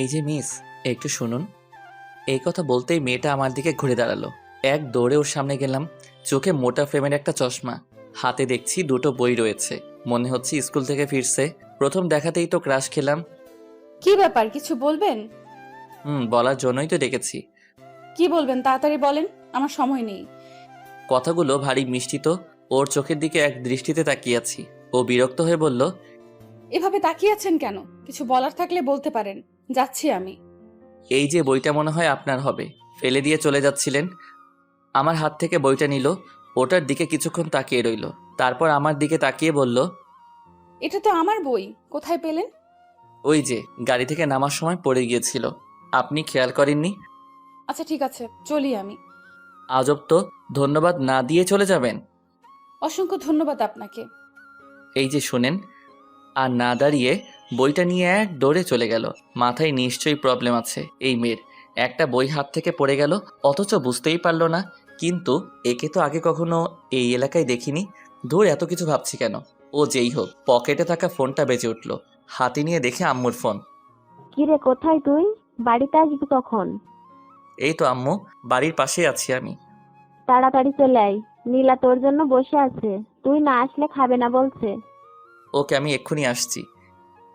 এই যে মিস, একটু শুনুন। এই কথা বলতেই মেয়েটা আমার দিকে ঘুরে দাঁড়ালো। এক দৌড়ে ওর সামনে গেলাম। চোখে মোটা ফ্রেমের একটা চশমা, হাতে দেখছি দুটো বই রয়েছে। মনে হচ্ছে স্কুল থেকে ফিরছে। প্রথম দেখাতেই তো ক্রাশ খেলাম। কি ব্যাপার, কিছু বলবেন? বলার জন্যই তো ডেকেছি। কি বলবেন তাড়াতাড়ি বলেন, আমার সময় নেই। কথাগুলো ভারী মিষ্টি তো। ওর চোখের দিকে এক দৃষ্টিতে তাকিয়ে আছি। ও বিরক্ত হয়ে বলল, এভাবে তাকিয়ে আছেন কেন? কিছু বলার থাকলে বলতে পারেন, যাচ্ছি আমি। এই যে বইটা মনে হয় আপনার হবে, ফেলে দিয়ে চলে যাচ্ছিলেন। আমার হাত থেকে বইটা নিল, ওটার দিকে কিছুক্ষণ তাকিয়ে রইল, তারপর আমার দিকে তাকিয়ে বলল, এটা তো আমার বই, কোথায় পেলেন? ওই যে গাড়ি থেকে নামার সময় পড়ে গিয়েছিল, আপনি খেয়াল করেননি? আচ্ছা ঠিক আছে, চলি আমি। আজব তো, ধন্যবাদ না দিয়ে চলে যাবেন? অসংখ্য ধন্যবাদ আপনাকে। এই যে শোনেন। আর না দাঁড়িয়ে বইটা নিয়ে এক দৌড়ে চলে গেল। মাথায় নিশ্চয়ই প্রবলেম আছে এই মেয়ের। একটা বই হাত থেকে পড়ে গেল, অথচ বুঝতেই পারলো না। কিন্তু একে তো আগে কখনো এই এলাকায় দেখিনি। ধুর, এত কিছু ভাবছি কেন। ও যেই হোক, পকেটে থাকা ফোনটা বেজে উঠল। হাতে নিয়ে দেখে আম্মুর ফোন। কিরে, কোথায় তুই? বাড়িতে আসবি কখন? এই তো আম্মু, বাড়ির পাশেই আছি আমি। তাড়াতাড়ি চলে আয়, নীলা তোর জন্য বসে আছে, তুই না আসলে খাবে না বলছে। ওকে, আমি এক্ষুনি আসছি।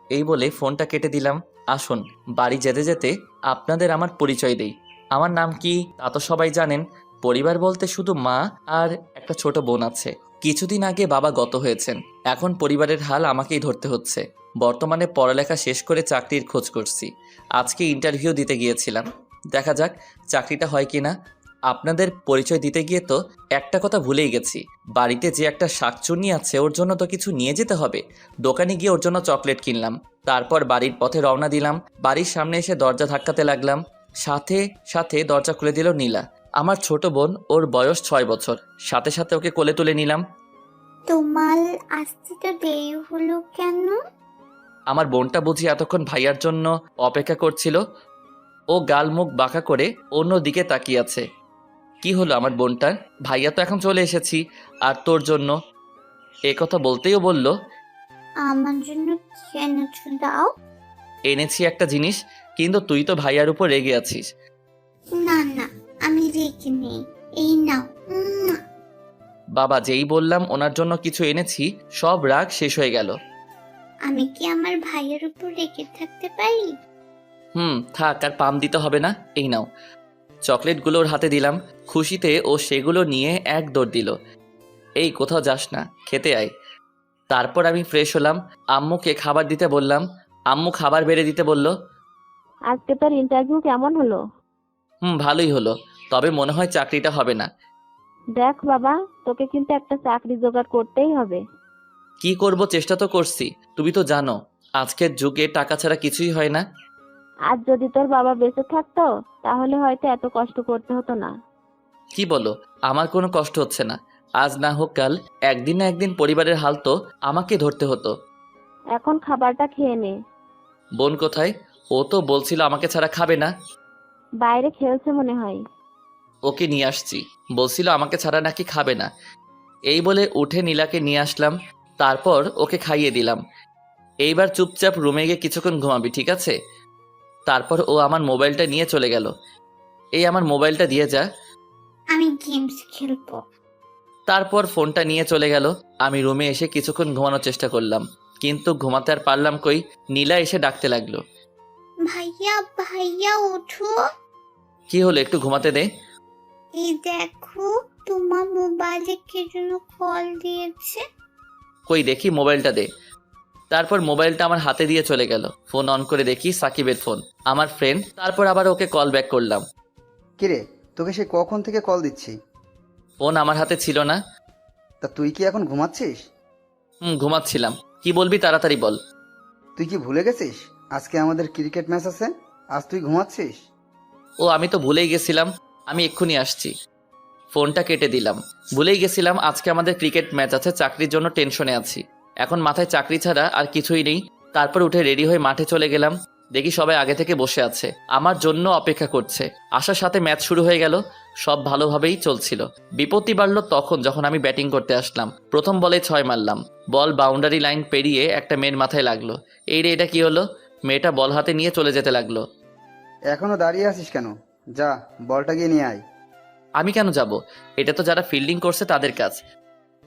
এই বলে ফোনটা কেটে দিলাম। আসুন, বাড়ি যেতে যেতে আপনাদের আমার পরিচয় দেই। আমার নাম কি তা তো সবাই জানেন। পরিবার বলতে শুধু মা আর একটা ছোট বোন আছে। কিছুদিন আগে বাবা গত হয়েছেন। এখন পরিবারের হাল আমাকেই ধরতে হচ্ছে। বর্তমানে পড়ালেখা শেষ করে চাকরির খোঁজ করছি। আজকে ইন্টারভিউ দিতে গিয়েছিলাম, দেখা যাক চাকরিটা হয় কিনা। আপনাদের পরিচয় দিতে গিয়ে তো একটা কথা ভুলেই গেছি। বাড়িতে যে একটা শাকচুন্নি আছে, ওর জন্য তো কিছু নিয়ে যেতে হবে। দোকানে গিয়ে ওর জন্য চকলেট কিনলাম। তারপর বাড়ির পথে রওনা দিলাম। বাড়ির সামনে এসে দরজা ধাক্কাতে লাগলাম। সাথে সাথে দরজা খুলে দিল নীলা, আমার ছোট বোন। ওর বয়স 6 বছর। সাথে সাথে ওকে কোলে তুলে নিলাম। তোমার আসতে তো দেরি হলো কেন? আমার বোনটা বুঝি এতক্ষণ ভাইয়ার জন্য অপেক্ষা করছিল। ও গাল মুখ বাঁকা করে অন্য দিকে তাকিয়ে আছে। কি হলো আমার বোনটার? ভাইয়া তো এখন চলে এসেছি, আর তোর জন্য। এ কথা বলতেইও বলল, আমার জন্য কি এনেছো দাও? এনেছি একটা জিনিস, কিন্তু তুই তো ভাইয়ার উপর রেগে আছিস। না না, আমি রেখে নেই, এই নাও। বাবা, যেই বললাম ওনার জন্য কিছু এনেছি, সব রাগ শেষ হয়ে গেল। আমি কি আমার ভাইয়ের উপর রেখে থাকতে পারি? থাক, আর পাম দিতে হবে না। এই নাও। চকলেটগুলোর হাতে দিলাম। খুশিতে ও সেগুলো নিয়ে এক দৌড় দিল। এই, কোথাও যাস না, খেতে আয়। তারপর আমি ফ্রেশ হলাম। আম্মুকে খাবার দিতে বললাম। আম্মু খাবার বেড়ে দিতে বলল। আজকে তোর ইন্টারভিউ কেমন হলো? ভালোই হলো, তবে মনে হয় চাকরিটা হবে না। দেখ বাবা, তোকে কিন্তু একটা চাকরি জোগাড় করতেই হবে। কি করব, চেষ্টা তো করছি। তুমি তো জানো আজকের যুগে টাকা ছাড়া কিছুই হয় না। আজ যদি তোর বাবা বেঁচে থাকতো তাহলে হয়তো এত কষ্ট করতে হতো না। কি বলো? আমার কোনো কষ্ট হচ্ছে না। আজ না হোক কাল, একদিন না একদিন পরিবারের হাল তো আমাকে ধরতে হতো। এখন খাবারটা খেয়ে নে। বোন কোথায়? ও তো বলছিল আমাকে ছাড়া খাবে না। বাইরে খেলছে মনে হয়। ওকে নিয়ে আসছি। বলছিল আমাকে ছাড়া নাকি খাবে না। এই বলে উঠে নীলাকে নিয়ে আসলাম। তারপর ওকে খাইয়ে দিলাম। এইবার চুপচাপ রুমে গিয়ে কিছুক্ষণ ঘুমাবি, ঠিক আছে? তারপর ও আমার মোবাইলটা নিয়ে চলে গেল। এই, আমার মোবাইলটা দিয়ে যা। আমি গেমস খেলবো। তারপর ফোনটা নিয়ে চলে গেল। আমি রুমে এসে কিছুক্ষণ ঘুমানোর চেষ্টা করলাম, কিন্তু ঘুমাতে আর পারলাম কই। নীলা এসে ডাকতে লাগলো। ভাইয়া ভাইয়া ওঠো। কি হলো, একটু ঘুমাতে দে। এই দেখো, তোমার মোবাইলে কে যেন কল দিয়েছে। কই দেখি, মোবাইলটা দে। তারপর মোবাইলটা আমার হাতে দিয়ে চলে গেল। ফোন অন করে দেখি সাকিবের ফোন, আমার ফ্রেন্ড। তারপর আবার ওকে কল ব্যাক করলাম। কিরে, তোকে সে কখন থেকে কল দিচ্ছি? ফোন আমার হাতে ছিল না। তা তুই কি এখন ঘুমাচ্ছিস? ঘুমাচ্ছিলাম। কি বলবি তাড়াতাড়ি বল। তুই কি ভুলে গেছিস আজকে আমাদের ক্রিকেট ম্যাচ আছে? আজ তুই ঘুমাচ্ছিস? ও, আমি তো ভুলেই গেছিলাম। আমি এক্ষুনি আসছি। ফোনটা কেটে দিলাম। ভুলেই গেছিলাম আজকে আমাদের ক্রিকেট ম্যাচ আছে। চাকরির জন্য টেনশনে আছি। এখন মাথায় চাকরি ছাড়া আর কিছুই নেই। তারপর উঠে রেডি হয়ে মাঠে চলে গেলাম। দেখি সবাই আগে থেকে বসে আছে, আমার জন্য অপেক্ষা করছে। আসার সাথে ম্যাচ শুরু হয়ে গেল। সব ভালোভাবেই চলছিল। বিপত্তি বাড়লো তখন যখন আমি ব্যাটিং করতে আসলাম। প্রথম বলে 6 মারলাম। বল বাউন্ডারি লাইন পেরিয়ে একটা মেয়ের মাথায় লাগলো। এই রে, এটা কি হলো? মেয়েটা বল হাতে নিয়ে চলে যেতে লাগলো। এখনো দাঁড়িয়ে আছিস কেন? যা, বলটা গিয়ে নিয়ে আয়। আমি কেন যাব? এটা তো যারা ফিল্ডিং করছে তাদের কাজ।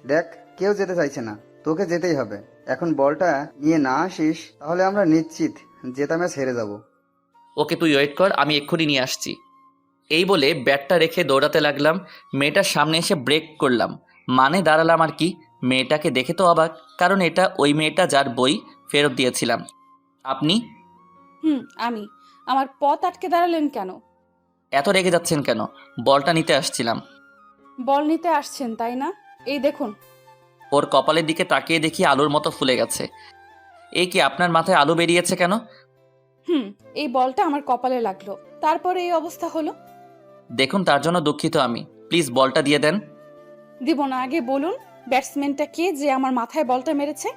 দেখ, কেউ যেতে চাইছে না, তোকে যেতেই হবে। এখন বলটা নিয়ে না আসিস তাহলে আমরা নিশ্চিত জেতা ম্যাচ হেরে যাব। ওকে, তুই ওয়েট কর, আমি এক্ষুনি নিয়ে আসছি। এই বলে ব্যাটটা রেখে দৌড়াতে লাগলাম। মেয়েটার সামনে এসে ব্রেক করলাম, মানে দাঁড়ালাম আর কি। মেয়েটাকে দেখে তো অবাক, কারণ এটা ওই মেয়েটা যার বই ফেরত দিয়েছিলাম। আপনি? আমি। আমার পথ আটকে দাঁড়ালেন কেন? এত রেগে যাচ্ছেন কেন? বলটা নিতে আসছিলাম। বল নিতে আসছেন তাই না? এই দেখুন। ওর কপালের দিকে তাকিয়ে দেখি আলুর মতো ফুলে গেছে। এই কি, আপনার মাথায় আলু বেরিয়েছে কেন? এই বলটা আমার কপালে লাগলো, তারপরে এই অবস্থা হলো। দেখুন, তার জন্য দুঃখিত আমি। প্লিজ বলটা দিয়ে দেন। দিব না, আগে বলুন ব্যাটসম্যানটা কে যে আমার মাথায় বলটা মেরেছে?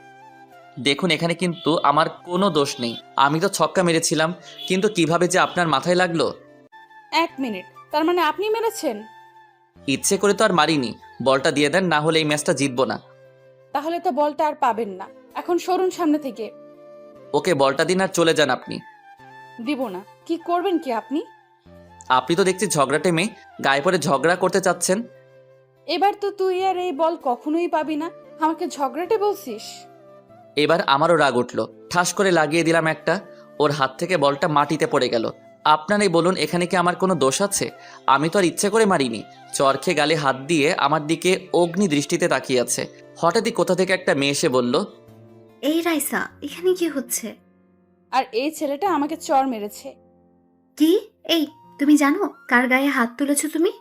দেখুন, এখানে কিন্তু আমার কোনো দোষ নেই। আমি তো ছক্কা মেরেছিলাম, কিন্তু কিভাবে যে আপনার মাথায় লাগলো। 1 মিনিট, তার মানে আপনি মেরেছেন? ইচ্ছে করে তো আর মারিনি। বলটা দিয়ে দেন, না হলে এই ম্যাচটা জিতবো না। তাহলে তো বলটা আর পাবেন না। এখন সরুন সামনে থেকে। ওকে, বলটা দিন আর চলে যান আপনি। দিব না। কি করবেন কি আপনি? আপনি তো দেখছি ঝগড়াটে মেয়ে, গায়ে পড়ে ঝগড়া করতে চাচ্ছেন। এবার তো তুই আর এই বল কখনোই পাবি না। আমাকে ঝগড়াটে বলছিস? এবার আমারও রাগ উঠল, ঠাস করে লাগিয়ে দিলাম একটা। ওর হাত থেকে বলটা মাটিতে পড়ে গেল। আপনারাই বলুন, এখানে কি আমার কোনো দোষ আছে? আমি তো আর ইচ্ছে করে মারিনি। চরখে গালে হাত দিয়ে আমার দিকে অগ্নি দৃষ্টিতে তাকিয়ে আছে। হঠাৎই কোথা থেকে একটা মেয়ে এসে বলল, এই রাইসা, এখানে কি হচ্ছে? আর এই ছেলেটা আমাকে চর মেরেছে। কি? এই, তুমি জানো কার গায়ে হাত তুলেছো তুমি?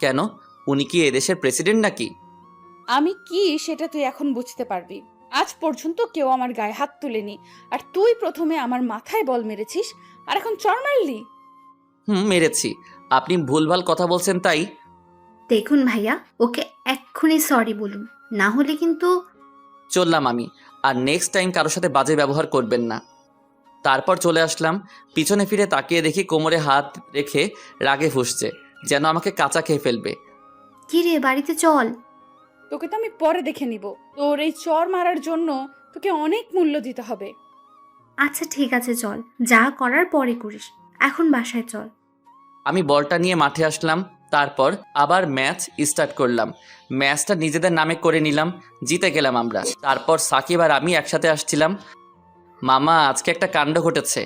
কেন? উনি কি এদেশের প্রেসিডেন্ট নাকি? আমি কি সেটা তুই এখন বুঝতে পারবি। আজ পর্যন্ত কেউ আমার গায়ে হাত তুলেনি, আর তুই প্রথমে আমার মাথায় বল মেরেছিস, আর এখন চর মারলি। মেরেছি। আপনি ভুলভাল কথা বলছেন তাই। দেখুন ভাইয়া, ওকে এক্ষুনি সরি বলুন, না হলে কিন্তু। চললাম আমি। আর নেক্সট টাইম কারোর সাথে বাজে ব্যবহার করবেন না। তারপর চলে আসলাম। পিছনে ফিরে তাকিয়ে দেখি কোমরে হাত রেখে রাগে ফুঁসছে, যেন আমাকে কাঁচা খেয়ে ফেলবে। কি রে, বাড়িতে চল। তোকে তো আমি পরে দেখে নিব। তোর এই চর মারার জন্য তোকে অনেক মূল্য দিতে হবে। আচ্ছা ঠিক আছে, চল, যা করার পরে করিস, এখন বাসায় চল। আমি বলটা নিয়ে মাঠে আসলাম। তারপর আবার ম্যাচ স্টার্ট করলাম। ম্যাচটা নিজেদের নামে করে নিলাম, জিতে গেলাম আমরা। তারপর সাকিব আর আমি একসাথে আসছিলাম। মামা, আজকে একটা কাণ্ড ঘটেছে।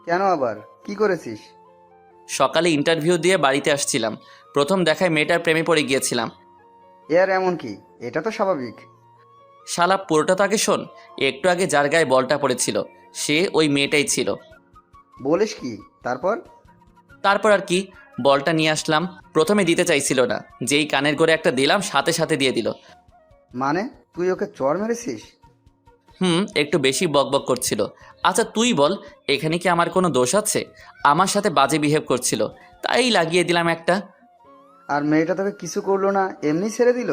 কেন আবার, কি করেছিস? সকালে ইন্টারভিউ দিয়ে বাড়িতে আসছিলাম। প্রথম দেখায় মেয়েটার প্রেমে পড়ে গিয়েছিলাম। এ আর এমন কি, এটা তো স্বাভাবিক। শালা, পুরোটা তো আগে শোন। একটু আগে যার গায়ে বলটা পড়েছিল সে ওই মেয়েটাই ছিল। বলিস কি? তারপর? তারপর আর কি, বলটা নিয়ে আসলাম। প্রথমে দিতে চাইছিল না, যেই কানের করে একটা দিলাম সাথে সাথে দিয়ে দিল। মানে তুই ওকে চড় মেরেছিস? একটু বেশি বকবক করছিল। আচ্ছা তুই বল, এখানে কি আমার কোনো দোষ আছে? আমার সাথে বাজে বিহেভ করছিল, তাই লাগিয়ে দিলাম একটা। আর মেয়েটা তোকে কিছু করলো না, এমনি ছেড়ে দিল?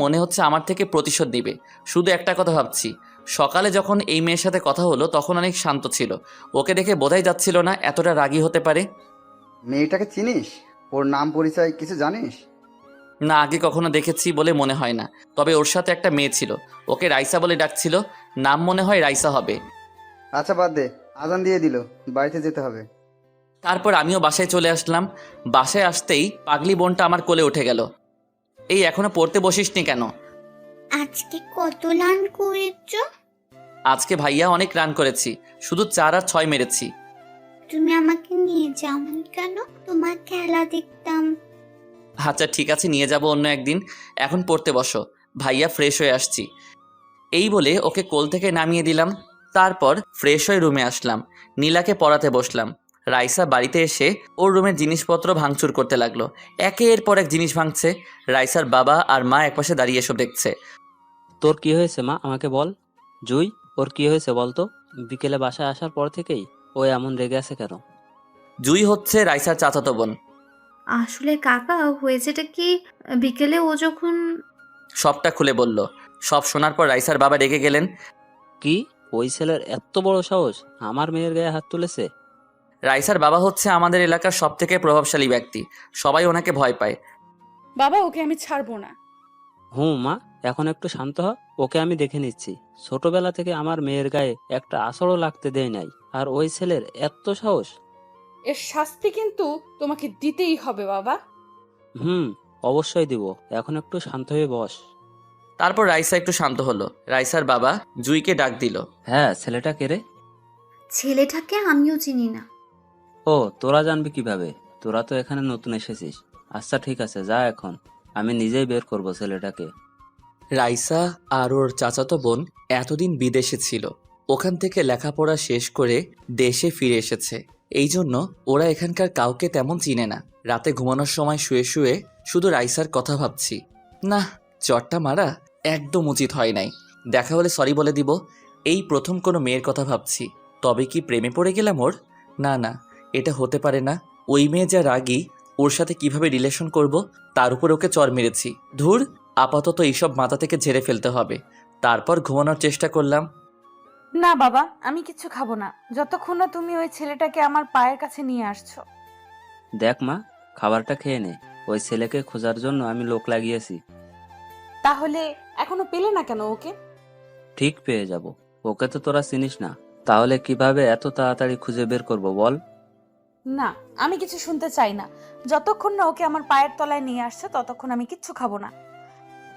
মনে হচ্ছে আমার থেকে প্রতিশোধ দিবে। শুধু একটা কথা ভাবছি, সকালে যখন এই মেয়ের সাথে কথা হলো তখন অনেক শান্ত ছিল। ওকে দেখে বোঝাই যাচ্ছিল না এতটা রাগী হতে পারে। মেয়েটাকে চিনিস? ওর নাম পরিচয় কিছু জানিস? না, আগে কখনো দেখেছি বলে মনে হয় না। তবে ওর সাথে একটা মেয়ে ছিল, ওকে রাইসা বলে ডাকছিল। নাম মনে হয় রাইসা হবে। আচ্ছা বাদ দে, আজান দিয়ে দিল, বাড়িতে যেতে হবে। তারপর আমিও বাসায় চলে আসলাম। বাসায় আসতেই পাগলি বোনটা আমার কোলে উঠে গেল। এই, এখনো পড়তে বসিসনি কেন? আজকে কত রান করেছ? আজকে ভাইয়া অনেক রান করেছি, শুধু 4 আর 6 মেরেছি। তুমি আমাকে নিয়ে যাও কেন? তোমার খেলা দেখতাম। আচ্ছা ঠিক আছে, নিয়ে যাব অন্য একদিন। এখন পড়তে বসো, ভাইয়া ফ্রেশ হয়ে আসছি। এই বলে ওকে কোল থেকে নামিয়ে দিলাম। তারপর ফ্রেশ হয়ে রুমে আসলাম। নীলাকে পড়াতে বসলাম। রাইসা বাড়িতে এসে ওর রুমের জিনিসপত্র ভাঙচুর করতে লাগলো। একের পর এক জিনিস ভাঙছে। রাইসার বাবা আর মা একপাশে দাঁড়িয়ে এসব দেখছে। তোর কি হয়েছে মা, আমাকে বল। জুই, ওর কি হয়েছে বলতো? বিকেলে বাসায় আসার পর থেকেই ও এমন রেগে আছে কেন? জুই হচ্ছে রাইসার চাচাতো বোন। আসলে কাকা, হয়েছেটা কি, বিকেলে ও যখন। সবটা খুলে বলল। সব শোনার পর রাইসার বাবা রেগে গেলেন। কি? ওই ছেলের এত বড় সাহস আমার মেয়ের গায়ে হাত তুলেছে? রাইসার বাবা হচ্ছে আমাদের এলাকার সবথেকে প্রভাবশালী ব্যক্তি, সবাই ওনাকে ভয় পায়। বাবা, ওকে আমি ছাড়বো না। মা, এখন একটু শান্ত হ। ওকে আমি দেখে নিচ্ছি। ছোটবেলা থেকে আমার মেয়ের গায়ে একটা আঁচড়ও লাগতে দেয় নাই, আর ওই ছেলের এত সাহস। এর শাস্তি কিন্তু তোমাকে দিতেই হবে বাবা। অবশ্যই দিব। এখন একটু শান্ত হয়ে বস। তারপর রাইসা একটু শান্ত হলো। রাইসার বাবা জুইকে ডাক দিল। হ্যাঁ, ছেলেটা কে রে? ছেলেটাকে আমিও চিনি না। ও, তোরা জানবি কিভাবে? তোরা তো এখানে নতুন এসেছিস। আচ্ছা ঠিক আছে, যা, এখন আমি নিজেই বের করব ছেলেটাকে। রাইসা আর ওর চাচাতো বোন এতদিন বিদেশে ছিল, ওখান থেকে লেখাপড়া শেষ করে দেশে ফিরে এসেছে। এই জন্য ওরা এখানকার কাউকে তেমন চিনে না। রাতে ঘুমানোর সময় শুয়ে শুয়ে শুধু রাইসার কথা ভাবছি। না, চটটা মারা একদম উচিত হয় নাই। দেখা হলে সরি বলে দিব। এই প্রথম কোনো মেয়ের কথা ভাবছি। তবে কি প্রেমে পড়ে গেলাম ওর? না না, এটা হতে পারে না। ওই মেয়ে যা রাগী, ওর সাথে কিভাবে রিলেশন করব, তার উপর ওকে চর মেরেছি। ধুর, আপাতত এইসব মাথা থেকে ঝেড়ে ফেলতে হবে। তারপর ঘুমানোর চেষ্টা করলাম। না বাবা, আমি কিছু খাবো না যতক্ষণ না তুমি ওই ছেলেটাকে আমার পায়ের কাছে নিয়ে আসছো। দেখ মা, খাবারটা খেয়ে নে। ওই ছেলেকে খোঁজার জন্য আমি লোক লাগিয়েছি। তাহলে এখনো পেলে না কেন ওকে? ঠিক পেয়ে যাব। ওকে তো তোরা চিনিস না, তাহলে কিভাবে এত তাড়াতাড়ি খুঁজে বের করব বল? না, আমি কিছু শুনতে চাই না। যতক্ষণ না ওকে আমার পায়ের তলায় নিয়ে আসছে ততক্ষণ আমি কিচ্ছু খাবো না।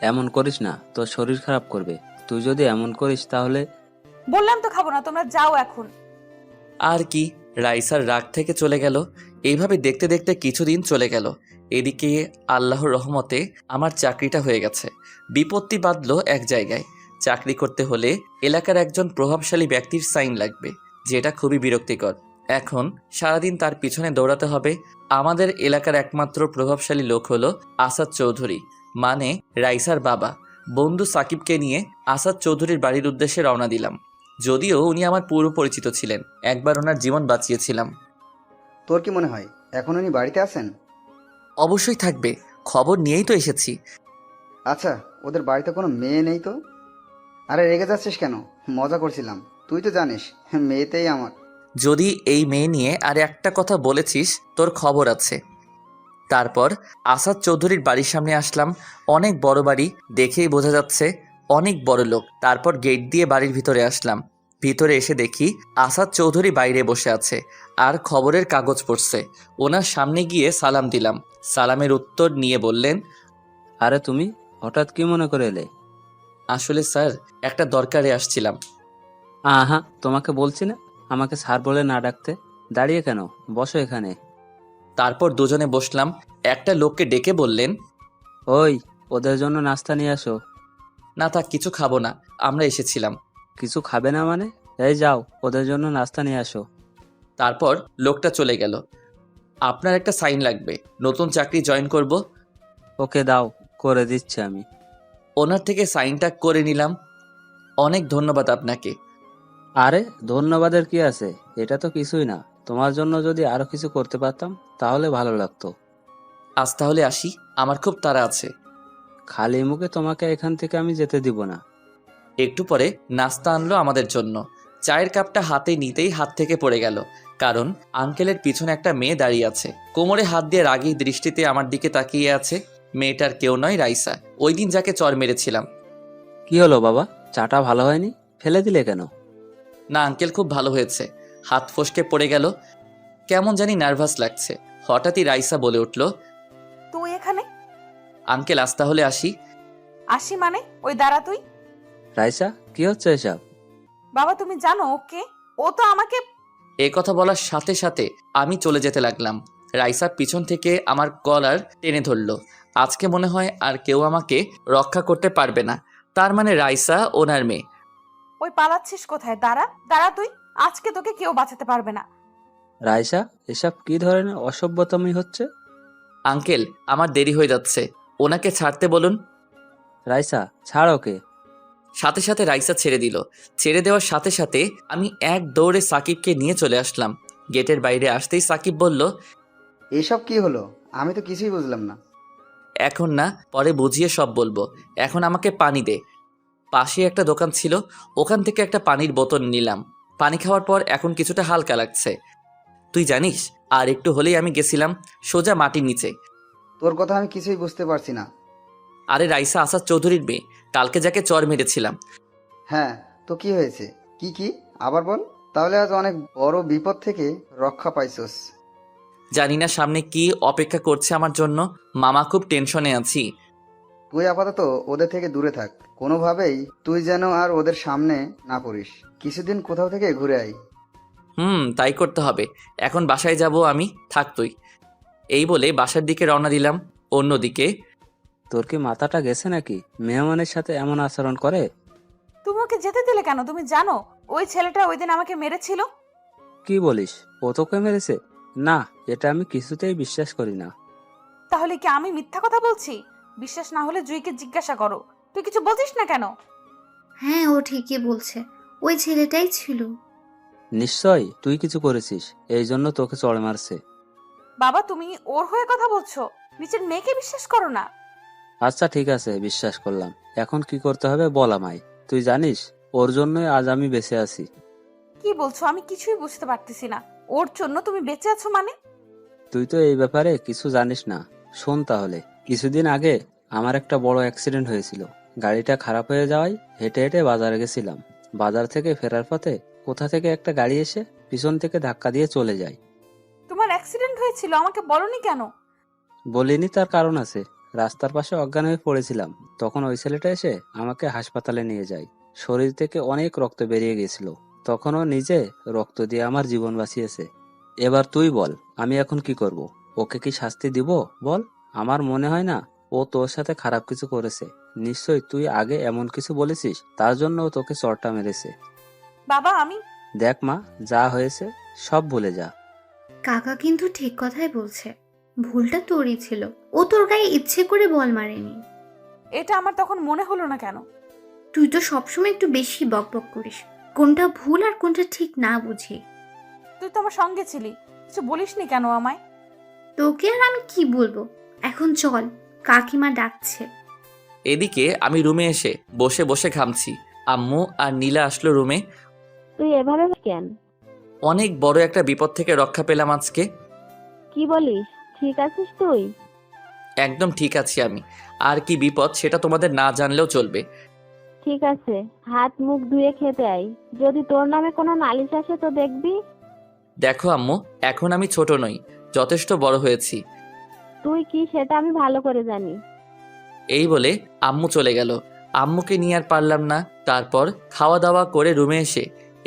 এমন করিস না, তোর শরীর খারাপ করবে। তুই যদি এমন করিস তাহলে। বললাম তো খাবো না, তোমরা যাও এখন। আর কি, রাইসার রাগ থেকে চলে গেল। এইভাবে দেখতে দেখতে কিছুদিন চলে গেল। এদিকে আল্লাহর রহমতে আমার চাকরিটা হয়ে গেছে। বিপত্তি বাঁধলো এক জায়গায়। চাকরি করতে হলে এলাকার একজন প্রভাবশালী ব্যক্তির সাইন লাগবে, যেটা খুবই বিরক্তিকর। এখন সারাদিন তার পিছনে দৌড়াতে হবে। আমাদের এলাকার একমাত্র প্রভাবশালী লোক হলো আসাদ চৌধুরী, মানে রাইসার বাবা। বন্ধু সাকিবকে নিয়ে আসাদ চৌধুরীর বাড়ির উদ্দেশ্যে রওনা দিলাম। যদিও উনি আমার পূর্ব পরিচিত ছিলেন, একবার ওনার জীবন বাঁচিয়েছিলাম। তোর কি মনে হয় এখন উনি বাড়িতে আছেন? অবশ্যই থাকবে, খবর নিয়েই তো এসেছি। আচ্ছা, ওদের বাড়িতে কোনো মেয়ে নেই তো? আরে রেগে যাচ্ছিস কেন? মজা করছিলাম। তুই তো জানিস মেয়েতেই আমার। যদি এই মেয়ে নিয়ে আর একটা কথা বলেছিস, তোর খবর আছে। তারপর আসাদ চৌধুরীর বাড়ির সামনে আসলাম। অনেক বড় বাড়ি, দেখেই বোঝা যাচ্ছে অনেক বড় লোক। তারপর গেট দিয়ে বাড়ির ভিতরে আসলাম। ভিতরে এসে দেখি আসাদ চৌধুরী বাইরে বসে আছে আর খবরের কাগজ পড়ছে। ওনার সামনে গিয়ে সালাম দিলাম। সালামের উত্তর নিয়ে বললেন, আরে তুমি হঠাৎ কি মনে করে এলে? আসলে স্যার, একটা দরকারে আসছিলাম। আহা, তোমাকে বলছি না আমাকে স্যার বলে না ডাকতে। দাঁড়িয়ে কেন, বসো এখানে। তারপর দুজনে বসলাম। একটা লোককে ডেকে বললেন, ওই, ওদের জন্য নাস্তা নিয়ে আসো। না থাক, কিছু খাবো না, আমরা এসেছিলাম। কিছু খাবে না মানে? এই যাও, ওদের জন্য নাস্তা নিয়ে আসো। তারপর লোকটা চলে গেল। আপনার একটা সাইন লাগবে, নতুন চাকরি জয়েন করব। ওকে দাও, করে দিচ্ছি আমি। ওনার থেকে সাইনটা করে নিলাম। অনেক ধন্যবাদ আপনাকে। আরে ধন্যবাদের কি আছে, এটা তো কিছুই না। তোমার জন্য যদি আরো কিছু করতে পারতাম তাহলে ভালো লাগতো। আজ তাহলে আসি, আমার খুব তাড়া আছে। খালি মুখে তোমাকে এখান থেকে আমি যেতে দিব না। একটু পরে নাস্তা আনলো আমাদের জন্য। চায়ের কাপটা হাতে নিতেই হাত থেকে পড়ে গেল, কারণ আঙ্কেলের পিছনে একটা মেয়ে দাঁড়িয়ে আছে। কোমরে হাত দিয়ে রাগী দৃষ্টিতে আমার দিকে তাকিয়ে আছে। মেয়েটার কেউ নয়, রাইসা, ওই দিন যাকে চর মেরেছিলাম। কি হলো বাবা, চাটা ভালো হয়নি? ফেলে দিলে কেন? না আঙ্কেল, খুব ভালো হয়েছে। হাত ফসকে পড়ে গেল। কেমন জানি নার্ভাস লাগছে। হঠাৎই রাইসা বলে উঠল, তুই এখানে? আঙ্কেল আজ তাহলে আসি। আসি মানে? ওই দাঁড়া তুই। রাইসা, কি হচ্ছে এসব? বাবা, তুমি জানো ওকে? ও তো আমাকে। এ কথা বলার সাথে সাথে আমি চলে যেতে লাগলাম। রাইসা পিছন থেকে আমার কলার টেনে ধরল। আজকে মনে হয় আর কেউ আমাকে রক্ষা করতে পারবে না। তার মানে রাইসা ওনার মেয়ে। ওই পালাচ্ছিস কোথায়? দাঁড়া দাঁড়া তুই। আজকে তোকে কেউ বাঁচাতে পারবে না। রাইসা, এসব কি ধরনের অসভ্যতামি হচ্ছে? আঙ্কেল, আমার দেরি হয়ে যাচ্ছে, ওনাকে ছাড়তে বলুন। রাইসা, ছাড় ওকে। সাথে সাথে রাইসা ছেড়ে দিল। ছেড়ে দেওয়ার সাথে সাথে আমি এক দৌড়ে সাকিবকে নিয়ে চলে আসলাম। গেটের বাইরে আসতেই সাকিব বলল, এসব কি হলো? আমি তো কিছুই বুঝলাম না। এখন না, পরে বুঝিয়ে সব বলবো। এখন আমাকে পানি দে। পাশে একটা দোকান ছিল, ওখান থেকে একটা পানির বোতল নিলাম। পানি খাওয়ার পর এখন কিছুটা হালকা লাগছে। তুই জানিস আর একটু হলেই আমি গেছিলাম সোজা মাটির নিচে। তোর কথা আমি কিছুই বুঝতে পারছি না। আরে রাইসা আসাদ চৌধুরীর মেয়ে, কালকে যাকে চর মেরেছিলাম। হ্যাঁ, তো কি হয়েছে? কি আবার বল। তাহলে আজ অনেক বড় বিপদ থেকে রক্ষা পাইছস। জানি না সামনে কি অপেক্ষা করছে আমার জন্য। মামা খুব টেনশনে আছি। তুই আপাতত ওদের থেকে দূরে থাক, কোনোভাবেই তুই যেন আর ওদের সামনে না পড়িস। কিছুদিন কোথাও থেকে ঘুরে আয়। তাই করতে হবে। এখন বাসায় যাব আমি, থাক তুই। এই বলে বাসার দিকে রওনা দিলাম। অন্যদিকে তোর কি মাথাটা গেছে নাকি? মেহমানের সাথে এমন আচরণ করে? তুমি ওকে যেতে দিলে কেন? তুমি জানো ওই ছেলেটা ওই দিন আমাকে মেরেছিল। কি বলিস? ও তোকে মেরেছে? না, এটা আমি কিছুতেই বিশ্বাস করি না। তাহলে কি আমি মিথ্যা কথা বলছি? বিশ্বাস না হলে জুইকে জিজ্ঞাসা করো। তুই কিছু বলছিস না কেন? হ্যাঁ, ও ঠিকই বলছে, ওই ছেলেটাই ছিল। নিশ্চয় তুই কিছু করেছিস, এই জন্য তোকে চড় মারছে। বাবা, তুমি ওর হয়ে কথা বলছো? নিচের মেয়েকে বিশ্বাস করো না। আচ্ছা ঠিক আছে, বিশ্বাস করলাম। এখন কি করতে হবে বল আমায়। তুই জানিস ওর জন্যই আজ আমি বেঁচে আছি। কি বলছো? আমি কিছুই বুঝতে পারতেছি না। ওর জন্য তুমি বেঁচে আছো মানে? তুই তো এই ব্যাপারে কিছু জানিস না। শোন তাহলে, কিছুদিন আগে আমার একটা বড় অ্যাক্সিডেন্ট হয়েছিল। গাড়িটা খারাপ হয়ে যাওয়ায় হেঁটে হেঁটে বাজারে গেছিলাম। বাজার থেকে ফেরার পথে কোথা থেকে একটা গাড়ি এসে পিছন থেকে ধাক্কা দিয়ে চলে যায়। তোমার অ্যাক্সিডেন্ট হয়েছিল, আমাকে বলনি কেন? বলিনি, তার কারণ আছে। রাস্তার পাশে অজ্ঞান হয়ে পড়েছিলাম, তখন ওই ছেলেটা এসে আমাকে হাসপাতালে নিয়ে যায়। শরীর থেকে অনেক রক্ত বেরিয়ে গেছিল। তখন ও নিজে রক্ত দিয়ে আমার জীবন বাঁচিয়েছে। এবার তুই বল, আমি এখন কি করব? ওকে কি শাস্তি দিব বল? আমার মনে হয় না ও তোর সাথে খারাপ কিছু করেছে। নিশ্চয় তুই আগে এমন কিছু বলেছিস, তার জন্য ও তোকে চড়টা মেরেছে। বাবা, আমি দেখ মা, যা হয়েছে সব ভুলে যা। কাকা কিন্তু ঠিক কথাই বলছে, ভুলটা তোরই ছিল। ও তোর গায়ে ইচ্ছে করে বল মারেনি। এটা আমার তখন মনে হলো না কেন? তুই তো সবসময় একটু বেশি বকবক করিস, কোনটা ভুল আর কোনটা ঠিক না বুঝি। তুই তো আমার সঙ্গে ছিলি, কিছু বলিসনি কেন আমায়? তোকে আর আমি কি বলবো? এখন চল, কাকিমা ডাকছে। এদিকে আমি রুমে এসে বসে বসে ঘামছি। আম্মু আর নীলা আসলো রুমে। তুই এভাবে কেন? অনেক বড় একটা বিপদ থেকে রক্ষা পেলাম আজকে। কি বলিস? ঠিক আছিস তুই? একদম ঠিক আছি আমি। আর কি বিপদ সেটা তোমাদের না জানলেও চলবে। ঠিক আছে, হাত মুখ ধুয়ে খেতে আয়। যদি তোর নামে কোনো নালিশ আসে তো দেখবি। দেখো আম্মু, এখন আমি ছোট নই, যথেষ্ট বড় হয়েছি। তুই কি সেটা আমি ভালো করে জানি। এই বলে আম্মু চলে গেল। আম্মুকে নিয়ে আর পারলাম না। তারপর খাওয়া দাওয়া করে রুমে এসে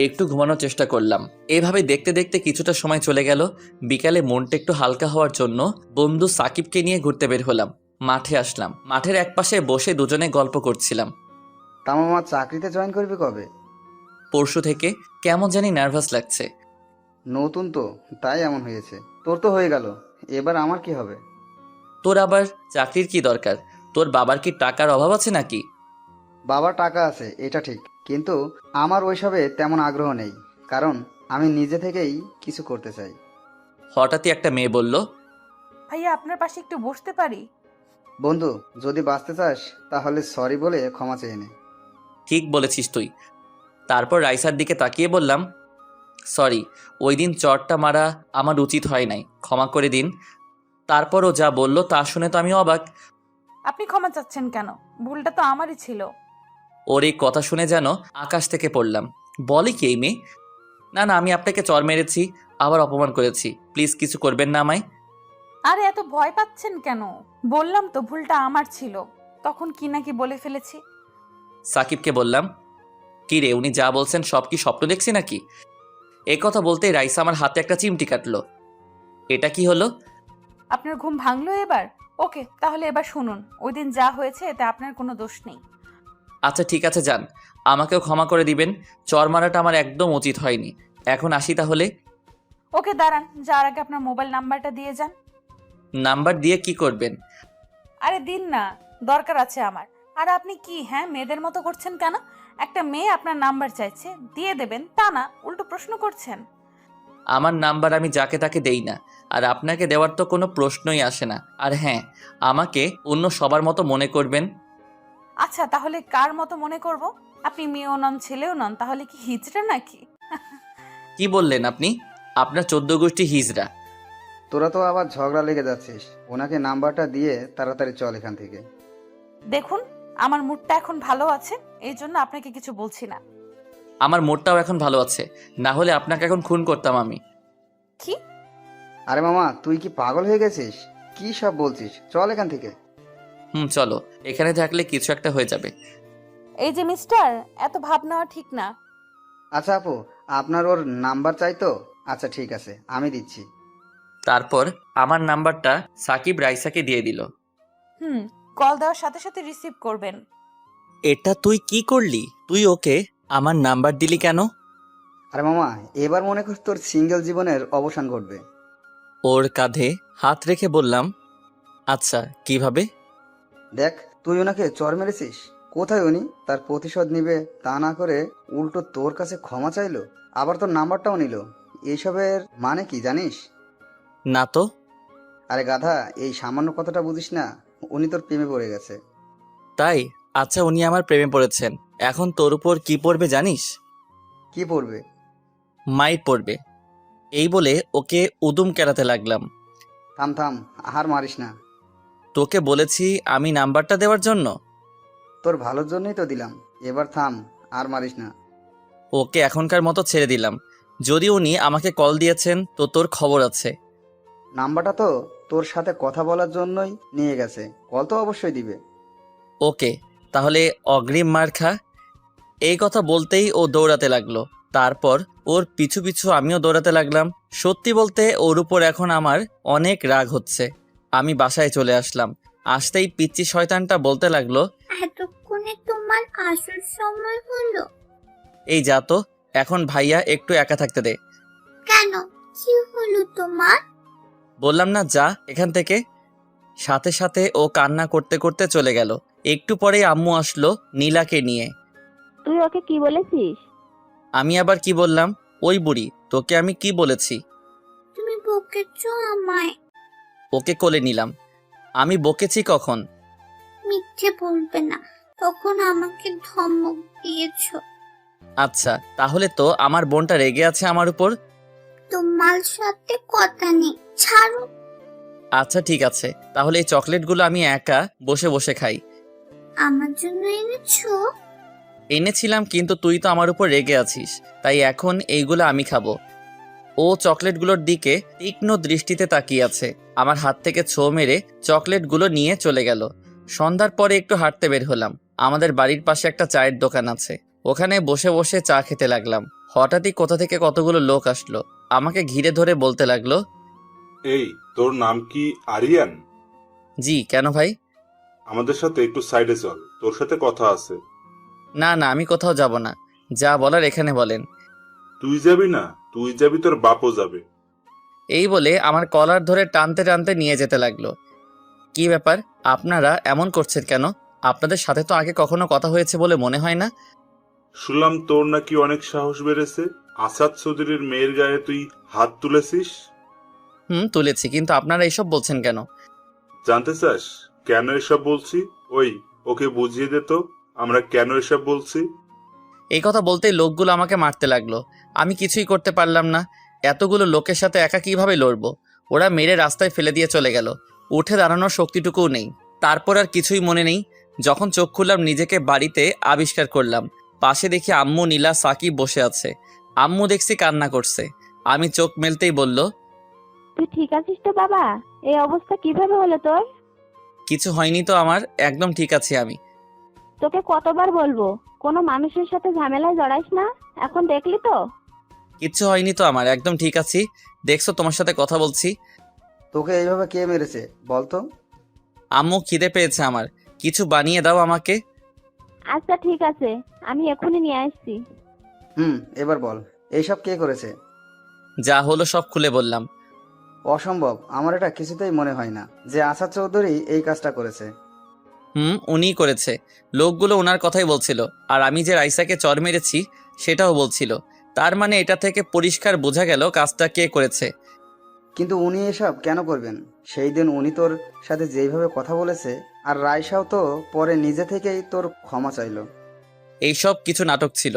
একটু ঘুমানোর চেষ্টা করলাম। এভাবে দেখতে দেখতে কিছুটা সময় চলে গেল। বিকালে মনটা একটু হালকা হওয়ার জন্য বন্ধু সাকিবকে নিয়ে ঘুরতে বের হলাম। মাঠে আসলাম। মাঠের একপাশে বসে দুজনে গল্প করছিলাম। তা মামা, চাকরিতে জয়েন করবি কবে? পরশু থেকে। কেমন জানি নার্ভাস লাগছে। নতুন তো, তাই এমন হয়েছে। তোর তো হয়ে গেল, এবার আমার কি হবে? তোর আবার চাকরির কি দরকার? তোর বাবার কি টাকার অভাব আছে নাকি? বাবার টাকা আছে এটা ঠিক, কিন্তু আমার ওইসবে তেমন আগ্রহ নেই, কারণ আমি নিজে থেকেই কিছু করতে চাই। হঠাৎই একটা মেয়ে বলল, ভাইয়া, আপনার পাশে একটু বসতে পারি? বন্ধু, যদি বাঁচতে চাস তাহলে সরি বলে ক্ষমা চেয়ে নে। ঠিক বলেছিস তুই। তারপর রাইসার দিকে তাকিয়ে বললাম, সরি, ওই দিন চটটা মারা আমার উচিত হয় নাই, ক্ষমা করে দিন। তারপরও যা বলল তা শুনে তো আমি অবাক। আপনি ক্ষমা চাচ্ছেন কেন? ভুলটা তো আমারই ছিল। ওর এই কথা শুনে যেন আকাশ থেকে পড়লাম। বলে কি এই মেয়ে? না না, আমি আপনাকে চর মেরেছি, আবার অপমান করেছি, প্লিজ কিছু করবেন না আমায়। আরে এত ভয় পাচ্ছেন কেন? বললাম তো ভুলটা আমার ছিল। তখন কি নাকি বলে ফেলেছি। সাকিবকে বললাম, কি রে, উনি যা বলছেন সব কি স্বপ্ন দেখছি নাকি? এ কথা বলতেই রাইসা আমার হাতে একটা চিমটি কাটলো। এটা কি হলো? আপনার ঘুম ভাঙলো এবার? ওকে, তাহলে এবার শুনুন। ওই দিন যা হয়েছে এতে আপনার কোনো দোষ নেই। আচ্ছা ঠিক আছে, যান, আমাকেও ক্ষমা করে দিবেন। চর মারাটা আমার একদম উচিত হয়নি। এখন আসি তাহলে। ওকে দাঁড়ান, যার আগে আপনার মোবাইল নাম্বারটা দিয়ে যান। নাম্বার দিয়ে কি করবেন? আরে দিন না, দরকার আছে আমার। আর আপনি কি মেয়েদের মতো করছেন কেন? একটা মেয়ে আপনার নাম্বার চাইছে, দিয়ে দেবেন তা না, উল্টো প্রশ্ন করছেন। আমার নাম্বার আমি যাকে তাকে দেই না, আর আপনাকে দেওয়ার তো কোনো প্রশ্নই আসে না। আর হ্যাঁ, আমাকে অন্য সবার মতো মনে করবেন। আচ্ছা, তাহলে কার মতো মনে করব? আপনি মেয়েও নন, ছেলেও নন, তাহলে কি হিজড়া নাকি? কি বললেন আপনি? আপনার 14 গোষ্ঠী হিজড়া। তোরা তো আবার ঝগড়া লেগে যাচ্ছিস। ওনাকে নাম্বারটা দিয়ে তাড়াতাড়ি চল এখান থেকে। দেখুন, আমার মুডটা এখন ভালো আছে, এই জন্য আপনাকে কিছু বলছি না। আমার মোড়টাও এখন ভালো আছে, না হলে আপনাকে এখন খুন করতাম আমি। কি? আরে মামা, তুই কি পাগল হয়ে গেছিস? কি সব বলছিস? চল এখান থেকে। চলো, এখানে থাকলে কিছু একটা হয়ে যাবে। এই যে মিস্টার, এত ভাব নেওয়া ঠিক না। আচ্ছা আপু, আপনার ওর নাম্বার চাই তো? আচ্ছা ঠিক আছে, আমি দিচ্ছি। তারপর আমার নাম্বারটা সাকিব রাইসাকে দিয়ে দিল। কল দেওয়ার সাথে সাথে রিসিভ করবেন। এটা তুই কি করলি? তুই ওকে আমার নাম্বার দিলি কেন? আরে মামা, এবার মনে কর তোর সিঙ্গেল জীবনের অবসান ঘটবে। ওর কাঁধে হাত রেখে বললাম, আচ্ছা কিভাবে? দেখ, তুই ওনাকে চর মেরেছিস। কোথায় উনি তার প্রতিশোধ নিবে তা না করে উল্টো তোর কাছে ক্ষমা চাইলো, আবার তোর নাম্বারটাও নিল। এইসবের মানে কি জানিস? না তো। আরে গাধা, এই সামান্য কথাটা বুঝিস না? উনি তোর প্রেমে পড়ে গেছে। তাই? আচ্ছা, উনি আমার প্রেমে পড়েছেন, এখন তোর উপর কি পড়বে জানিস? কি পড়বে? মাইর পড়বে। এই বলে ওকে উদুম কেলাতে লাগলাম। থাম থাম, আর মারিস না। তোকে বলেছি আমি নাম্বারটা দেওয়ার জন্য। তোর ভালোর জন্যই তো দিলাম, এবার থাম, আর মারিস না। ওকে এখনকার মতো ছেড়ে দিলাম। যদি উনি আমাকে কল দিয়েছেন তো তোর খবর আছে। নাম্বারটা তো তোর সাথে কথা বলার জন্যই নিয়ে গেছে, কল তো অবশ্যই দিবে। ওকে, তাহলে অগ্রিম মার খা। এই কথা বলতেই ও দৌড়াতে লাগলো। তারপর ওর পিছু পিছু আমিও দৌড়াতে লাগলাম। সত্যি বলতে ওর উপর এখন আমার অনেক রাগ হচ্ছে। আমি বাসায় চলে আসলাম। আসতেই পিচ্চি শয়তানটা বলতে লাগলো, এতক্ষণে তোমার আসল সময় হলো? এই যা তো, এখন ভাইয়া একটু একা থাকতে দে। কেন, কি হলো তোমার? বললাম না যা এখান থেকে। সাথে সাথে ও কান্না করতে করতে চলে গেল। একটু পরেই আম্মু আসলো নীলাকে নিয়ে। তুই ওকে কি বলেছিস? আমি আবার কি বললাম? ওই বুড়ি, তোকে আমি কি বলেছি? তুমি বকেছো আমায়। ওকে কোলে নিলাম। আমি বকেছি কখন? মিথ্যে বলবে না, তখন আমাকে ধমক দিয়েছো। আচ্ছা, তাহলে তো আমার বোনটা রেগে আছে আমার উপর। তোমার সাথে কথা নেই, ছাড়ো। আচ্ছা ঠিক আছে, তাহলে এই চকলেটগুলো আমি একা বসে বসে খাই। আমার জন্য এনেছো? এনেছিলাম, কিন্তু তুই তো আমার উপর রেগে আছিস, তাই এখন এইগুলো আমি খাবো। ও চকলেটগুলোর দিকে তীক্ষ্ণ দৃষ্টিতে তাকিয়ে আছে। আমার হাত থেকে ছো মেরে চকলেটগুলো নিয়ে চলে গেল। সন্ধ্যার পরে একটু হাঁটতে বের হলাম। আমাদের বাড়ির পাশে একটা চায়ের দোকান আছে, ওখানে বসে বসে চা খেতে লাগলাম। হঠাৎই কোথা থেকে কতগুলো লোক আসলো, আমাকে ঘিরে ধরে বলতে লাগলো, এই, তোর নাম কি আরিয়ান? জি কেন ভাই? আমাদের সাথে একটু সাইডে চল, তোর সাথে কথা আছে। না না, আমি কোথাও যাব না, যা বলার এখানে বলেন। তুই যাবি না? তুই যাবি, তোর বাপও যাবে। এই বলে আমার কলার ধরে টানতে টানতে নিয়ে যেতে লাগলো। কি ব্যাপার, আপনারা এমন করছেন কেন? আপনাদের সাথে তো আগে কখনো কথা হয়েছে বলে মনে হয় না। শুনলাম তোর নাকি অনেক সাহস বেড়েছে, আসাদ চৌধুরীর মেয়ের গায়ে তুই হাত তুলেছিস। তুলেছি, কিন্তু আপনারা এসব বলছেন কেন? জানতে চাস কেন এসব বলছি? ওই, ওকে বুঝিয়ে দে তো আমরা কেন এসব বলছি। এই কথা বলতেই লোকগুলো আমাকে মারতে লাগলো। আমি কিছুই করতে পারলাম না। এতগুলো লোকের সাথে একা কিভাবে লড়বো? ওরা মেরে রাস্তায় ফেলে দিয়ে চলে গেল। উঠে দাঁড়ানোর শক্তিটুকুও নেই। তারপর আর কিছুই মনে নেই। যখন চোখ খুললাম নিজেকে বাড়িতে আবিষ্কার করলাম। পাশে দেখি আম্মু, নীলা, সাকিব বসে আছে। আম্মু দেখছি কান্না করছে। আমি চোখ মেলতেই বলল, তুই ঠিক আছিস তো বাবা? এই অবস্থা কিভাবে হলো তোর? কিছু হয়নি তো আমার, একদম ঠিক আছি আমি। তোকে কতবার বলবো কোনো মানুষের সাথে ঝামেলায় জড়াইস না, এখন দেখলি তো? কিচ্ছু হয়নি তো আমার, একদম ঠিক আছি। দেখছো তোমার সাথে কথা বলছি। তোকে এইভাবে কে মেরেছে বলতো? আম্মু, খিদে পেয়েছে আমার, কিছু বানিয়ে দাও আমাকে। আচ্ছা ঠিক আছে, আমি এখনই নিয়ে আসছি। এবার বল, এইসব কে করেছে? যা হলো সব খুলে বললাম। অসম্ভব, আমার এটা কিছুতেই মনে হয় না যে আসাদ চৌধুরী এই কাজটা করেছে। উনিই করেছে। লোকগুলো ওনার কথাই বলছিল, আর আমি যে রাইসাকে চর মেরেছি সেটাও বলছিল। তার মানে এটা থেকে পরিষ্কার বোঝা গেল কাজটা কে করেছে। কিন্তু উনি এসব কেন করবেন? সেই দিন উনি তোর সাথে যেইভাবে কথা বলেছে, আর রাইসাও তো পরে নিজে থেকেই তোর ক্ষমা চাইলো। এইসব কিছু নাটক ছিল।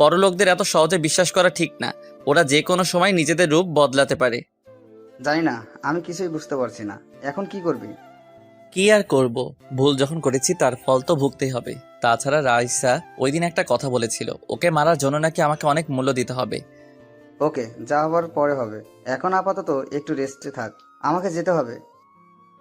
বড় লোকদের এত সহজে বিশ্বাস করা ঠিক না। ওরা যে কোনো সময় নিজেদের রূপ বদলাতে পারে। জানি না, আমি কিছুই বুঝতে পারছি না। এখন কি করবি? কি আর করব, ভুল যখন করেছি তার ফল তো ভুগতেই হবে। তাছাড়া রাইসা ওই দিন একটা কথা বলেছিল, ওকে মারার জন্য নাকি আমাকে অনেক মূল্য দিতে হবে। ওকে, যা হবার পরে হবে। এখন আপাতত একটু রেস্টে থাক, আমাকে যেতে হবে।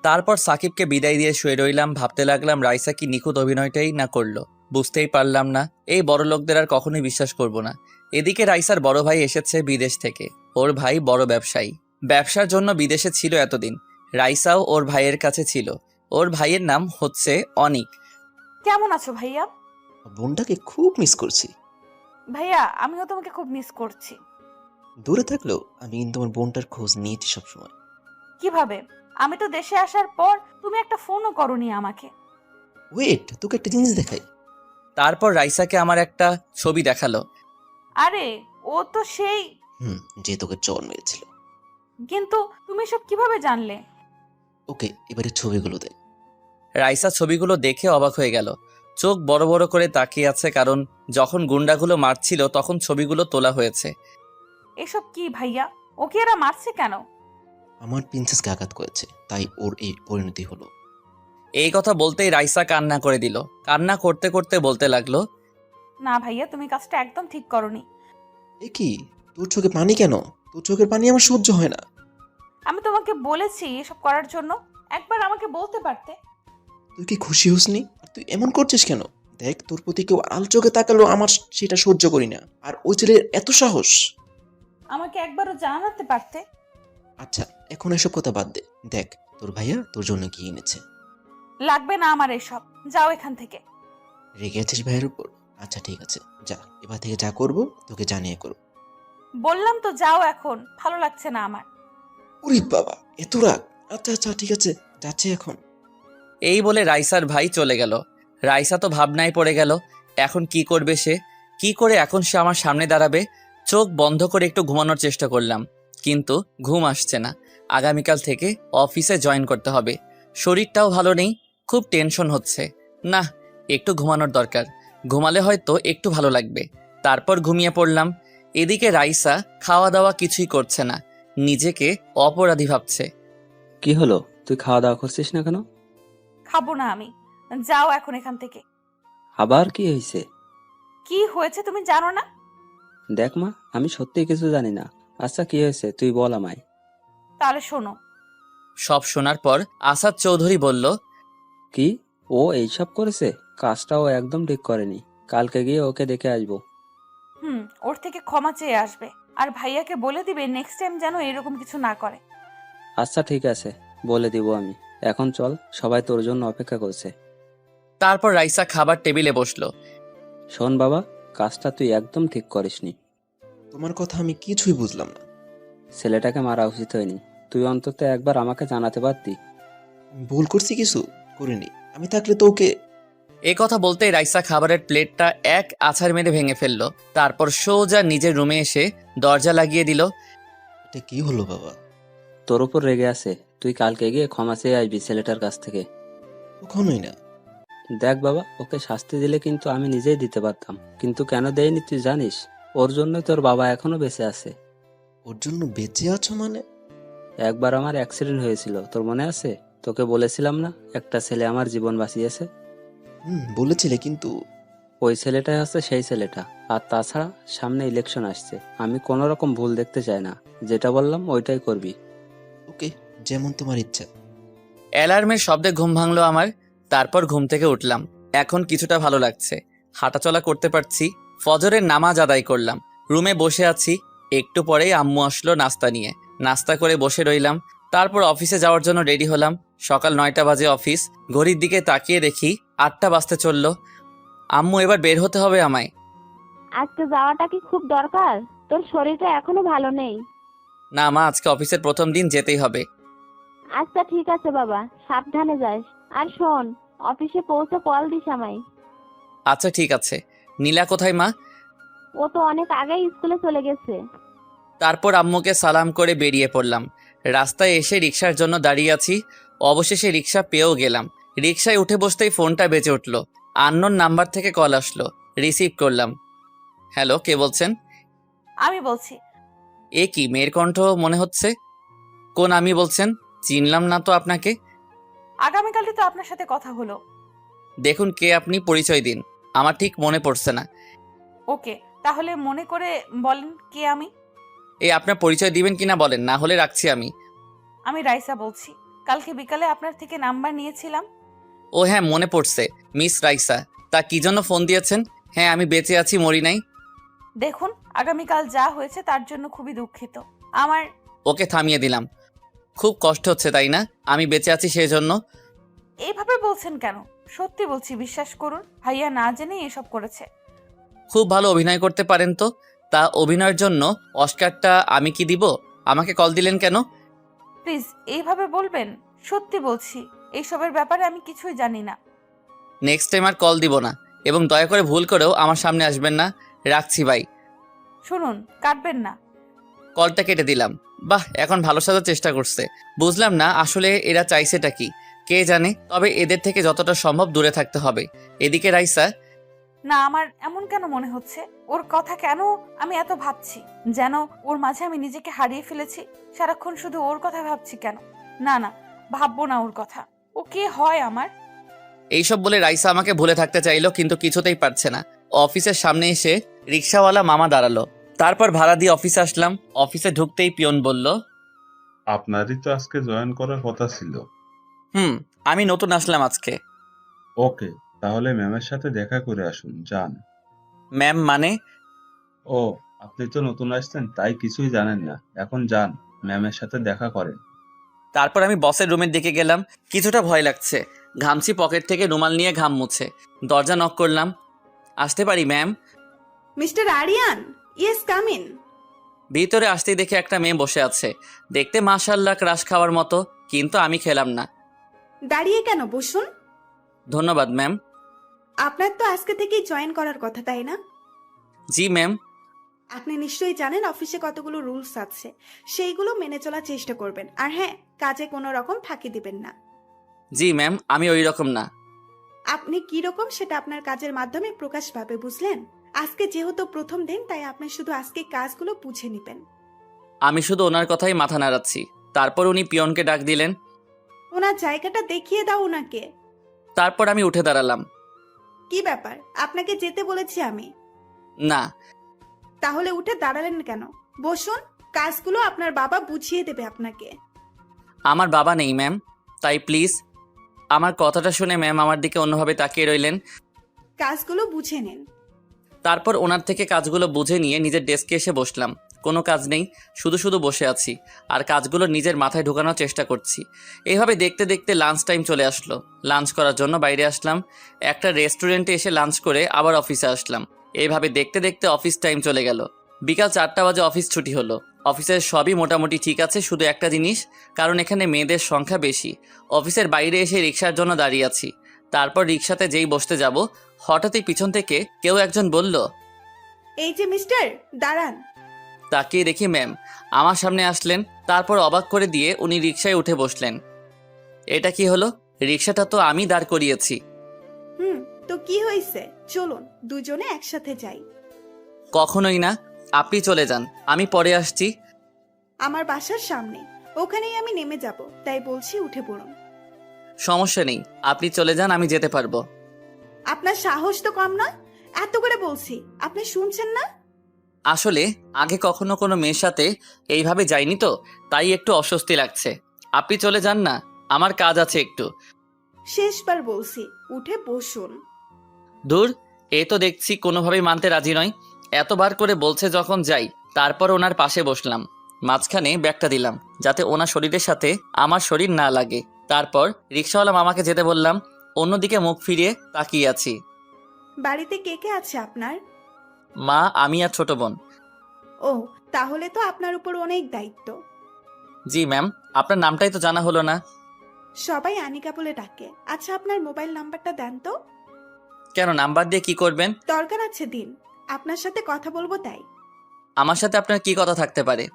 তারপর সাকিবকে বিদায় দিয়ে শুয়ে রইলাম। ভাবতে লাগলাম রাইসা কি নিখুঁত অভিনয়টাই না করলো। বুঝতেই পারলাম না, এই বড় লোকদের আর কখনোই বিশ্বাস করব না। এদিকে রাইসার বড় ভাই এসেছে বিদেশ থেকে। ওর ভাই বড় ব্যবসায়ী, ব্যবসার জন্য বিদেশে ছিল এতদিন। রাইসাও ওর ভাইয়ের কাছে ছিল। ওর ভাইয়ের নাম হচ্ছে অনিক। কেমন আছো ভাইয়া? বোনটাকে খুব মিস করছি। ভাইয়া আমিও তোমাকে খুব মিস করছি। দূরে থাকলেও আমি কিন্তু আমার বোনটার খোঁজ নিয়েছি সবসময়। কিভাবে? আমি তো দেশে আসার পর তুমি একটা ফোনও করোনি আমাকে। ওয়েট, তোকে একটা জিনিস দেখাই। তারপর রাইসাকে আমার একটা ছবি দেখালো। আরে ও তো সেই। যে তোকে চর মেরেছিল। কিন্তু তুমি সব কিভাবে জানলে? ওকে, এবারে ছবিগুলো দে। রাইসা ছবিগুলো দেখে অবাক হয়ে গেল। চোখ বড় বড় করে তাকিয়ে আছে, কারণ যখন গুন্ডাগুলো মারছিল তখন ছবিগুলো তোলা হয়েছে। এসব কি ভাইয়া? ওকে এরা মারছে কেন? আমার প্রিন্সেসকে আঘাত করেছে, তাই ওর এই পরিণতি হলো। এই কথা বলতেই রাইসা কান্না করে দিল। কান্না করতে করতে বলতে লাগলো, না ভাইয়া, তুমি কাজটা একদম ঠিক করোনি। এ কি, তোর চোখে পানি কেন? তোর চোখের পানি আমার সহ্য হয় না। আমি তোমাকে বলেছি এসব করার জন্য, একবার আমাকে বলতে পারতে। তুই কি খুশি হসনি? আর তুই এমন করছিস কেন? দেখ, তোর প্রতি কেউ আল চোখে তাকালো আমার সেটা সহ্য করি না। আর ওই ছেলের এত সাহস। আমাকে একবারও জানাতে পারতে। আচ্ছা, এখন এসব কথা বাদ দে। দেখ, তোর ভাইয়া তোর জন্য কি এনেছে। লাগবে না আমার এসব, যাও এখান থেকে। রেগে আছিস ভাইয়ের উপর? আচ্ছা ঠিক আছে, যা। এবার থেকে যা করবো তোকে জানিয়ে করবো। বললাম তো যাও এখন, ভালো লাগছে না আমার। উরি বাবা, এত রাগ! আচ্ছা আচ্ছা ঠিক আছে, যাচ্ছি এখন। এই বলে রাইসার ভাই চলে গেল। রাইসা তো ভাবনায় পড়ে গেল, এখন কি করবে সে? কি করে এখন সে আমার সামনে দাঁড়াবে? চোখ বন্ধ করে একটু ঘুমানোর চেষ্টা করলাম, কিন্তু ঘুম আসছে না। আগামীকাল থেকে অফিসে জয়েন করতে হবে। শরীরটাও ভালো নেই, খুব টেনশন হচ্ছে। না, একটু ঘুমানোর দরকার। ঘুমালে হয়তো একটু ভালো লাগবে। তারপর ঘুমিয়ে পড়লাম। এদিকে রাইসা খাওয়া দাওয়া কিছুই করছে না, নিজেকে অপরাধী ভাবছে। কি হলো, তুই খাওয়া দাওয়া করছিস না কেন? খাবো না আমি, যাও এখন এখান থেকে। আবার কি হয়েছে? কি হয়েছে তুমি জানো না? দেখ মা, আমি সত্যি কিছু জানি না। আচ্ছা কি হয়েছে তুই বল আমায়। তাহলে শোনো। সব শোনার পর আসাদ চৌধুরী বলল, কি? ও এইসব করেছে? কাজটাও একদম ঠিক করেনি। কালকে গিয়ে ওকে দেখে আসবো। ওর থেকে ক্ষমা চেয়ে আসবে, আর ভাইয়াকে বলে দিবে নেক্সট টাইম যেন এরকম কিছু না করে। আচ্ছা ঠিক আছে, বলে দিব আমি। এখন চল, সবাই তোর জন্য অপেক্ষা করছে। তারপর রাইসা খাবার টেবিলে বসলো। শোন বাবা, কাজটা তুই একদম ঠিক করিসনি। তোমার কথা আমি কিছুই বুঝলাম না। ছেলেটাকে মারা উচিত হয়নি। তুই অন্তত একবার আমাকে জানাতে পারতি। আমি ভুল করছি? কিছু করিনি। আমি থাকলে তো ওকে। এ কথা বলতেই রাইসা খাবারের প্লেটটা এক আছাড় মেরে ভেঙে ফেললো। তারপর সোজা নিজের রুমে এসে দরজা লাগিয়ে দিল। এটা কি হলো বাবা? তোর উপর রেগে আছে। তুই কালকে গিয়ে ক্ষমা চেয়ে আসবি ছেলেটার কাছ থেকে। কখনোই না। দেখ বাবা, ওকে শাস্তি দিলে কিন্তু আমি নিজেই দিতে পারতাম, কিন্তু কেন দেয়নি তুই জানিস? ওর জন্য তোর বাবা এখনো বেঁচে আছে। ওর জন্য বেঁচে আছো মানে? একবার আমার অ্যাক্সিডেন্ট হয়েছিল, তোর মনে আছে? তোকে বলেছিলাম না একটা ছেলে আমার জীবন বাঁচিয়েছে? বলেছিলে, কিন্তু ওই ছেলেটাই হচ্ছে সেই ছেলেটা। আর তাছাড়া সামনে ইলেকশন আসছে, আমি কোনো রকম ভুল দেখতে চাই না। যেটা বললাম ওইটাই করবি। ওকে, যেমন তোমার ইচ্ছা। অ্যালার্মের শব্দে ঘুম ভাঙলো আমার। তারপর ঘুম থেকে উঠলাম। এখন কিছুটা ভালো লাগছে, হাঁটাচলা করতে পারছি। ফজরের নামাজ আদায় করলাম, রুমে বসে আছি। একটু পরেই আম্মু আসলো নাস্তা নিয়ে। নাস্তা করে বসে রইলাম। তারপর অফিসে যাওয়ার জন্য রেডি হলাম। সকাল 9টা বাজে অফিস। ঘড়ির দিকে তাকিয়ে দেখি 8টা বাজতে চললো। আম্মু, এবার বের হতে হবে আমায়। আজকে যাওয়াটা কি খুব দরকার? তোর শরীরটা এখনো ভালো নেই। না মা, আজকে অফিসের প্রথম দিন, যেতেই হবে। আচ্ছা ঠিক আছে বাবা, সাবধানে যাস। আর শোন, অফিসে পৌঁছে কল দিস আমায়। আচ্ছা ঠিক আছে। নীলা কোথায় মা? ও তো অনেক আগেই স্কুলে চলে গেছে। তারপর আম্মুকে সালাম করে বেরিয়ে পড়লাম। রাস্তায় এসে রিক্সার জন্য দাঁড়িয়ে আছি। অবশেষে রিক্সা পেয়েও গেলাম। রিক্সায় উঠে বসতেই ফোনটা বেজে উঠল। আননোন নাম্বার থেকে কল আসলো। রিসিভ করলাম। হ্যালো, কে বলছেন? আমি বলছি। এ কি মেয়ের কণ্ঠ মনে হচ্ছে? কোন আমি বলছেন? চিনলাম না তো আপনাকে। আগামীকালই তো আপনার সাথে কথা হলো। দেখুন কে আপনি, পরিচয় দিন। আমার ঠিক মনে পড়ছে না। ওকে, তাহলে মনে করে বলেন কে আমি। এই আপনার পরিচয় দিবেন কিনা বলেন, না হলে রাখছি আমি। আমি রাইসা বলছি। কালকে বিকালে আপনার থেকে নাম্বার নিয়েছিলাম। ও হ্যাঁ, মনে পড়ছে, মিস রাইসা। তা কি জন্য ফোন দিয়েছেন? হ্যাঁ, আমি বেঁচে আছি, মরি নাই। দেখুন, আগামীকাল যা হয়েছে তার জন্য খুবই দুঃখিত। আমার ওকে থামিয়ে দিলাম। খুব কষ্ট হচ্ছে তাই না? আমি বেঁচে আছি সেই জন্য? এইভাবে বলছেন কেন? সত্যি বলছি, বিশ্বাস করুন, ভাইয়া না জেনে এসব করেছে। খুব ভালো অভিনয় করতে পারেন তো। তা অভিনয়ের জন্য অস্কারটা আমি কি দিব? আমাকে কল দিলেন কেন? প্লিজ এইভাবে বলবেন। সত্যি বলছি, এইসবের ব্যাপারে আমি কিছুই জানি না। নেক্সট টাইম আর কল দিব না, এবং দয়া করে ভুল করেও আমার সামনে আসবেন না। রাখছি বাই। শুনুন, কাটবেন না। কলটা কেটে দিলাম। বাহ, এখন ভালো সাজার চেষ্টা করছে। বুঝলাম না আসলে এরা চাইছেটা কি, কে জানে। তবে এদের থেকে যতটা সম্ভব দূরে থাকতে হবে। এদিকে রাইসা, না, আমার এমন কেন মনে হচ্ছে? ওর কথা কেন আমি এত ভাবছি, যেন ওর মাঝে আমি নিজেকে হারিয়ে ফেলেছি। সারাক্ষণ শুধু ওর কথা ভাবছি কেন? না না, ভাববো না ওর কথা। ও কে হয় আমার? এইসব বলে রাইসা আমাকে ভুলে থাকতে চাইলো, কিন্তু কিছুতেই পারছে না। অফিসের সামনে এসে রিক্সাওয়ালা মামা দাঁড়ালো। তারপর ভাড়া দিয়ে অফিসে আসলাম। অফিসে ঢুকতেই পিয়ন বলল, আপনারই তো আজকে জয়েন করার কথা ছিল। আমি নতুন আসলাম আজকে। ওকে, তাহলে ম্যামের সাথে দেখা করে আসুন, যান। ম্যাম মানে? ও, আপনি তো নতুন আসছেন তাই কিছুই জানেন না। এখন যান, ম্যামের সাথে দেখা করেন। তারপর আমি বসের রুমের দিকে গেলাম। কিছুটা ভয় লাগছে। ঘামছি, পকেট থেকে রুমাল নিয়ে ঘাম মুছে। দরজা নক করলাম। আসতে পারি ma'am? Mister Aryan, yes, come in. ভিতরে আসতেই দেখে একটা মেয়ে বসে আছে। দেখতে মাশাআল্লাহ ক্রাশ খাওয়ার মতো, কিন্তু আমি খেলাম না। দাঁড়িয়ে কেন, বসুন। ধন্যবাদ ম্যাম। আপনার তো আজকে থেকেই জয়েন করার কথা, তাই না? জি ম্যাম। আপনি নিশ্চয়ই জানেন অফিসে কতগুলো রুলস আছে, সেইগুলো মেনে চলার চেষ্টা করবেন। আর হ্যাঁ, কাজে কোনো রকম ফাঁকি দিবেন না। জি ম্যাম, আমি ওই রকম না। আপনি কি রকম সেটা আপনার কাজের মাধ্যমে প্রকাশ পাবে, বুঝলেন? আজকে যেহেতু প্রথম দিন, তাই আপনি শুধু আজকে কাজগুলো বুঝে নেবেন। আমি শুধু ওনার কথাই মাথা নাড়াচ্ছি। তারপর উনি পিয়নকে ডাক দিলেন। ওনার জায়গাটা দেখিয়ে দাও ওনাকে। তারপর আমি উঠে দাঁড়ালাম। কি ব্যাপার, আপনাকে যেতে বলেছি আমি। না। তাহলে উঠে দাঁড়ালেন কেন? বসুন, কাজগুলো আপনার বাবা বুঝিয়ে দেবে আপনাকে। আমার বাবা নেই ম্যাম, তাই প্লিজ। আমার কথাটা শুনে ম্যাম আমার দিকে অন্যভাবে তাকিয়ে রইলেন। কাজগুলো বুঝে নিন। তারপর ওনার থেকে কাজগুলো বুঝে নিয়ে নিজের ডেস্কে এসে বসলাম। কোনো কাজ নেই, শুধু শুধু বসে আছি আর কাজগুলো নিজের মাথায় ঢোকানোর চেষ্টা করছি। এইভাবে দেখতে দেখতে লাঞ্চ টাইম চলে আসলো। লাঞ্চ করার জন্য বাইরে আসলাম। একটা রেস্টুরেন্টে এসে লাঞ্চ করে আবার অফিসে আসলাম। এইভাবে দেখতে দেখতে অফিস টাইম চলে গেল। বিকাল 4টা বাজে অফিস ছুটি হলো। অফিসের সবই মোটামুটি ঠিক আছে, শুধু একটা জিনিস, কারণ এখানে মেয়েদের সংখ্যা বেশি। অফিসের বাইরে এসে রিক্সার জন্য দাঁড়িয়ে আছি। তারপর রিক্সাতে যেই বসতে যাব, হঠাৎই পিছন থেকে কেউ একজন বলল, এই যে মিস্টার, দাঁড়ান। তাকিয়ে দেখি ম্যাম আমার সামনে আসলেন। তারপর অবাক করে দিয়ে উনি রিকশায় উঠে বসলেন। এটা কি হলো? রিকশাটা তো আমি দাঁড় করিয়েছি। তো কি হয়েছে? চলুন দুজনে একসাথে যাই। কখনোই না, আপনি চলে যান, আমি পরে আসছি। আমার বাসার সামনে, ওখানেই আমি নেমে যাব, তাই বলছি উঠে পড়ুন। সমস্যা নেই, আপনি চলে যান, আমি যেতে পারবো। আপনার সাহস তো কম নয়, এত করে বলছি, আপনি শুনছেন না? আসলে আগে কখনো কোনো মেয়ের সাথে এইভাবে যাইনি তো, তাই একটু অস্বস্তি লাগছে। আপনি চলে যান না, আমার কাজ আছে একটু। শেষবার বলছি, উঠে বসুন। দূর, এ তো দেখছি কোনোভাবেই মানতে রাজি নয়। এতবার করে বলছে যখন যাই। তারপর ওনার পাশে বসলাম। মাঝখানে ব্যাগটা দিলাম, যাতে ওনার শরীরের সাথে আমার শরীর না লাগে। তারপর রিক্সাওয়ালা মামাকে যেতে বললাম। অন্যদিকে মুখ ফিরিয়ে তাকিয়ে আছি। বাড়িতে কে কে আছে আপনার? মা, আমি আর ছোট বোন। ও, তাহলে তো আপনার উপর অনেক দায়িত্ব। জি ম্যাম, আপনার নামটাই তো জানা হলো না। সবাই আনিকা বলে ডাকে। আচ্ছা, আপনার মোবাইল নাম্বারটা দেন তো। কেন, নাম্বার দিয়ে কি করবেন? দরকার আছে, দিন, আপনার সাথে কথা বলবো তাই। আমার সাথে আপনার কি কথা থাকতে পারে?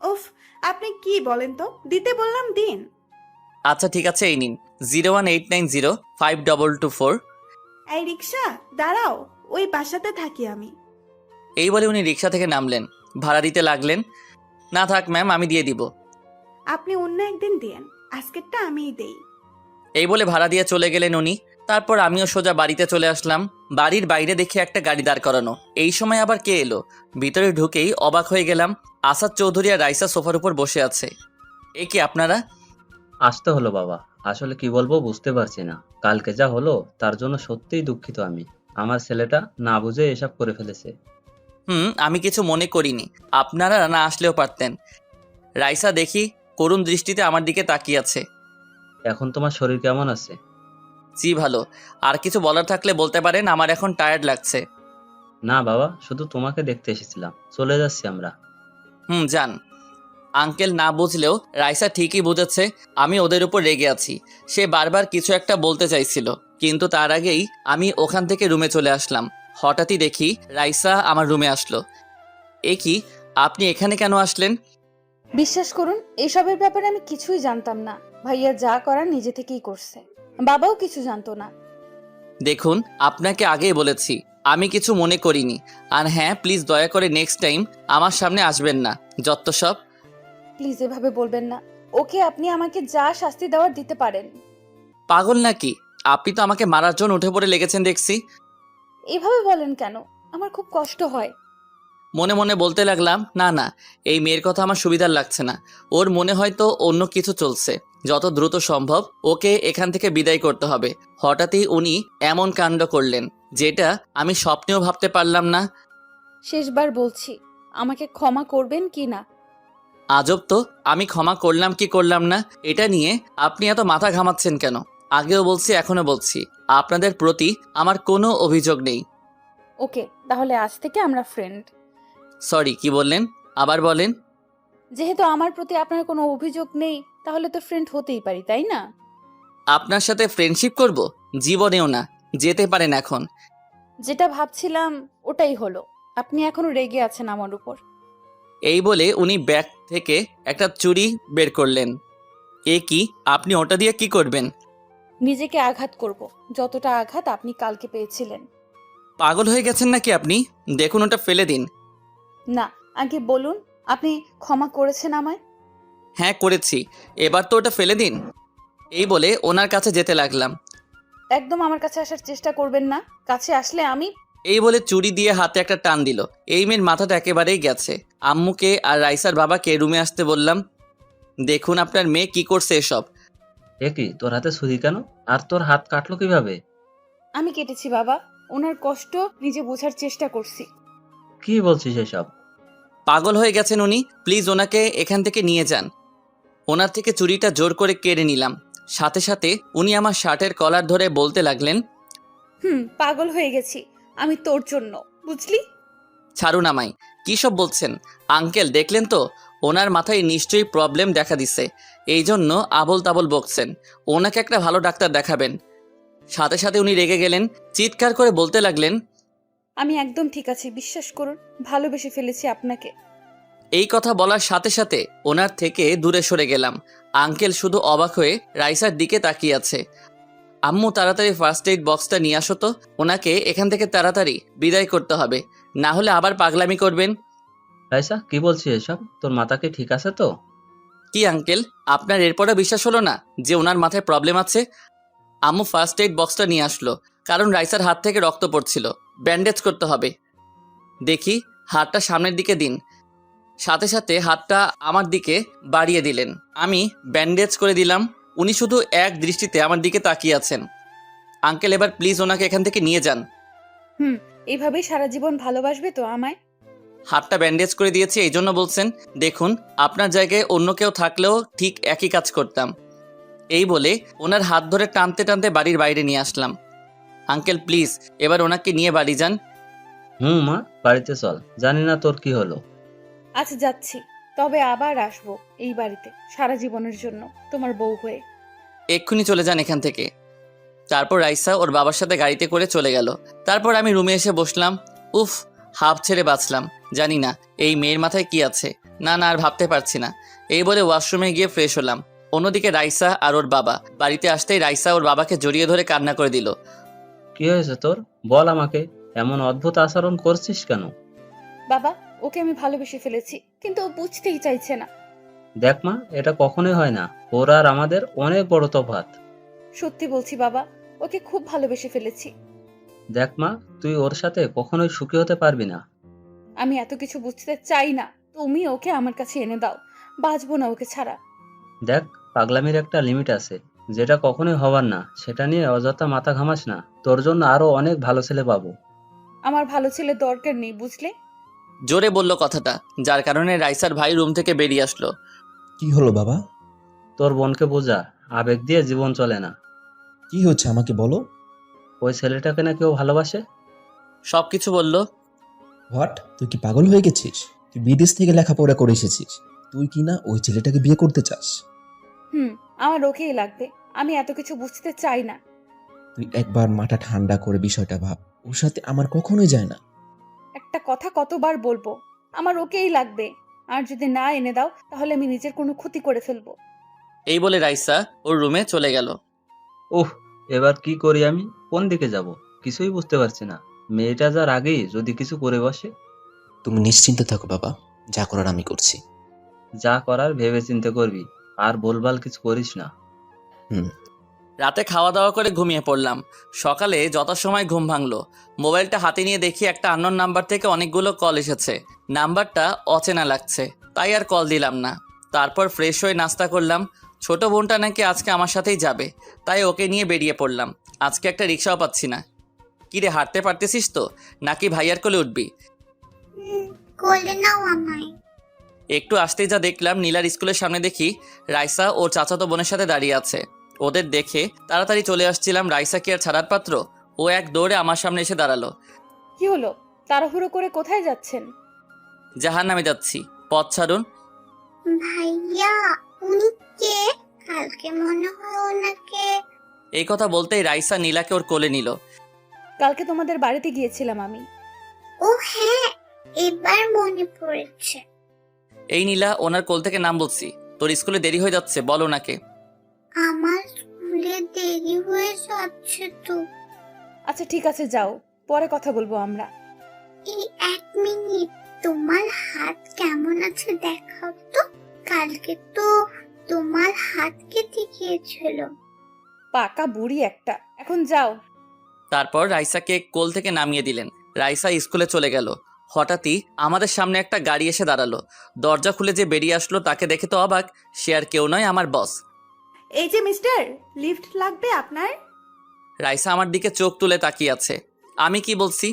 উফ, আপনি কি বলেন তো, দিতে বললাম দিন। আচ্ছা ঠিক আছে, এই নিন। 018905224। এই রিক্সা, দাঁড়াও। ওই বাসাতে থাকি আমি। এই বলে উনি রিক্সা থেকে নামলেন, ভাড়া দিতে লাগলেন। না থাক ম্যাম, আমি দিয়ে দিব। আপনি অন্য একদিন দেন, আজকেরটা আমিই দেই। এই বলে ভাড়া দিয়ে চলে গেলেন উনি। তারপর আমিও সোজা বাড়িতে চলে আসলাম। বাড়ির বাইরে দেখে একটা গাড়ি দাঁড় করানো। এই সময় আবার কে এলো? ভিতরে ঢুকেই অবাক হয়ে গেলাম। আসাদ চৌধুরী আর রাইসা সোফার উপর বসে আছে। এ কি আপনারা? আসতে হলো বাবা, আসলে কি বলবো বুঝতে পারছি না। কালকে যা হলো তার জন্য সত্যিই দুঃখিত আমি। আমার ছেলেটা না বুঝে এসব করে ফেলেছে। আমি কিছু মনে করিনি। আপনারা না আসলেও পারতেন। রাইসা দেখি করুণ দৃষ্টিতে আমার দিকে তাকিয়ে আছে। এখন তোমার শরীর কেমন আছে? জি ভালো। আর কিছু বলার থাকলে বলতে পারেন, আমার এখন টায়ার্ড লাগছে। না বাবা, শুধু তোমাকে দেখতে এসেছিলাম, চলে যাচ্ছি আমরা। যান। আঙ্কেল না বুঝলেও রাইসা ঠিকই বুঝেছে আমি ওদের উপর রেগে আছি। সে বারবার কিছু একটা বলতে চাইছিল, কিন্তু তার আগেই আমি ওখান থেকে রুমে চলে আসলাম। হঠাৎই দেখি রাইসা আমার রুমে আসলো। এ কি, আপনি এখানে কেন আসলেন? বিশ্বাস করুন, এসবের ব্যাপারে আমি কিছুই জানতাম না। ভাইয়া যা করার নিজে থেকেই করছে। বাবাও কিছু জানতো না। দেখুন, আপনাকে আগেই বলেছি আমি কিছু মনে করিনি। আর হ্যাঁ, প্লিজ দয়া করে নেক্সট টাইম আমার সামনে আসবেন না। যত সব। প্লিজ এভাবে বলবেন না। ওকে আপনি আমাকে যা শাস্তি দেওয়ার দিতে পারেন। পাগল নাকি? আপনি তো আমাকে মারার জন্য উঠে পড়ে লেগেছেন দেখছি। এভাবে বলেন কেন? আমার খুব কষ্ট হয়। মনে মনে বলতে লাগলাম, না না, এই মেয়ের কথা আমার সুবিধার লাগছে না। ওর মনে হয়তো অন্য কিছু চলছে। যত দ্রুত সম্ভব ওকে এখান থেকে বিদায় করতে হবে। হঠাৎই উনি এমন কাণ্ড করলেন যেটা আমি স্বপ্নেও ভাবতে পারলাম না। শেষবার বলছি, আমাকে ক্ষমা করবেন কি না? আজব তো, আমি ক্ষমা করলাম কি করলাম না এটা নিয়ে আপনি এত মাথা ঘামাচ্ছেন কেন? আগেও বলছি, এখনো বলছি, আপনাদের প্রতি আমার কোনো অভিযোগ নেই। ওকে, তাহলে আজ থেকে আমরা ফ্রেন্ড। সরি, কি বললেন? আবার বলেন। যেহেতু আমার প্রতি আপনার কোনো অভিযোগ নেই, তাহলে তো ফ্রেন্ড হতেই পারি, তাই না? আপনার সাথে ফ্রেন্ডশিপ করব? জীবনেও না। যেতে পারেন এখন। যেটা ভাবছিলাম ওটাই হলো। আপনি এখনো রেগে আছেন আমার উপর। এই বলে উনি ব্যাগ থেকে একটা চুড়ি বের করলেন। এ কি, আপনি ওটা দিয়ে কি করবেন? নিজেকে আঘাত করব, যতটা আঘাত আপনি কালকে পেয়েছিলেন। পাগল হয়ে গেছেন নাকি আপনি? দেখুন, ওটা ফেলে দিন। না, আগে বলুন, আপনি ক্ষমা করেছেন আমায়? হ্যাঁ করেছি, এবার তো ওটা ফেলে দিন। এই বলে ওনার কাছে যেতে লাগলাম। একদম আমার কাছে আসার চেষ্টা করবেন না। কাছে আসলে আমি... এই বলে চুড়ি দিয়ে হাতে একটা টান দিল। এই মেয়ের মাথাটা একেবারেই গেছে। আম্মুকে আর রাইসার বাবাকে রুমে আসতে বললাম। দেখুন আপনার মেয়ে কি করছে এসব। এ কি, তোর হাতে ছুরি কেন? আর তোর হাত কাটলো কিভাবে? আমি কেটেছি বাবা। ওনার কষ্ট নিজে বোঝার চেষ্টা করছি। কি বলছিস এসব? পাগল হয়ে গেছেন উনি। প্লিজ ওনাকে এখান থেকে নিয়ে যান। ওনার থেকে চুড়িটা জোর করে কেড়ে নিলাম। সাথে সাথে উনি আমার শার্টের কলার ধরে বলতে লাগলেন, পাগল হয়ে গেছি আমি তোর জন্য, বুঝলি? ছাড়ুন আমায়। কী সব বলছেন? আঙ্কেল দেখলেন তো, ওনার মাথায় নিশ্চয়ই প্রবলেম দেখা দিছে। এই জন্য আবল তাবল বকছেন। ওনাকে একটা ভালো ডাক্তার দেখাবেন। সাথে সাথে উনি রেগে গেলেন, চিৎকার করে বলতে লাগলেন, আমি একদম ঠিক আছি, বিশ্বাস করুন। ভালোবেসে ফেলেছি আপনাকে। এই কথা বলার সাথে সাথে ওনার থেকে দূরে সরে গেলাম। আঙ্কেল শুধু অবাক হয়ে রাইসার দিকে তাকিয়ে আছে। আম্মু তাড়াতাড়ি ফার্স্ট এইড বক্সটা নিয়ে আসো তো। ওনাকে এখান থেকে তাড়াতাড়ি বিদায় করতে হবে, না হলে আবার পাগলামি করবেন। রাইসা, কি বলছিস এসব? তোর মাথা কি ঠিক আছে তো? কি আঙ্কেল, আপনার এরপরও বিশ্বাস হলো না যে ওনার মাথায় প্রবলেম আছে? আম্মু ফার্স্ট এইড বক্সটা নিয়ে আসলো, কারণ রাইসার হাত থেকে রক্ত পড়ছিল। ব্যান্ডেজ করতে হবে। দেখি, হাতটা সামনের দিকে দিন। সাথে সাথে হাতটা আমার দিকে বাড়িয়ে দিলেন। আমি ব্যান্ডেজ করে দিলাম। উনি শুধু এক দৃষ্টিতে আমার দিকে তাকিয়ে আছেন। আঙ্কেল, এবার প্লিজ ওনাকে এখান থেকে নিয়ে যান। এইভাবেই সারা জীবন ভালোবাসবে তো আমায়? হাতটা ব্যান্ডেজ করে দিয়েছি এই জন্য বলছেন? দেখুন, আপনার জায়গায় অন্য কেউ থাকলেও ঠিক একই কাজ করতাম। এই বলে ওনার হাত ধরে টানতে টানতে বাড়ির বাইরে নিয়ে আসলাম। আঙ্কেল প্লিজ এবার ওনাকে নিয়ে বাড়ি যান। মা, বাড়িতে চল। জানি না তোর কি হলো। আচ্ছা যাচ্ছি, তবে আবার আসবো এই বাড়িতে সারা জীবনের জন্য, তোমার বউ হয়ে। এক্ষুনি চলে যান এখান থেকে। তারপর রাইসা ওর বাবার সাথে গাড়িতে করে চলে গেল। তারপর আমি রুমে এসে বসলাম। উফ, হাফ ছেড়ে বাঁচলাম। জানি না এই মেয়ের মাথায় কি আছে। না না, আর ভাবতে পারছি না। এই বলে ওয়াশরুমে গিয়ে ফ্রেশ হলাম। অন্যদিকে রাইসা আর ওর বাবা বাড়িতে আসতেই রাইসা ওর বাবাকে জড়িয়ে ধরে কান্না করে দিল। কি হয়েছে তোর? বল আমাকে। এমন অদ্ভুত আচরণ করছিস কেন? বাবা, ওকে আমি ভালোবেসে ফেলেছি, কিন্তু ও বুঝতেই চাইছে না। দেখ মা, এটা কখনোই হয় না। ওর আর আমাদের অনেক বড় তফাৎ। সত্যি বলছি বাবা, ওকে খুব ভালোবেসে ফেলেছি। দেখ মা, তুই ওর সাথে কখনোই সুখী হতে পারবি না। আমি এত কিছু বুঝতে চাই না, তুমি ওকে আমার কাছে এনে দাও, বাঁচবো না ওকে ছাড়া। দেখ, পাগলামির একটা লিমিট আছে, যেটা কখনোই হবার না। সেটা নিয়ে অযথা মাথা ঘামাস না। তোর জন্য আরো অনেক ভালো ছেলে পাবো। আমার ভালো ছেলে দরকার নেই, বুঝলে? জোরে বলল কথাটা, যার কারণে রাইসার ভাই রুম থেকে বেরিয়ে আসলো। কি হলো বাবা? তোর বোনকে বোঝা, আবেগ দিয়ে জীবন চলে না। কি হচ্ছে আমাকে বলো। ওই ছেলেটাকে না কেউ ভালোবাসে। সব কিছু বলল। হোয়াট? তুই কি পাগল হয়ে গেছিস? তুই বিদেশ থেকে লেখাপড়া করে এসেছিস, তুই কি না ওই ছেলেটাকে বিয়ে করতে চাস? আমার ওকেই লাগবে, আমি এত কিছু বুঝতে চাই না। তুই একবার মাথা ঠান্ডা করে বিষয়টা ভাব। ওর সাথে আমার কখনোই যায় না। একটা কথা কতবার বলবো, আমার ওকেই লাগবে। আর যদি না এনে দাও তাহলে আমি নিজের কোনো ক্ষতি করে ফেলবো। এই বলে রাইসা ওর রুমে চলে গেল। ওহ, এবার কি করি আমি? কোন দিকে যাব কিছুই বুঝতে পারছি না। মেয়েটা যার আগেই যদি কিছু করে বসে। তুমি নিশ্চিন্তে থাকো বাবা, যা করার আমি করছি। যা করার ভেবে চিন্তে করবি, আর ভুলভাল কিছু করিস না। রাতে খাওয়া দাওয়া করে ঘুমিয়ে পড়লাম। সকালে যথাসময় ঘুম ভাঙলো। মোবাইলটা হাতে নিয়ে দেখি একটা আননোন নাম্বার থেকে অনেকগুলো কল এসেছে। নাম্বারটা অচেনা লাগছে, তাই আর কল দিলাম না। তারপর ফ্রেশ হয়ে নাস্তা করলাম। ছোট বোনটা নাকি আজকে আমার সাথেই যাবে, তাই ওকে নিয়ে বেরিয়ে পড়লাম। আজকে একটা রিক্সাও পাচ্ছি না। কিরে, হাঁটতে পারতেছিস তো, নাকি ভাইয়ার কোলে উঠবি? কোলে নাও আমায়। একটু আসতেই যা দেখলাম, নীলার স্কুলের সামনে দেখি রাইসা ওর চাচাতো বোনের সাথে দাঁড়িয়ে আছে। ওদের দেখে তাড়াতাড়ি চলে আসছিলাম। রাইসা কি আর ছাড়ার পাত্র? ও এক দৌড়ে আমার সামনে এসে দাঁড়ালো। কি হলো, তাড়াহুড়ো করে কোথায় যাচ্ছেন? জাহান্নামে যাচ্ছি, পথ ছাড়ুন। ভাইয়া, উনি কে? কালকে মনে হয় ওনাকে। এই কথা বলতেই রাইসা নীলাকে ওর কোলে নিল। কালকে তোমাদের বাড়িতে গিয়েছিলাম আমি। ও হ্যাঁ, এবার মনে পড়েছে। এই নীলা, ওনার কোল থেকে নাম বলছি। তোর স্কুলে দেরি হয়ে যাচ্ছে, বল ওনাকে। আমার স্কুলে দেরি হয়ে যাচ্ছে তো। আচ্ছা ঠিক আছে, যাও, পরে কথা বলবো আমরা। এই 1 মিনিট, তোমার হাত কেমন আছে দেখাও তো। কালকে তো তোমার হাত কেটে গিয়েছিল। পাকা বুড়ি একটা, এখন যাও। তারপর রাইসাকে কোল থেকে নামিয়ে দিলেন। রাইসা স্কুলে চলে গেল। হঠাৎই আমাদের সামনে একটা গাড়ি এসে দাঁড়ালো। দরজা খুলে যে বেরিয়ে আসলো তাকে দেখে তো অবাক। সে আর কেউ নয়, আমার বস। এই যে মিস্টার, লিফট লাগবে আপনার? রাইসা আমার দিকে চোখ তুলে তাকিয়ে আছে। আমি কি বলছি?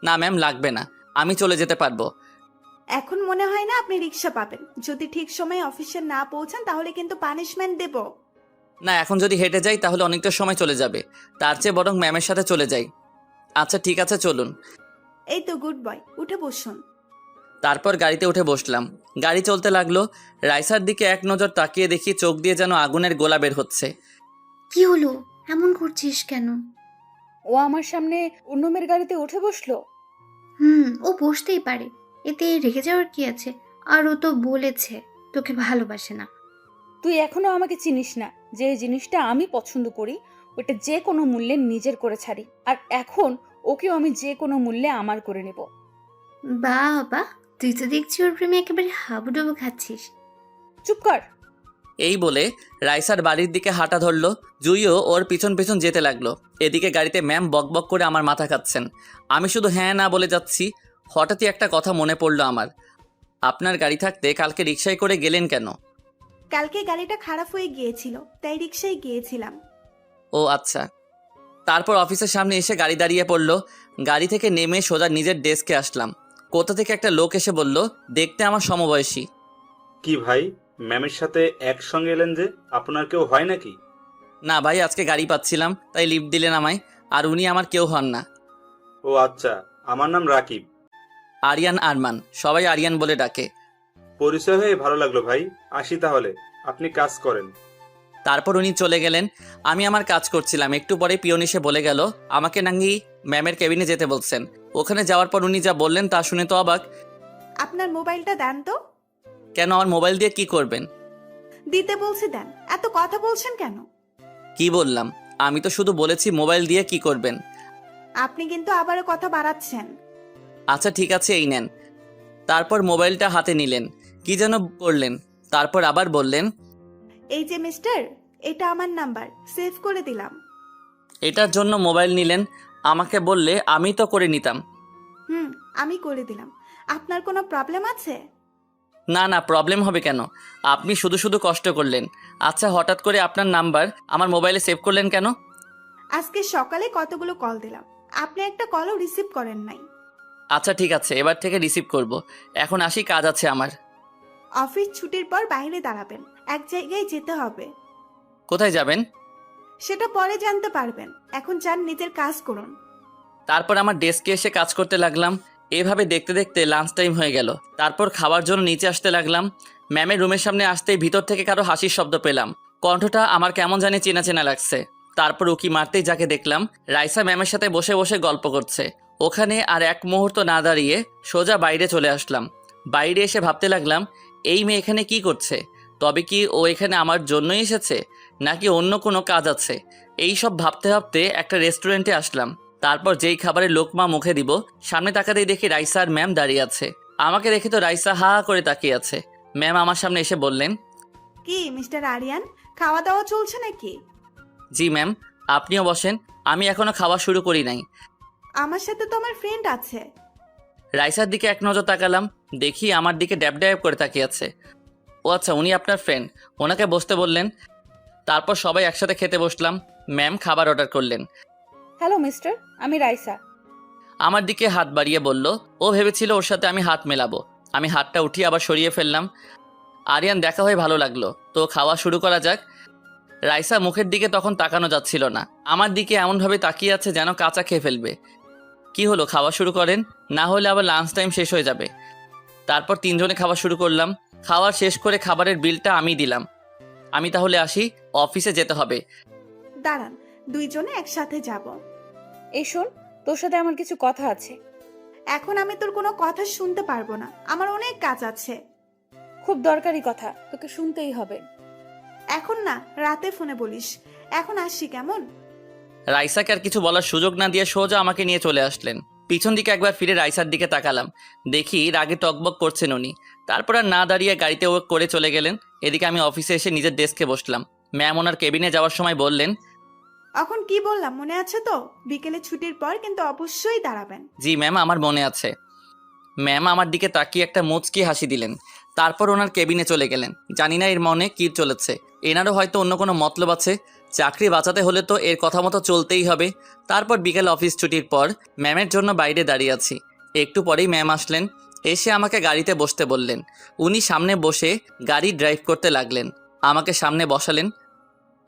না ম্যাম, লাগবে না, আমি চলে যেতে পারবো। এখন মনে হয় না আপনি রিক্সা পাবেন। যদি ঠিক সময়ে অফিসে না পৌঁছান তাহলে কিন্তু পানিশমেন্ট দেব। না, এখন যদি হেঁটে যাই তাহলে অনেকটা সময় চলে যাবে। তার চেয়ে বরং ম্যামের সাথে চলে যাই। আচ্ছা ঠিক আছে, চলুন। এই তো গুড বয়, উঠে বসুন। তারপর গাড়িতে উঠে বসলাম। গাড়ি চলতে লাগলো। রাইসার দিকে এক নজর তাকিয়ে দেখি চোখ দিয়ে যেন আগুনের গোলা বের হচ্ছে। কি হলো, এমন করছিস কেন? ও আমার সামনে অন্য মেয়ের গাড়িতে উঠে বসলো। ও বসতেই পারে, এতে রেগে যাওয়ার কি আছে? আর ও তো বলেছে তোকে ভালোবাসে না। তুই এখনো আমাকে চিনিস না। যে জিনিসটা আমি পছন্দ করি ওটা যে কোনো মূল্যে নিজের করে ছাড়ি, আর এখন ওকেও আমি যে কোনো মূল্যে আমার করে নেব। বাবা, তুই তো দেখছি ওর প্রেমে একেবারে হাবুডুবু খাচ্ছিস। চুপ কর। এই বলে রাইসার বাড়ির দিকে হাঁটা ধরলো। জুইও ওর পিছন পিছন যেতে লাগলো। এদিকে গাড়িতে ম্যাম বকবক করে আমার মাথা খাচ্ছেন। আমি শুধু হ্যাঁ না বলে যাচ্ছি। হঠাৎই একটা কথা মনে পড়লো আমার। আপনার গাড়ি থাকতে কালকে রিকশায় করে গেলেন কেন? কালকে গাড়িটা খারাপ হয়ে গিয়েছিল, তাই রিক্সায় গিয়েছিলাম। ও আচ্ছা। তারপর অফিসের সামনে এসে গাড়ি দাঁড়িয়ে পড়লো। গাড়ি থেকে নেমে সোজা নিজের ডেস্কে আসলাম। কোথা থেকে একটা লোক এসে বলল, দেখতে আমার সমবয়সী। কি ভাই, ম্যামের সাথে একসঙ্গে এলেন যে? আপনার কেউ হয় নাকি? না ভাই, আজকে গাড়ি পাচ্ছিলাম তাই লিফট দিলেন আমায়। আর উনি আমার কেউ হন না। ও আচ্ছা, আমার নাম রাকিব। আরিয়ান আরমান, সবাই আরিয়ান বলে ডাকে। পরিচয় হয়ে ভালো লাগলো ভাই, আসি তাহলে। আপনি কাজ করেন। তারপর উনি চলে গেলেন। আমি আমার কাজ করছিলাম। একটু পরে পিয়ন এসে বলে গেল আমাকে নাকি ম্যামের কেবিনে যেতে বলছেন। ওখানে যাওয়ার পর উনি যা বললেন তা শুনে তো অবাক। আপনার মোবাইলটা দেন তো। কেন, আমার মোবাইল দিয়ে কি করবেন? দিতে বলছি দেন, এত কথা বলছেন কেন? কি বললাম? আমি তো শুধু বলেছি মোবাইল দিয়ে কি করবেন। আপনি কিন্তু আবারও কথা বাড়াচ্ছেন। আচ্ছা ঠিক আছে, এই নেন। তারপর মোবাইলটা হাতে নিলেন, কি যেন করলেন, তারপর আবার বললেন, এই যে মিস্টার, এটা আমার নাম্বার, সেভ করে দিলাম। এটার জন্য মোবাইল নিলেন? আমাকে বললে আমি তো করে নিতাম। আমি করে দিলাম। আপনার কোনো প্রবলেম আছে? না না, প্রবলেম হবে কেন? আপনি শুধু শুধু কষ্ট করলেন। আচ্ছা, হঠাৎ করে আপনার নাম্বার আমার মোবাইলে সেভ করলেন কেন? আজকে সকালে কতগুলো কল দিলাম, আপনি একটা কলও রিসিভ করেন নাই। আচ্ছা ঠিক আছে, এবার থেকে রিসিভ করব। এখন আসি, কাজ আছে আমার। অফিস ছুটির পর বাইরে দাঁড়াবেন, এক জায়গায় যেতে হবে। কোথায় যাবেন? সেটা পরে জানতে পারবেন, এখন যান, নিজের কাজ করুন। তারপর আমার ডেস্কে এসে কাজ করতে লাগলাম। এভাবে দেখতে দেখতে লাঞ্চ টাইম হয়ে গেল। তারপর খাওয়ার জন্য নিচে আসতে লাগলাম। ম্যামের রুমের সামনে আসতেই ভিতর থেকে কারো হাসির শব্দ পেলাম। কণ্ঠটা আমার কেমন জানি চেনা চেনা লাগছে। তারপর উকি মারতেই যাকে দেখলাম, রাইসা ম্যামের সাথে বসে বসে গল্প করছে। ওখানে আর এক মুহূর্ত না দাঁড়িয়ে সোজা বাইরে চলে আসলাম। বাইরে এসে ভাবতে লাগলাম, এই মেয়ে এখানে কি করছে? তবে কি ও এখানে আমার জন্যই এসেছে, নাকি অন্য কোনো কাজ আছে? এই সব ভাবতে ভাবতে একটা রেস্টুরেন্টে আসলাম। তারপর যেই খাবারের লোকমা মুখে দিব, সামনে তাকাতেই দেখি রাইসা আর ম্যাম দাঁড়িয়ে আছে। আমাকে দেখে তো রাইসা হা হা করে তাকিয়ে আছে। ম্যাম আমার সামনে এসে বললেন, কি মিস্টার আরিয়ান, খাওয়া দাওয়া চলছে নাকি? জি ম্যাম, আপনিও বসেন, আমি এখনো খাওয়া শুরু করি নাই। আমার সাথে তো আমার ফ্রেন্ড আছে। রাইসার দিকে এক নজর তাকালাম, দেখি আমার দিকে ড্যাব ড্যাব করে তাকিয়ে আছে। ও আচ্ছা, উনি আপনার ফ্রেন্ড, ওনাকে বসতে বললেন। তারপর সবাই একসাথে খেতে বসলাম। ম্যাম খাবার অর্ডার করলেন। হ্যালো মিস্টার, আমি রাইসা। আমার দিকে হাত বাড়িয়ে বলল। ও ভেবেছিল ওর সাথে আমি হাত মেলাবো। আমি হাতটা উঠিয়ে আবার সরিয়ে ফেললাম। আরিয়ান, দেখা হয়ে ভালো লাগলো, তো খাওয়া শুরু করা যাক। রাইসা মুখের দিকে তখন তাকানো যাচ্ছিল না, আমার দিকে এমনভাবে তাকিয়ে আছে যেন কাঁচা খেয়ে ফেলবে। কি হলো, খাওয়া শুরু করেন, না হলে আবার লাঞ্চ টাইম শেষ হয়ে যাবে। তারপর তিনজনে খাওয়া শুরু করলাম। খাওয়া শেষ করে খাবারের বিলটা আমি দিলাম। আমি তাহলে আসি, অফিসে যেতে হবে। দাঁড়ান, দুইজনে একসাথে যাব। এই শোন, তোর সাথে আমার কিছু কথা আছে। এখন আমি তোর কোনো কথা শুনতে পারবো না, আমার অনেক কাজ আছে। খুব দরকারি কথা, তোকে শুনতেই হবে। এখন না, রাতে ফোনে বলিস। এখন আসি কেমন? রাইসাকে আর কিছু বলার সুযোগ না দিয়ে সোজা আমাকে নিয়ে চলে আসলেন। পিছন দিকে একবার ফিরে রাইসার দিকে তাকালাম, দেখি রাগে টকবক করছেন উনি। তারপর আর না দাঁড়িয়ে গাড়িতে ও করে চলে গেলেন। এদিকে আমি অফিসে এসে নিজের ডেস্কে বসলাম। ম্যাম ওনার কেবিনে যাওয়ার সময় বললেন, এখন কি বললাম মনে আছে তো? বিকেলে ছুটির পর কিন্তু অবশ্যই দাঁড়াবেন। জি ম্যাম, আমার মনে আছে। ম্যাম আমার দিকে তাকিয়ে একটা মুচকি হাসি দিলেন। তারপর ওনার কেবিনে চলে গেলেন। জানি না এর মনে কী চলেছে, এনারও হয়তো অন্য কোনো মতলব আছে। চাকরি বাঁচাতে হলে তো এর কথা মতো চলতেই হবে। তারপর বিকেল অফিস ছুটির পর ম্যামের জন্য বাইরে দাঁড়িয়ে আছি। একটু পরেই ম্যাম আসলেন, এসে আমাকে গাড়িতে বসতে বললেন। উনি সামনে বসে গাড়ি ড্রাইভ করতে লাগলেন, আমাকে সামনে বসালেন।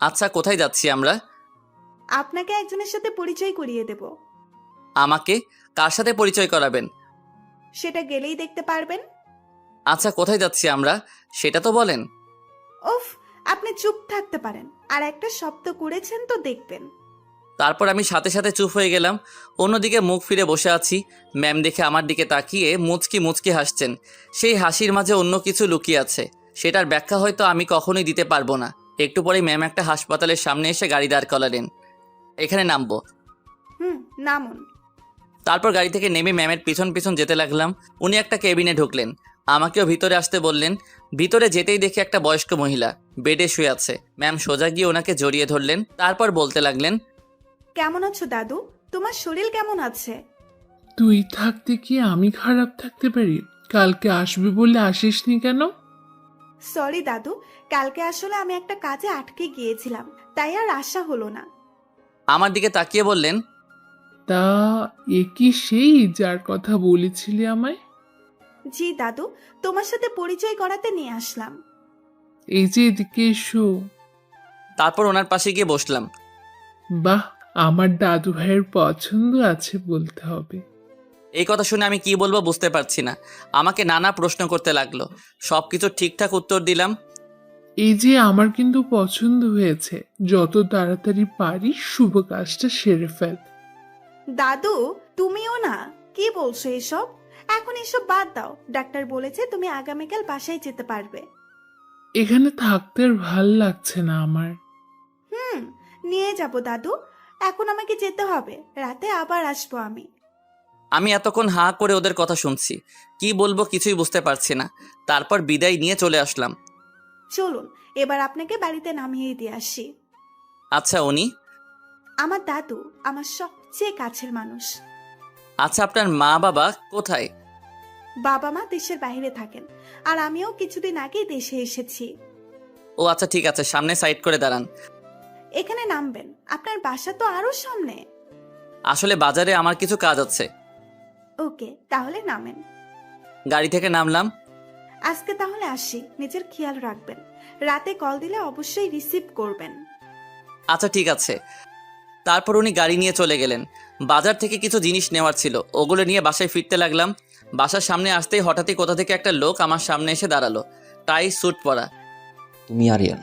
আচ্ছা, কোথায় যাচ্ছি আমরা? আপনাকে একজনের সাথে পরিচয় করিয়ে দেব। আমাকে কার সাথে পরিচয় করাবেন? সেটা গেলেই দেখতে পারবেন। আচ্ছা, কোথায় যাচ্ছি আমরা সেটা তো বলেন। উফ, আপনি চুপ থাকতে পারেন, আর একটা শব্দ করেছেন তো দেখবেন। তারপর আমি সাথে সাথে চুপ হয়ে গেলাম। অন্যদিকে মুখ ফিরে বসে আছি। ম্যাম দেখে আমার দিকে তাকিয়ে মুচকি মুচকি হাসছেন। সেই হাসির মাঝে অন্য কিছু লুকিয়ে আছে, সেটার ব্যাখ্যা হয়তো আমি কখনোই দিতে পারবো না। একটু পরেই ম্যাম একটা হাসপাতালের সামনে এসে গাড়ি দাঁড় করালেন। এখানে নামবো? নামুন। তারপর গাড়ি থেকে নেমে ম্যামের পিছন পিছন যেতে লাগলাম। উনি একটা কেবিনে ঢুকলেন, আমাকেও ভিতরে আসতে বললেন। ভিতরে যেতেই দেখি একটা বয়স্ক মহিলা বেডে শুয়ে আছে। ম্যাম সোজা গিয়ে ওনাকে জড়িয়ে ধরলেন। তারপর বলতে লাগলেন, কেমন আছো দাদু? তোমার শরীর কেমন আছে? তুই থাকতে কি আমি খারাপ থাকতে পারি? কালকে আসবে বলে আসিসনি কেন? সরি দাদু, কালকে আসলে আমি একটা কাজে আটকে গিয়েছিলাম, তাই আর আসা হলো না। আমার দিকে তাকিয়ে বললেন, তা এ কি সেই যার কথা বলেছিলি আমায়? জি দাদু, তোমার সাথে পরিচয় করাতে নিয়ে আসলাম। এই যে এদিকে এসো। তারপর ওনার পাশে গিয়ে বসলাম। বাহ, আমার দাদু ভাইয়ের পছন্দ আছে বলতে হবে। এই কথা শুনে আমি কি বলবো বুঝতে পারছি না। আমাকে নানা প্রশ্ন করতে লাগলো, সব কিছু ঠিকঠাক উত্তর দিলাম। এই যে আমার কিন্তু পছন্দ হয়েছে, যত তাড়াতাড়ি পারিস শুভ কাজটা সেরে ফেল। দাদু, তুমিও না, কি বলছো এসব? এখন এসব বাদ দাও, ডাক্তার বলেছে তুমি আগামীকাল বাসায় যেতে পারবে। এখানে থাকতে আর ভাল লাগছে না আমার। নিয়ে যাব দাদু। এখন আমাকে যেতে হবে, রাতে আবার আসবো আমি। আমি এতক্ষণ হাঁ করে ওদের কথা শুনছি, কি বলবো কিছুই বুঝতে পারছি না। তারপর বিদায় নিয়ে চলে আসলাম। চলুন এবার আপনাকে বাড়িতে নামিয়ে দিয়ে আসি। আচ্ছা উনি? আমার দাদু আমার সবচেয়ে কাছের মানুষ। আচ্ছা আপনার মা বাবা কোথায়? বাবা মা দেশের বাইরে থাকেন, আর আমিও কিছুদিন আগেই দেশে এসেছি। ও আচ্ছা ঠিক আছে, সামনে সাইড করে দাঁড়ান। এখানে নামবেন? আপনার বাসা তো আরো সামনে। আসলে বাজারে আমার কিছু কাজ আছে। ওকে, তাহলে নামেন। গাড়ি থেকে নামলাম। আজকে তাহলে আসি, নিজের খেয়াল রাখবেন। রাতে কল দিলে অবশ্যই রিসিভ করবেন। আচ্ছা ঠিক আছে। তারপর উনি গাড়ি নিয়ে চলে গেলেন। বাজার থেকে কিছু জিনিস নেওয়ার ছিল, ওগুলো নিয়ে বাসায় ফিরতে লাগলাম। বাসার সামনে আসতেই হঠাৎই কোথা থেকে একটা লোক আমার সামনে এসে দাঁড়ালো, টাই স্যুট পরা। তুমি আরিয়ান?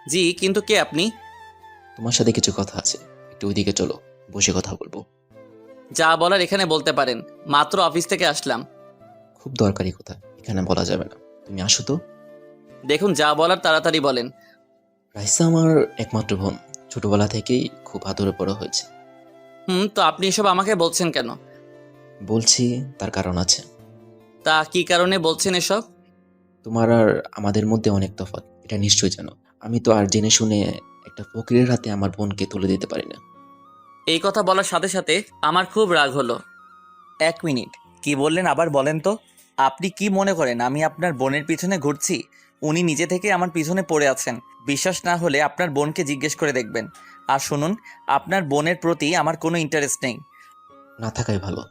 জি, কিন্তু কে আপনি? তোমার সাথে কিছু কথা আছে, একটু ওইদিকে চলো, বসে কথা বলবো। যা বলার এখানে বলতে পারেন, মাত্র অফিস থেকে আসলাম। খুব দরকারি কথা, এখানে বলা যাবে না, তুমি আসো তো। দেখুন, যা বলার তাড়াতাড়ি বলেন। রাইসা আমার একমাত্র বোন, ছোটবেলা থেকেই খুব আদরে বড় হয়েছে। তো আপনি এসব আমাকে বলছেন কেন? বলছি তার কারণ আছে। তা কি কারণে বলছেন এসব? তোমার আর আমাদের মধ্যে অনেক তফাৎ, এটা নিশ্চয়ই জানো। আমি তো আর জেনে শুনে একটা ফকিরের হাতে আমার বোনকে তুলে দিতে পারি না। এই কথা বলার সাথে সাথে আমার খুব রাগ হলো। 1 মিনিট, কি বললেন আবার বলেন তো? আপনি কি মনে করেন আমি আপনার বোনের পিছনে ঘুরছি? উনি নিজে থেকে আমার পিছনে পড়ে আছেন। বিশ্বাস না হলে আপনার বোনকে জিজ্ঞেস করে দেখবেন। আর শুনুন, আপনার বোনের প্রতি আমার কোনো ইন্টারেস্ট নেই। না থাকাই ভালো।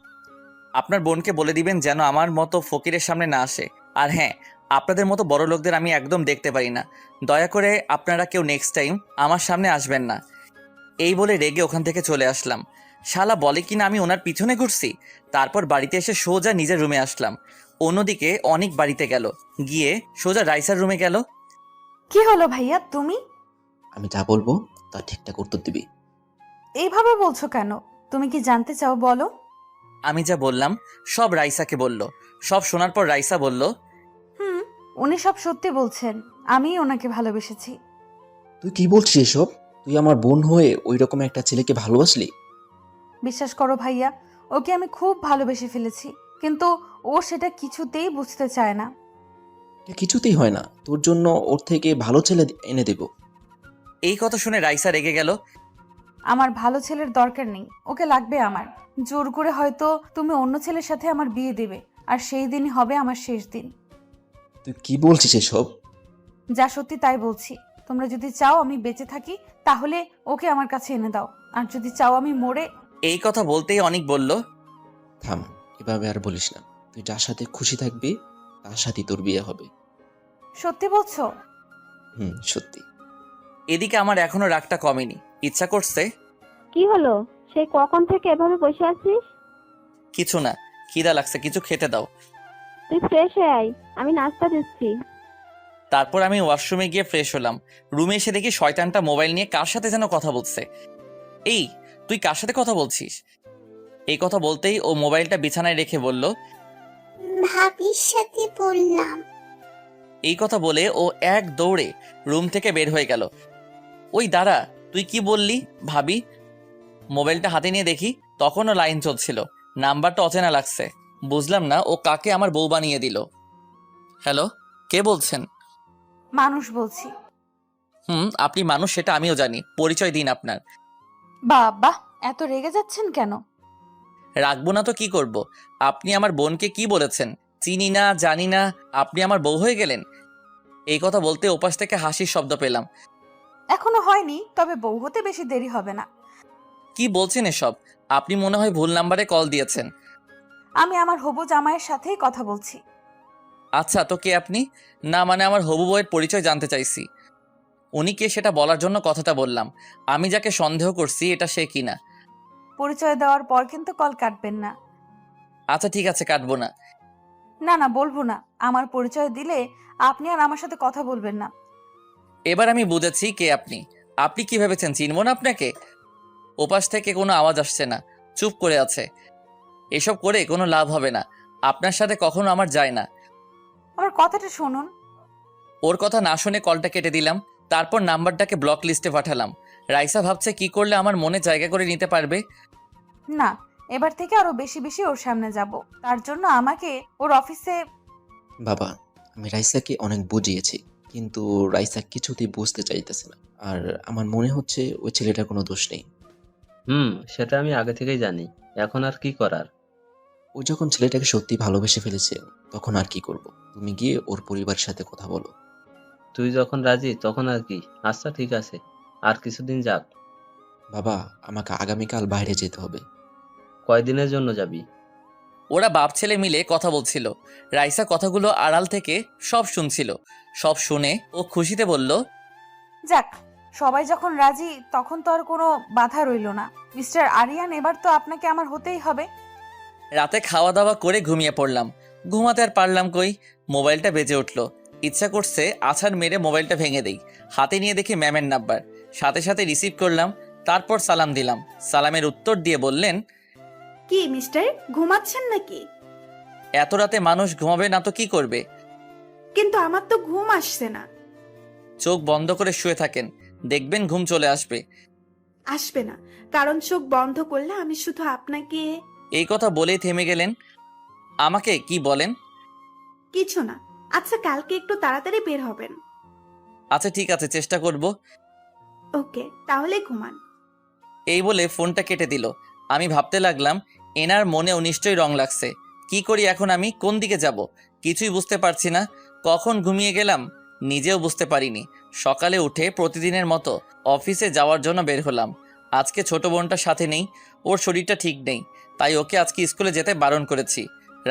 আপনার বোনকে বলে দিবেন যেন আমার মতো ফকিরের সামনে না আসে। আর হ্যাঁ, আপনাদের মতো বড় লোকদের আমি একদম দেখতে পারি না। দয়া করে আপনারা কেউ নেক্সট টাইম আমার সামনে আসবেন না। এই বলে রেগে ওখান থেকে চলে আসলাম। শালা বলে কিনা আমি ওনার পিছনে ঘুরছি। তারপর বাড়িতে এসে সোজা নিজের রুমে আসলাম। অন্যদিকে অনেক বাড়িতে গেল, গিয়ে সোজা রাইসার রুমে গেল। কি হলো ভাইয়া, তুমি আমি যা বলবো তা ঠিকঠাক উত্তর দিবি। এইভাবে বলছো কেন? তুমি কি জানতে চাও, বলো। আমি যা বললাম সব রাইসাকে বলল। সব শোনার পর রাইসা বলল, উনি সব সত্যি বলছেন, আমি ওনাকে ভালোবেসেছি। তুই কি বলছিস এসব? তুই আমার বোন হয়ে ওই রকম একটা ছেলেকে ভালোবাসলি? বিশ্বাস করো ভাইয়া, ওকে আমি খুব ভালোবেসে ফেলেছি, কিন্তু ও সেটা কিছুতেই বুঝতে চায় না। এটা কিছুতেই হয় না, তোর জন্য ওর থেকে ভালো ছেলে এনে দেব। এই কথা শুনে রাইসা রেগে গেল। আমার ভালো ছেলের দরকার নেই, ওকে লাগবে আমার। জোর করে হয়তো তুমি অন্য ছেলের সাথে আমার বিয়ে দেবে, আর সেই দিনই হবে আমার শেষ দিন। তুই কি বলছিস এসব? যা সত্যি তাই বলছি। তোমরা যদি চাও আমি বেঁচে থাকি, তাহলে ওকে আমার কাছে এনে দাও, আর যদি চাও আমি মরে। এই কথা বলতেই অনেক বলল, থাম, এভাবে আর বলিস না। তুই যার সাথে খুশি থাকবি তার সাথে তোর বিয়ে হবে। সত্যি বলছো? সত্যি। এদিকে আমার এখনো রাগটা কমেনি। ইচ্ছা করছে। কি হলো, সেই কখন থেকে এভাবে বসে আছিস? কিছু না, খিদা লাগছে, কিছু খেতে দাও। তুই ফ্রেশ হয়ে আয়, আমি নাস্তা দিচ্ছি। তারপর আমি ওয়াশরুমে গিয়ে ফ্রেশ হলাম। রুমে এসে দেখি শয়তানটা মোবাইল নিয়ে কার সাথে যেন কথা বলছে। এই, তুই কার সাথে কথা বলছিস? এই কথা বলতেই ও মোবাইলটা বিছানায় রেখে বলল, ভাবির সাথে বললাম। এই কথা বলে ও এক দৌড়ে রুম থেকে বের হয়ে গেল। ওই দাঁড়া, তুই কি বললি? ভাবি? মোবাইলটা হাতে নিয়ে দেখি তখনও লাইন চলছিল। নাম্বারটা অচেনা লাগছে। বুঝলাম না ও কাকে আমার বউ বানিয়ে দিল। হ্যালো, কে বলছেন? মানুষ বলছি। আপনি মানুষ সেটা আমিও জানি, পরিচয় দিন আপনার। বাবা, এত রেগে যাচ্ছেন কেন? রাখবো না তো কি করব? আপনি আমার বোনকে কি বলেছেন? চিনি না, জানি না, আপনি আমার বউ হয়ে গেলেন। এই কথা বলতে ওপাশ থেকে হাসির শব্দ পেলাম। এখনো হয়নি, তবে বউ হতে বেশি দেরি হবে না। কি বলছেন এসব? আপনি মনে হয় ভুল নাম্বারে কল দিয়েছেন। আমি আমার হবু জামাইয়ের সাথেই কথা বলছি। আচ্ছা, তো কে আপনি? না মানে আমার হবু বউয়ের পরিচয় জানতে চাইছি। উনি কে সেটা বলার জন্য কথাটা বললাম। আমি যাকে সন্দেহ করছি এটা সে কিনা। পরিচয় দেওয়ার পর কিন্তু কল কাটবেন না। আচ্ছা ঠিক আছে, কাটবো না। না না, বলবো না। আমার পরিচয় দিলে আপনি আর আমার সাথে কথা বলবেন না। এবার আমি বুঝেছি কে আপনি। আপনি কি ভেবেছেন চিনবো না আপনাকে? ওপাশ থেকে কোনো আওয়াজ আসছে না, চুপ করে আছে। এসব করে কোনো লাভ হবে না, আপনার সাথে কখনো আমার যায় না। আমার কথাটা শুনুন। ওর কথা না শুনে কলটা কেটে দিলাম। তারপর নাম্বারটাকে ব্লক লিস্টে পাঠালাম। রাইসা ভাবছে কি করলে আমার মনে জায়গা করে নিতে পারবে। না, এবার থেকে আরো বেশি বেশি ওর সামনে যাব। তার জন্য আমাকে ওর অফিসে। বাবা, আমি রাইসাকে অনেক বুঝিয়েছি, কিন্তু রাইসা কিছুতেই বুঝতে চাইতেছে না। আর আমার মনে হচ্ছে ওই ছেলেটার কোনো দোষ নেই। সেটা আমি আগে থেকেই জানি। এখন আর কি করার? ও যখন ছেলেটাকে সত্যি ভালোবেসে ফেলেছে, তখন আর কি করব? তুমি গিয়ে ওর পরিবারের সাথে কথা বলো। তুই যখন রাজি তখন আর কি। আচ্ছা ঠিক আছে, আর কিছুদিন যাক। বাবা, আমাকে আগামীকাল বাইরে যেতে হবে। কয়দিনের জন্য যাবি? ওরা বাপ ছেলে মিলে কথা বলছিল। রাইসা কথাগুলো আড়াল থেকে সব শুনছিল। সব শুনে ও খুশিতে বলল, যাক, সবাই যখন রাজি তখন তো আর কোনো বাধা রইল না। মিস্টার আরিয়ান, এবার তো আপনাকে আমার হতেই হবে। রাতে খাওয়া দাওয়া করে ঘুমিয়ে পড়লাম। ঘুমাতে আর পারলাম কই, মোবাইলটা বেজে উঠল। ইচ্ছা করছে আছাড় মেরে মোবাইলটা ভেঙে দেই। হাতে নিয়ে দেখি ম্যামের নাম্বার। সাথে সাথে রিসিভ করলাম, তারপর সালাম দিলাম। সালামের উত্তর দিয়ে বললেন, কি মিস্টার, ঘুমাচ্ছেন নাকি? এত রাতে মানুষ ঘুমাবে না তো কি করবে? কিন্তু আমার তো ঘুম আসছে না। চোখ বন্ধ করে শুয়ে থাকেন, দেখবেন ঘুম চলে আসবে। আসবে না, কারণ চোখ বন্ধ করলে আমি শুধু আপনাকে। এই কথা বলেই থেমে গেলেন। আমাকে কি বলেন? কিছু না। আচ্ছা, কালকে একটু তাড়াতাড়ি বের হবেন। আচ্ছা ঠিক আছে, চেষ্টা করব। ওকে, তাহলে ঘুমান। এই বলে ফোনটা কেটে দিল। আমি ভাবতে লাগলাম, এনার মনেও নিশ্চয়ই রং লাগছে। কি করি এখন, আমি কোন দিকে যাব কিছুই বুঝতে পারছি না। কখন ঘুমিয়ে গেলাম নিজেও বুঝতে পারিনি। সকালে উঠে প্রতিদিনের মতো অফিসে যাওয়ার জন্য বের হলাম। আজকে ছোট বোনটার সাথে নেই, ওর শরীরটা ঠিক নেই, তাই ওকে আজকে স্কুলে যেতে বারণ করেছি।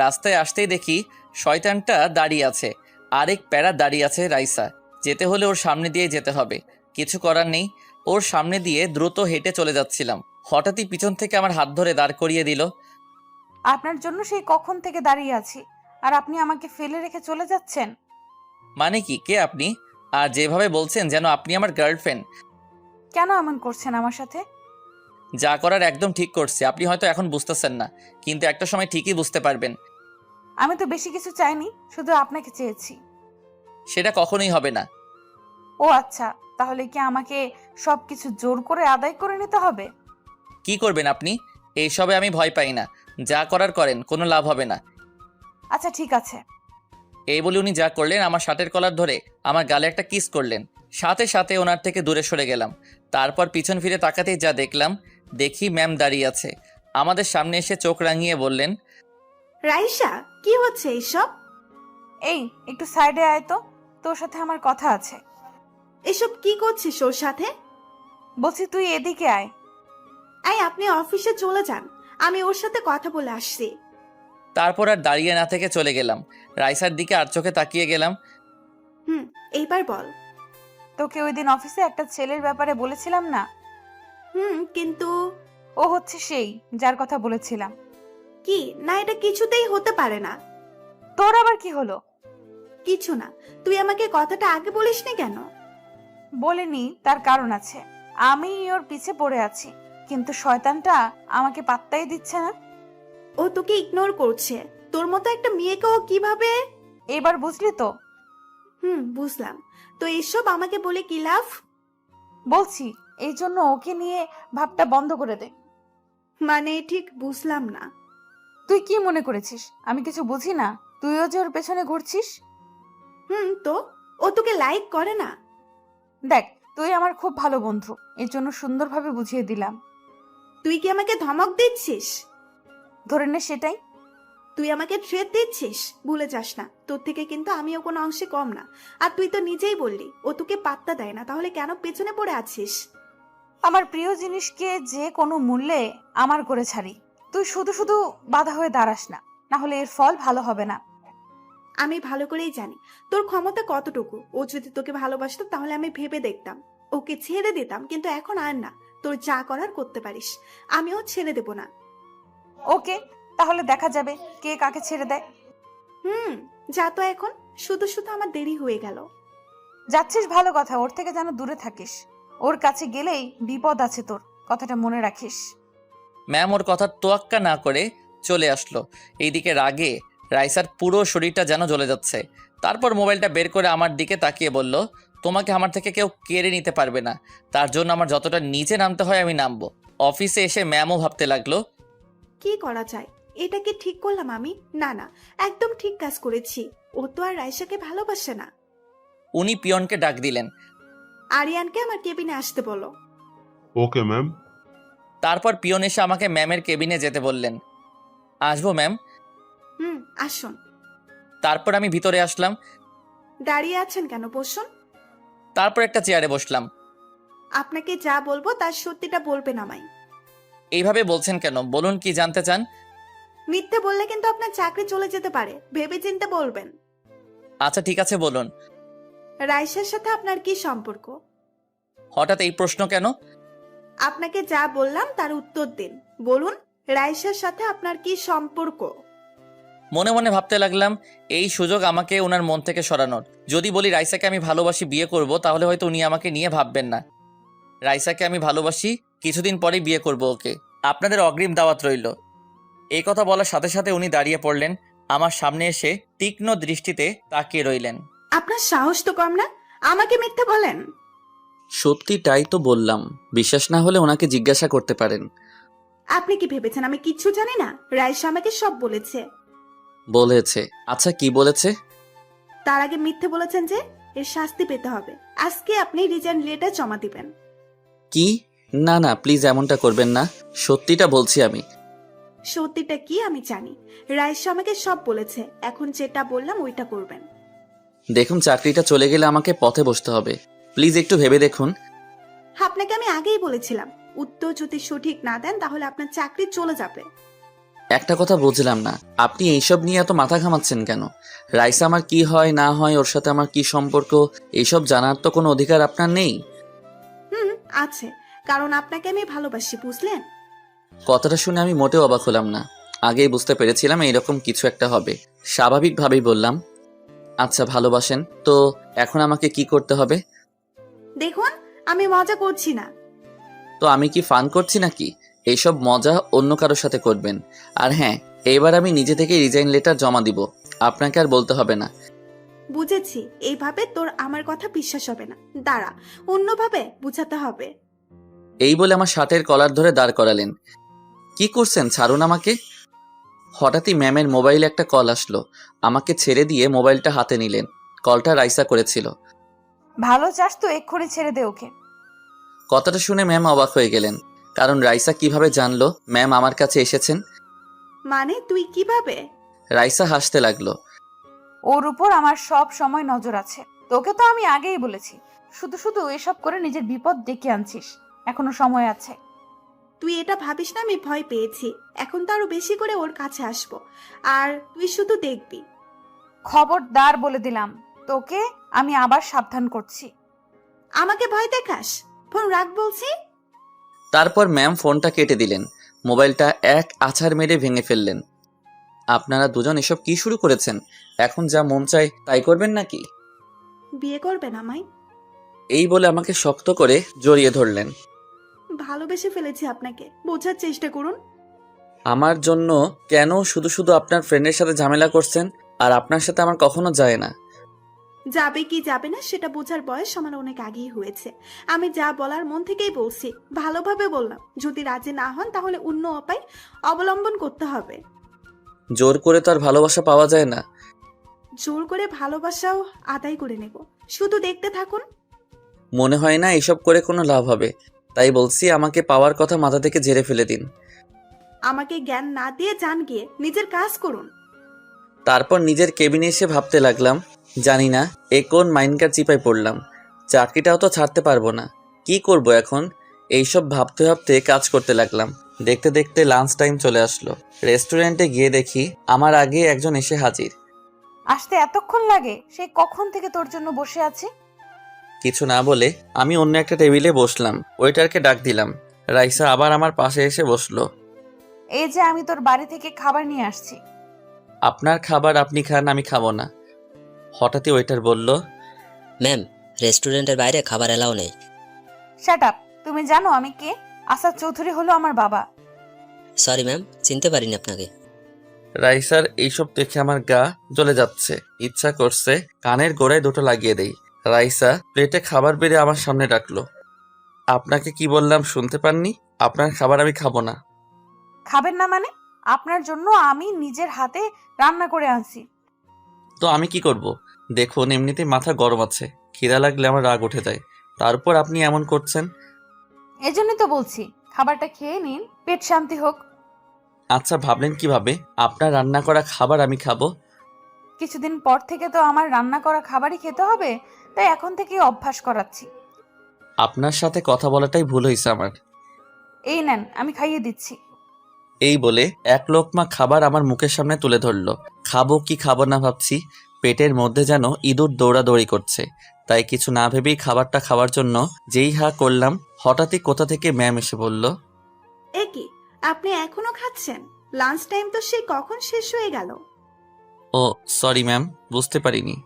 রাস্তায় আসতেই দেখি শয়তানটা দাঁড়িয়ে আছে, আরেক প্যারা দাঁড়িয়ে আছে রাইসা। যেতে হলে ওর সামনে দিয়ে যেতে হবে, কিছু করার নেই। ওর সামনে দিয়ে দ্রুত হেঁটে চলে যাচ্ছিলাম, হঠাৎই পিছন থেকে আমার হাত ধরে দাঁড় করিয়ে দিল। আপনার জন্য সেই কখন থেকে দাঁড়িয়ে আছি, আর আপনি আমাকে ফেলে রেখে চলে যাচ্ছেন? মানে কি, কে আপনি? আর যেভাবে বলছেন যেন আপনি আমার গার্লফ্রেন্ড। কেন এমন করছেন আমার সাথে? যা করার একদম ঠিক করছে। আপনি হয়তো এখন বুঝতেছেন না, কিন্তু একটা সময় ঠিকই বুঝতে পারবেন। আমি তো বেশি কিছু চাইনি, শুধু আপনাকে চেয়েছি। সেটা কখনোই হবে না। ও আচ্ছা, তাহলে কি আমাকে সবকিছু জোর করে আদায় করে নিতে হবে? কি করবেন আপনি? এইসবে আমি ভয় পাই না, যা করার করেন, কোনো লাভ হবে না। আচ্ছা ঠিক আছে। এই বলে উনি যা করলেন, আমার শার্টের কলার ধরে আমার গালে একটা কিস করলেন। সাথে সাথে ওনার থেকে দূরে সরে গেলাম। তারপর পিছন ফিরে তাকাতেই যা দেখলাম, দেখি ম্যাম দাঁড়িয়ে আছে। আমাদের সামনে এসে চোখ রাঙিয়ে বললেন, রাইসা, কি হচ্ছে এইসব? এই একটু সাইডে আয় তো, তোর সাথে আমার কথা আছে। এসব কি করছিস ওর সাথে? বলছি তুই এদিকে আয়। আপনি অফিসে চলে যান, আমি ওর সাথে কথা বলে আসছি। তারপর আর দাঁড়িয়ে না থেকে চলে গেলাম। রাইসার দিকে আর চোখে তাকিয়ে গেলাম। এইবার বল। তোকে ওই দিন অফিসে একটা ছেলের ব্যাপারে বলেছিলাম না? কিন্তু ও হচ্ছে সেই যার কথা বলেছিলাম। কি না, এটা কিছুতেই হতে পারে না। তোর আবার কি হলো? কিছু না, তুই আমাকে কথাটা আগে বলিসনি কেন? বলিনি, তার কারণ আছে। আমি ওর পিছে পড়ে আছি, কিন্তু শয়তানটা আমাকে পাত্তাই দিচ্ছে না। ও তোকে ইগনোর করছে। তোর মতো একটা মেয়েকে ও কিভাবে? এবার বুঝলি তো? বুঝলাম। তো এসব আমাকে বলে কি লাভ? বলছি এই জন্য ওকে নিয়ে ভাবটা বন্ধ করে দে। মানে ঠিক বুঝলাম না। তুই কি মনে করেছিস আমি কিছু বুঝি না? তুইও যে ওর পেছনে ঘুরছিস। তো ও তোকে লাইক করে না? দেখ, তুই আমার খুব ভালো বন্ধু, এর জন্য সুন্দরভাবে বুঝিয়ে দিলাম। তুই কি আমাকে ধমক দিচ্ছিস? ধরে নে সেটাই। তুই আমাকে থ্রেট দিচ্ছিস, ভুলে যাস না। তোর থেকে কিন্তু আমিও কোনো অংশে কম না। আর তুই তো নিজেই বললি ও তোকে পাত্তা দেয় না, তাহলে কেন পেছনে পড়ে আছিস? আমার প্রিয় জিনিসকে যে কোনো মূল্যে আমার করে ছাড়ি। তুই শুধু শুধু বাধা হয়ে দাঁড়াস না, না হলে এর ফল ভালো হবে না। আমি ভালো করেই জানি তোর ক্ষমতা কতটুকু। ও যদি তোকে ভালোবাসতো তাহলে আমি ভেবে দেখতাম, ওকে ছেড়ে দিতাম, কিন্তু এখন আর না। তোর যা করার করতে পারিস, আমিও ছেড়ে দেব না। ওকে, তাহলে দেখা যাবে কে কাকে ছেড়ে দেয়। যা তো এখন, শুধু শুধু আমার দেরি হয়ে গেল। যাচ্ছিস ভালো কথা, ওর থেকে যেন দূরে থাকিস। ওর কাছে গেলেই বিপদ আছে তোর, কথাটা মনে রাখিস। ম্যাম ওর কথা তোয়াক্কা না করে চলে আসলো। এইদিকে রাগে রাইসার পুরো শরীরটা যেন জ্বলে যাচ্ছে। তারপর মোবাইলটা বের করে আমার দিকে তাকিয়ে বলল, তোমাকে আমার থেকে কেউ কেড়ে নিতে পারবে না। তার জন্য আমার যতটা নিচে নামতে হয় আমি নামবো। অফিসে এসে ম্যামও ভাবতে লাগলো, কি করা যায়? এটা কি ঠিক করলাম আমি? না না, একদম ঠিক কাজ করেছি। ও তো আর রাইসাকে ভালোবাসে না। উনি পিয়নকে ডাক দিলেন। আরিয়ানকে আমার কেবিনে আসতে বলো। Okay ma'am. তারপর পিয়ন এসে আমাকে ম্যামের কেবিনে যেতে বললেন। আসবো ম্যাম? আসুন। তারপর আমি ভিতরে আসলাম। দাঁড়িয়ে আছেন কেন? বসুন। তারপর একটা চেয়ারে বসলাম। আপনাকে যা বলবো তার সত্যিটা বলবেন আমায়। এইভাবে বলছেন কেন? বলুন, কি জানতে চান? মিথ্যে বললে কিন্তু আপনার চাকরি চলে যেতে পারে, ভেবে চিন্তে বলবেন। আচ্ছা ঠিক আছে, বলুন। রাইসার সাথে আপনার কি সম্পর্ক? হঠাৎ এই প্রশ্ন কেন? আপনাকে যা বললাম তার উত্তর দিন। বলুন, রাইসার সাথে আপনার কি সম্পর্ক? মনে মনে ভাবতে লাগলাম, এই সুযোগ আমাকে ওনার মন থেকে সরানোর। যদি বলি রাইসাকে আমি ভালোবাসি, বিয়ে করব, তাহলে হয়তো উনি আমাকে নিয়ে ভাববেন না। রাইসাকে আমি ভালোবাসি, কিছুদিন পরেই বিয়ে করব ওকে। আপনাদের অগ্রিম দাওয়াত রইল। এই কথা বলার সাথে সাথে উনি দাঁড়িয়ে পড়লেন। আমার সামনে এসে তীক্ষ্ণ দৃষ্টিতে তাকিয়ে রইলেন। আপনার সাহস তো কম না, আমাকে মিথ্যে বলেন? সত্যিটাই তো বললাম, বিশ্বাস না হলে ওনাকে জিজ্ঞাসা করতে পারেন। আপনি কি ভেবেছেন আমি কিচ্ছু জানি না? রাইসা আমাকে সব বলেছে। বলেছে? আচ্ছা কি বলেছে? তার আগে মিথ্যে বলেছেন যে এর শাস্তি পেতে হবে। আজকে আপনি রিজাইন লেটার জমা দিবেন। কি? না না, প্লিজ এমনটা করবেন না, সত্যিটা বলছি আমি। সত্যিটা কি আমি জানি। রাইসা আমাকে সব বলেছে, এখন যেটা বললাম ওইটা করবেন। দেখুন, চাকরিটা চলে গেলে আমাকে পথে বসতে হবে। প্লিজ একটু ভেবে দেখুন। আপনাকে আমি আগেই বলেছিলাম, উত্তর যদি সঠিক না দেন তাহলে আপনার চাকরি চলে যাবে। একটা কথা বুঝলাম না, আপনি এইসব নিয়ে এত মাথা ঘামাচ্ছেন কেন? রাইসা আমার কি হয় না হয়, ওর সাথে আমার কি সম্পর্ক, এইসব জানার তো কোনো অধিকার আপনার নেই। আছে, কারণ আপনাকে আমি ভালোবাসি, বুঝলেন? কথাটা শুনে আমি মোটেও অবাক হলাম না। আগেই বুঝতে পেরেছিলাম এইরকম কিছু একটা হবে। স্বাভাবিকভাবেই বললাম, আচ্ছা ভালোবাসেন তো, এখন আমাকে কি করতে হবে? দেখুন, আমি মজা করছি না। তো আমি কি ফান করছি নাকি? এইসব মজা অন্য কারোর সাথে করবেন। আর হ্যাঁ, এবার আমি নিজে থেকে রিজাইন লেটার জমা দিব, আপনাকে আর বলতে হবে না। বুঝেছি, এইভাবে তোর আমার কথা বিশ্বাস হবে না। দাঁড়া, অন্যভাবে বুঝাতে হবে। এই বলে আমার শার্টের কলার ধরে দাঁড় করালেন। কি করছেন? ছাড়ুন আমাকে। হঠাৎই ম্যামের মোবাইলে একটা কল আসলো। আমাকে ছেড়ে দিয়ে মোবাইলটা হাতে নিলেন। কলটা রাইসা করেছিল। ভালো চাস তো এক্ষুনি ছেড়ে দে ওকে। কথাটা শুনে ম্যাম অবাক হয়ে গেলেন, কারণ রাইসা কিভাবে জানলো ম্যাম আমার কাছে এসেছেন? মানে তুই কিভাবে? রাইসা হাসতে লাগলো। ওর উপর আমার সব সময় নজর আছে। তোকে তো আমি আগেই বলেছি, শুধু শুধু এসব করে নিজের বিপদ ডেকে আনছিস। এখনো সময় আছে। তুই এটা ভাবিস না আমি ভয় পেয়েছি। এখন তো আরো বেশি করে ওর কাছে আসবো, আর তুই শুধু দেখবি। খবরদার বলে দিলাম, তোকে আমি আবার সাবধান করছি। আমাকে ভয় দেখাস? ফোন রাখ বলছি। তারপর ম্যাম ফোনটা কেটে দিলেন। মোবাইলটা এক আছাড় মেরে ভেঙে ফেললেন। আপনারা দুজন এসব কি শুরু করেছেন? এখন যা মন চায় তাই করবেন নাকি? বিয়ে করবেন আমায়? এই বলে আমাকে শক্ত করে জড়িয়ে ধরলেন। ভালোবেসে ফেলেছি আপনাকে, বোঝার চেষ্টা করুন। আমার জন্য কেন শুধু শুধু আপনার ফ্রেন্ডের সাথে ঝামেলা করছেন? আর আপনার সাথে আমার কখনো যায় না। যাবে কি যাবে না সেটা বোঝার বয়স আমার অনেক আগেই হয়েছে। আমি যা বলার মন থেকেই বলছি, ভালোভাবে বললাম। যদি রাজি না হন তাহলে অন্য উপায় অবলম্বন করতে হবে। জোর করে তো আর ভালোবাসা পাওয়া যায় না। জোর করে ভালোবাসাও আদায় করে নেব, শুধু দেখতে থাকুন। মনে হয় না এসব করে কোনো লাভ হবে, তাই বলছি আমাকে পাওয়ার কথা মাথা থেকে ঝেড়ে ফেলে দিন। আমাকে জ্ঞান না দিয়ে যান গিয়ে নিজের কাজ করুন। তারপর নিজের কেবিনে এসে ভাবতে লাগলাম, জানি না এ কোন মাইন্ডকার চিপায় পড়লাম। চাকরিটাও তো ছাড়তে পারবো না, কি করব এখন? এইসব ভাবতে ভাবতে কাজ করতে লাগলাম। দেখতে দেখতে লাঞ্চ টাইম চলে আসলো। রেস্টুরেন্টে গিয়ে দেখি আমার আগে একজন এসে হাজির। আসতে এতক্ষণ লাগে? সেই কখন থেকে তোর জন্য বসে আছি। কিছু না বলে আমি অন্য একটা টেবিলে বসলাম। ওয়েটারকে ডাক দিলাম। রাইসা আবার আমার পাশে এসে বসলো। এই যে আমি তোর বাড়ি থেকে খাবার নিয়ে আসছি। আপনার খাবার আপনি খান, আমি খাবো না। হঠাৎই ওয়েটার বলল, ম্যাম, রেস্টুরেন্টের বাইরে খাবার এলাও নেই। Shut up. তুমি জানো আমি কে? আসাদ চৌধুরী হলো আমার বাবা। সরি ম্যাম, চিনতে পারিনি আপনাকে। রাইসার এইসব দেখে আমার গা জ্বলে যাচ্ছে। ইচ্ছা করছে কানের গোড়ায় দুটো লাগিয়ে দেই। রাইসা প্লেটে খাবার বেড়ে আমার সামনে রাখলো। আপনাকে কি বললাম শুনতে পাননি? আপনার খাবার আমি খাবো না। খাবেন না মানে? আপনার জন্য আমি নিজের হাতে রান্না করে আনছি। তো আমি কি করব? দেখুন এমনিতেই মাথা গরম আছে, খিদা লাগলে আমার রাগ উঠে যায়, তারপর আপনি এমন করছেন। এজন্যই তো বলছি খাবারটা খেয়ে নিন, পেট শান্তি হোক। আচ্ছা ভাবলেন কিভাবে আপনার রান্না করা খাবার আমি খাবো? কিছুদিন পর থেকে তো আমার রান্না করা খাবারই খেতে হবে, তাই এখন থেকেই অভ্যাস করাচ্ছি। আপনার সাথে কথা বলাটাই ভুল হয়েছে আমার। এই নেন, আমি খাইয়ে দিচ্ছি। এই বলে এক লোকমা খাবার আমার মুখের সামনে তুলে ধরলো। খাবো কি খাবো না ভাবছি, পেটের মধ্যে যেন ইঁদুর দৌড়াদৌড়ি করছে, তাই কিছু না ভেবেই খাবারটা খাওয়ার জন্য যেই হা করলাম, হঠাৎই কোথা থেকে ম্যাম এসে বলল, এ কি, আপনি এখনো খাচ্ছেন? লাঞ্চ টাইম তো সেই কখন শেষ হয়ে গেল। ও সরি ম্যাম, বুঝতে পারিনি।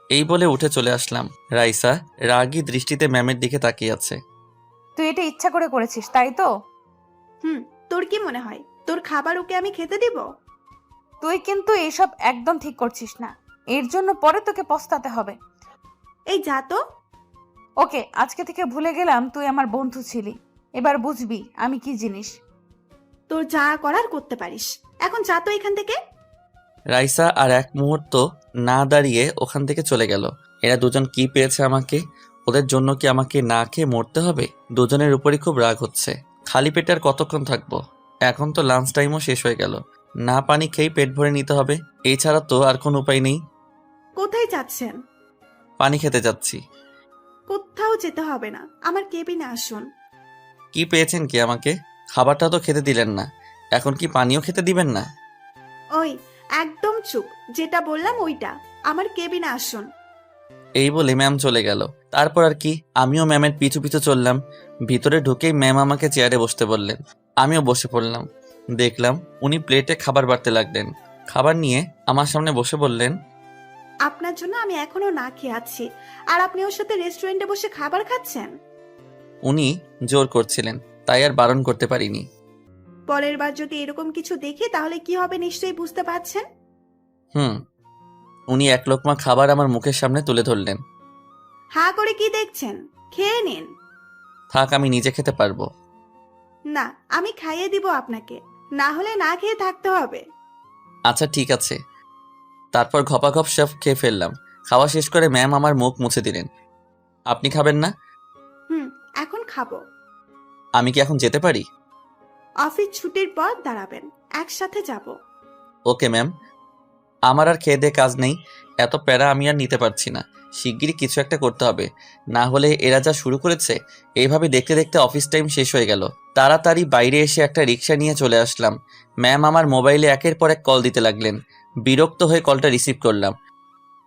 এই বলে উঠে চলে আসলাম। রাইসা রাগী দৃষ্টিতে ম্যামের দিকে তাকিয়ে আছে। তুই এটা ইচ্ছা করে করেছিস তাই তো? তোর কি মনে হয় তোর খাবার ওকে আমি খেতে দিব? তুই কিন্তু এইসব একদম ঠিক করছিস না, এর জন্য পরে তোকে পস্তাতে হবে। এই যা তো। ওকে, আজকে থেকে ভুলে গেলাম তুই আমার বন্ধু ছিলি, এবার বুঝবি আমি কি জিনিস। তোর যা করার করতে পারিস, এখন যা তো এখান থেকে। রাইসা আর এক মুহূর্ত না দাঁড়িয়ে ওখান থেকে চলে গেল। এরা দুজন কি পেয়েছে আমাকে? ওদের জন্য কি আমাকে না খেয়ে মরতে হবে? দুজনের উপরই খুব রাগ হচ্ছে। খালি পেটে আর কতক্ষণ থাকবো? এখন তো লাঞ্চ টাইমও শেষ হয়ে গেল, না পানি খেয়ে পেট ভরে নিতে হবে, এছাড়া তো আর কোনো উপায় নেই। কোথায় যাচ্ছেন? পানি খেতে যাচ্ছি। কোথাও যেতে হবে না, আমার কেবিনে আসুন। কি পেয়েছেন কি আমাকে? খাবারটা তো খেতে দিলেন না, এখন কি পানিও খেতে দিবেন না? ওই একদম চুপ, যেটা বললাম ওইটা, আমার কেবিনে আসুন। এই বলে ম্যাম চলে গেল। তারপর আর কি, আমিও ম্যামের পিছু পিছু চললাম। ভিতরে ঢুকেই ম্যাম আমাকে চেয়ারে বসতে বললেন, আমিও বসে পড়লাম। দেখলাম উনি প্লেটে খাবার বাড়তে লাগলেন। খাবার নিয়ে আমার সামনে বসে বললেন, আপনার জন্য আমি এখনো না খেয়ে আছি, আর আপনি ওর সাথে রেস্টুরেন্টে বসে খাবার খাচ্ছেন। উনি জোর করছিলেন, তাই আর বারণ করতে পারিনি। পরের বার যদি এরকম কিছু দেখি তাহলে কি হবে নিশ্চয়ই বুঝতে পারছেন। উনি এক লোকমা খাবার আমার মুখের সামনে তুলে ধরলেন। হা করে কি দেখছেন, খেয়ে নিন। থাক, আমি নিজে খেতে পারবো। না, আমি খাইয়ে দিব আপনাকে, না হলে না খেয়ে থাকতে হবে। আচ্ছা ঠিক আছে। তারপর ঘপাঘপ সব খেয়ে ফেললাম। খাওয়া শেষ করে ম্যাম আমার মুখ মুছে দিলেন। আপনি খাবেন না? এখন খাবো। আমি কি এখন যেতে পারি? অফিস ছুটির পর দাঁড়াবেন, একসাথে যাব। Okay ma'am. আমার আর খেয়ে দিয়ে কাজ নেই, এত প্যারা আমি আর নিতে পারছি না। শিগগিরই কিছু একটা করতে হবে, না হলে এরা যা শুরু করেছে। এইভাবে দেখতে দেখতে অফিস টাইম শেষ হয়ে গেল। তাড়াতাড়ি বাইরে এসে একটা রিক্সা নিয়ে চলে আসলাম। ম্যাম আমার মোবাইলে একের পর এক কল দিতে লাগলেন। বিরক্ত হয়ে কলটা রিসিভ করলাম।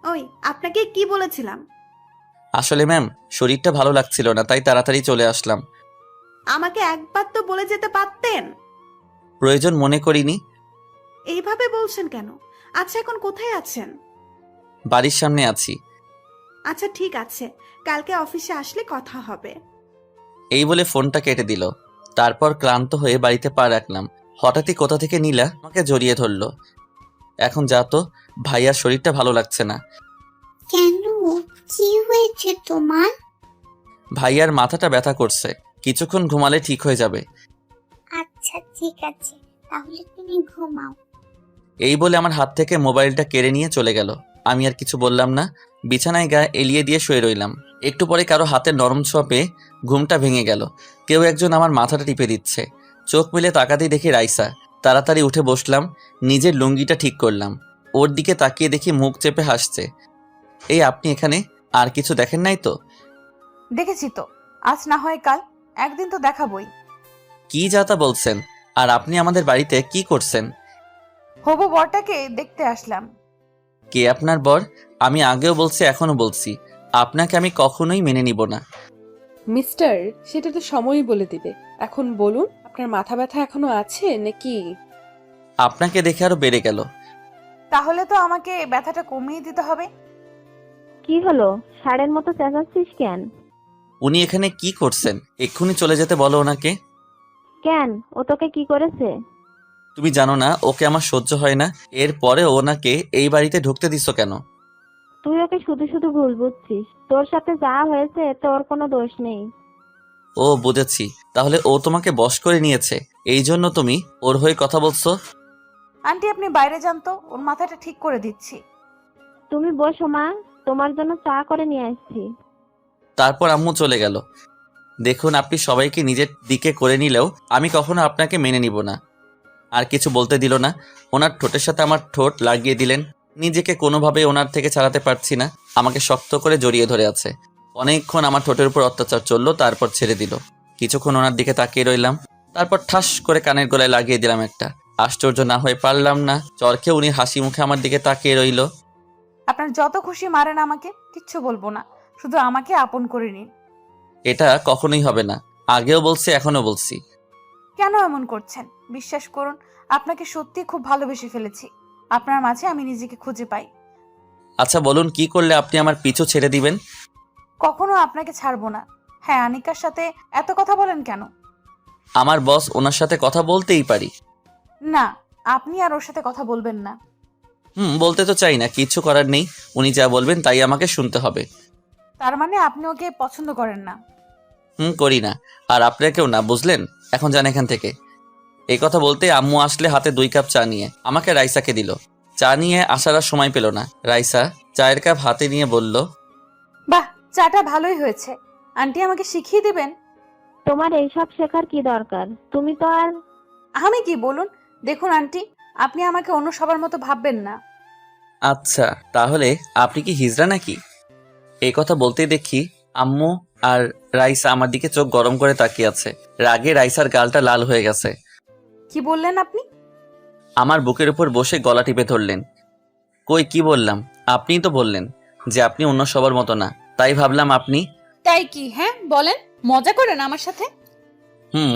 ওই আপনাকে কি বলেছিলাম? আসলে ম্যাম শরীরটা ভালো লাগছিল না, তাই তাড়াতাড়ি চলে আসলাম। আমাকে একবার তো বলে যেতে পারতেন। প্রয়োজন মনে করিনি। এইভাবে বলছেন কেন? আচ্ছা এখন কোথায় আছেন? বাড়ির সামনে আছি। আচ্ছা ঠিক আছে, কালকে অফিসে আসলে কথা হবে। এই বলে ফোনটা কেটে দিল। তারপর ক্লান্ত হয়ে বাড়িতে পা রাখলাম। হঠাৎই কোথা থেকে নীলা আমাকে জড়িয়ে ধরলো। এখন যা তো, ভাইয়ার শরীরটা ভালো লাগছে না। কেন, কি হয়েছে তোমার? ভাইয়ার মাথাটা ব্যথা করছে, কিছুক্ষণ ঘুমালে ঠিক হয়ে যাবে। আচ্ছা ঠিক আছে, তাহলে তুমি ঘুমাও। এই বলে আমার হাত থেকে মোবাইলটা কেড়ে নিয়ে চলে গেল। আমি আর কিছু বললাম না, বিছানায় গা এলিয়ে দিয়ে শুয়ে রইলাম। একটু পরে কারো হাতের নরম ছোঁয়া পেয়ে ঘুমটা ভেঙে গেল। কেউ একজন আমার মাথাটা টিপে দিচ্ছে। চোখ মেলে তাকাতেই দেখি রাইসা। তাড়াতাড়ি উঠে বসলাম, নিজের লুঙ্গিটা ঠিক করলাম। ওর দিকে তাকিয়ে দেখি মুখ চেপে হাসছে। এই আপনি এখানে? আর কিছু দেখেন নাই তো? দেখেছি তো, আজ না হয় কাল, একদিন তো দেখাবই। কি যাতা বলছেন? আর আপনি আমাদের বাড়িতে কি করছেন? হবু বরটাকে দেখতে আসলাম। কে আপনার বর? আমি আগেও বলছি, এখনো বলছি, আপনাকে আমি কখনোই মেনে নিব না। মিস্টার, সেটা তো সময়ই বলে দিবে। এখন বলুন, আপনার মাথা ব্যথা এখনো আছে নাকি? আপনাকে দেখে আরো বেড়ে গেল। তাহলে তো আমাকে ব্যথাটা কমিয়ে দিতে হবে। কি হলো, ষাঁড়ের মতো চেঁচাচ্ছিস কেন? উনি এখানে কি করছেন? এক্ষুনি চলে যেতে বলো ওনাকে। কেন, ও তোকে কি করেছে? তুমি জানো না ওকে আমার সহ্য হয় না? এরপরে ওনাকে এই বাড়িতে ঢুকতে দিছো কেন? তুই ওকে শুধু শুধু ভুল বুঝছিস। তোর সাথে যা হয়েছে তোর কোনো দোষ নেই। ও বুঝেছি, তাহলে ও তোমাকে বশ করে নিয়েছে, এই জন্য তুমি ওর হয়ে কথা বলছো। আন্টি আপনি বাইরে যান তো, ওর মাথাটা ঠিক করে দিচ্ছি। তুমি বসো মা, তোমার জন্য চা করে নিয়ে আসছি। তারপর আম্মু চলে গেল। দেখুন, আপনি সবাইকে নিজের দিকে করে নিলেও আমি কখনো আপনাকে মেনে নিব না। আর কিছু বলতে দিল না, ওনার ঠোঁটের সাথে আমার ঠোঁট লাগিয়ে দিলেন। নিজেকে কোনোভাবে ওনার থেকে ছাড়াতে পারছি না, আমাকে শক্ত করে জড়িয়ে ধরে আছে। অনেকক্ষণ আমার ঠোঁটের উপর অত্যাচার চললো, তারপর ছেড়ে দিল। কিছুক্ষণ ওনার দিকে তাকিয়ে রইলাম, তারপর ঠাস করে কানের গলায় লাগিয়ে দিলাম একটা। আশ্চর্য না হয়ে পারলাম না, চরকে উনি হাসি মুখে আমার দিকে তাকিয়ে রইল। আপনার যত খুশি মারেন আমাকে, কিচ্ছু বলবো না, শুধু আমাকে আপন করে নিন। এটা কখনোই হবে না, আগেও বলছি এখনো বলছি। কেন এমন করছেন? বিশ্বাস করুন, আপনাকে সত্যি খুব ভালোবেসে ফেলেছি। আপনার মাঝে আমি নিজেকে খুঁজে পাই। আচ্ছা বলুন, কি করলে আপনি আমার পিছু ছেড়ে দিবেন? কখনো আপনাকে ছাড়বো না। হ্যাঁ, আনিকার সাথে এত কথা বলেন কেন? আমার বস, ওনার সাথে কথা বলতেই পারি। না, আপনি আর ওর সাথে কথা বলবেন না। বলতে তো চাই না, কিছু করার নেই, উনি যা বলবেন তাই আমাকে শুনতে হবে। তার মানে আপনি ওকে পছন্দ করেন না? করি না, আর আপনাকেও না, বুঝলেন? এখন যান এখান থেকে। এই কথা বলতে আম্মু আসলে হাতে 2 কাপ চা নিয়ে আমাকে রাইসাকে দিল। চা নিয়ে আসার আর সময় পেল না। রাইসা চায়ের কাপ হাতে নিয়ে বলল, বাহ, চাটা ভালোই হয়েছে। আন্টি আমাকে শিখিয়ে দিবেন? তোমার এইসব শেখার কি দরকার? তুমি তো আর আমি কি বলুন? দেখুন আন্টি, আপনি আমাকে অন্য সবার মতো ভাববেন না। আচ্ছা তাহলে আপনি কি হিজড়া নাকি? এই কথা বলতেই দেখি আম্মু আর রাইসা আমার দিকে চোখ গরম করে তাকিয়ে আছে। রাগে রাইসার গালটা লাল হয়ে গেছে। কি বললেন আপনি? আমার বুকের উপর বসে গলা টিপে ধরলেন। কই কি বললাম? আপনিই তো বললেন যে আপনি অন্য সবার মতো না, তাই ভাবলাম আপনি। তাই কি? হ্যাঁ বলেন, মজা করেন আমার সাথে?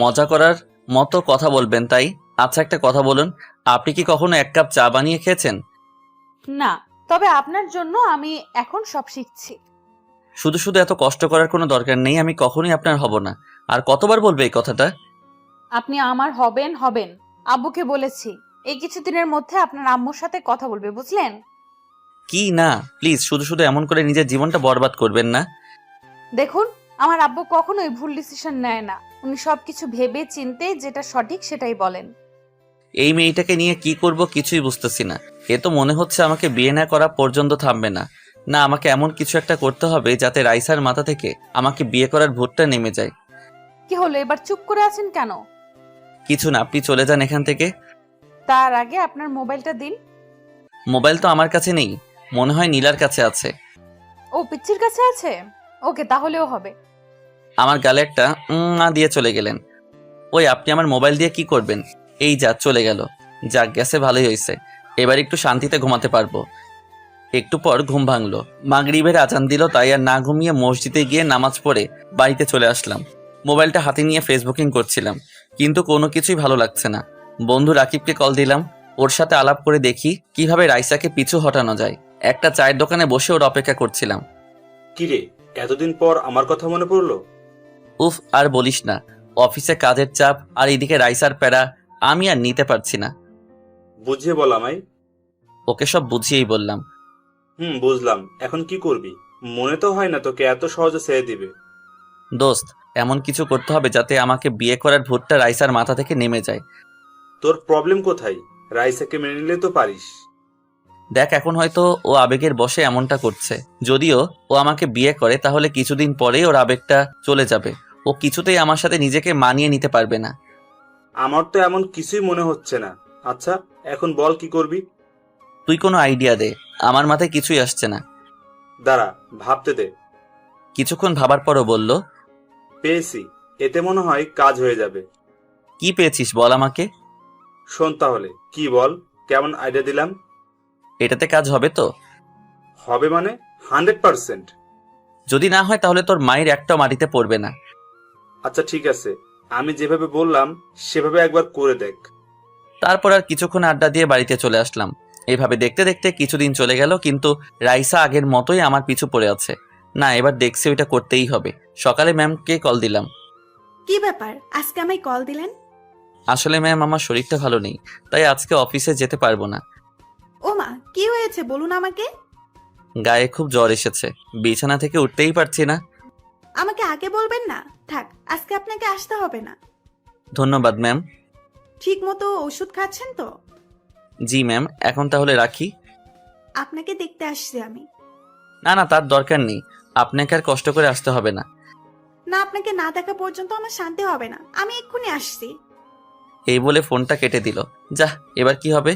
মজা করার মতো কথা বলবেন তাই? আচ্ছা একটা কথা বলুন, আপনি কি কখনো 1 কাপ চা বানিয়ে খেয়েছেন? না, তবে আপনার জন্য আমি এখন সব শিখছি। শুধু শুধু এত কষ্ট করার কোনো দরকার নেই, আমি কখনোই আপনার হব না। আর কতবার বলবে এই কথাটা? আপনি আমার হবেন হবেন, আব্বুকে বলেছি এই কিছুদিনের মধ্যে আপনার আম্মুর সাথে কথা বলবে, বুঝলেন? কি না, প্লিজ শুধু শুধু এমন করে নিজের জীবনটা বরবাদ করবেন না। দেখুন, আমার আব্বু কখনোই ভুল ডিসিশন নেয় না। উনি সবকিছু ভেবে চিন্তে যেটা সঠিক সেটাই বলেন। এই মেয়েটাকে নিয়ে কি করব কিছুই বুঝতেছি না। এ তো মনে হচ্ছে আমাকে বিয়ে না করা পর্যন্ত থামবে না। না, আমাকে এমন কিছু একটা করতে হবে যাতে রাইসার মাথা থেকে আমাকে বিয়ে করার ভূতটা নেমে যায়। কি হলো, এবার চুপ করে আছেন কেন? কিছু না, আপনি চলে যান এখান থেকে। তার আগে আপনার মোবাইলটা দিন। মোবাইল তো আমার কাছে নেই, মনে হয় নীলার কাছে আছে। ও পিচ্চির কাছে আছে? ওকে, তাহলেও হবে। আমার গালে একটা না দিয়ে চলে গেলেন। ওই আপনি আমার মোবাইল দিয়ে কি করবেন? এই যা চলে গেল। যাক গেছে, ভালোই হয়েছে, এবার একটু শান্তিতে ঘুমাতে পারবো। একটু পর ঘুম ভাঙলো, মাগরিবের আজান দিল, তাই আর না ঘুমিয়ে মসজিদে গিয়ে নামাজ পড়ে বাড়িতে চলে আসলাম। মোবাইলটা হাতে নিয়ে ফেসবুকিং করছিলাম, কিন্তু কোনো কিছুই ভালো লাগছে না। বন্ধু রাকিবকে কল দিলাম, ওর সাথে আলাপ করে দেখি কিভাবে রাইসাকে পিছু হটানো যায়। একটা চায়ের দোকানে বসে ওর অপেক্ষা করছিলাম। কিরে, এতদিন পর আমার কথা মনে পড়লো? উফ, আর বলিস না, অফিসে কাজের চাপ আর এইদিকে রাইসার প্যারা, আমি আর নিতে পারছি না। বুঝিয়ে বল আমায়। ওকে সব বুঝিয়েই বললাম। বুঝলাম, এখন কি করবি? মনে তো হয় না তোকে এত সহজে ছেড়ে দিবে। দোস্ত, এমন কিছু করতে হবে যাতে আমাকে বিয়ে করার ভূতটা রাইসার মাথা থেকে নেমে যায়। তোর প্রবলেম কোথায়? রাইসাকে মেনে নিলে তো পারিস। দেখ, এখন হয়তো ও আবেগের বশে এমনটা করছে। যদিও ও আমাকে বিয়ে করে তাহলে কিছুদিন পরেই ওর আবেগটা চলে যাবে। ও কিছুতেই আমার সাথে নিজেকে মানিয়ে নিতে পারবে না। আমার তো এমন কিছুই মনে হচ্ছে না। আচ্ছা এখন বল কি করবি? তুই কোনো আইডিয়া দে, আমার মাথায় কিছুই আসছে না। দাঁড়া, ভাবতে দে। কিছুক্ষণ ভাবার পরও বলল, পেয়েছি, এতে মনে হয় কাজ হয়ে যাবে। কি পেয়েছিস বল আমাকে। শোন তাহলে, কি বল, কেমন আইডিয়া দিলাম? এটাতে কাজ হবে তো? হবে মানে 100%। যদি না হয় তাহলে তোর মায়ের একটাও মাটিতে পড়বে না। আচ্ছা ঠিক আছে, আমি যেভাবে বললাম সেভাবে একবার করে দেখ। তারপর আর কিছুক্ষণ আড্ডা দিয়ে বাড়িতে চলে আসলাম। এইভাবে দেখতে দেখতে কিছুদিন চলে গেল, কিন্তু রাইসা আগের মতোই আমার পিছু পড়ে আছে। না, এবার দেখছি ওইটা করতেই হবে। সকালে ম্যামকে কল দিলাম। কি ব্যাপার, আজকে আমায় কল দিলেন? আসলে ম্যাম, আমার শরীরটা ভালো নেই, তাই আজকে অফিসে যেতে পারবো না। ও মা, কি হয়েছে বলুন আমাকে। গায়ে খুব জ্বর এসেছে, বিছানা থেকে উঠতেই পারছি না। আমাকে আগে বলবেন না। থাক, আজকে আপনাকে আসতে হবে না। ধন্যবাদ ম্যাম। ঠিক মতো ওষুধ খাচ্ছেন তো? জি ম্যাম, এখন তাহলে রাখি। আপনাকে দেখতে আসছি আমি। না না, তার দরকার নেই, আপনাকে আর কষ্ট করে আসতে হবে না। না, আপনাকে না দেখা পর্যন্ত আমার শান্তি হবে না। আমি এক্ষুনি আসছি। এই বলে ফোনটা কেটে দিল। যা, এবার কি হবে?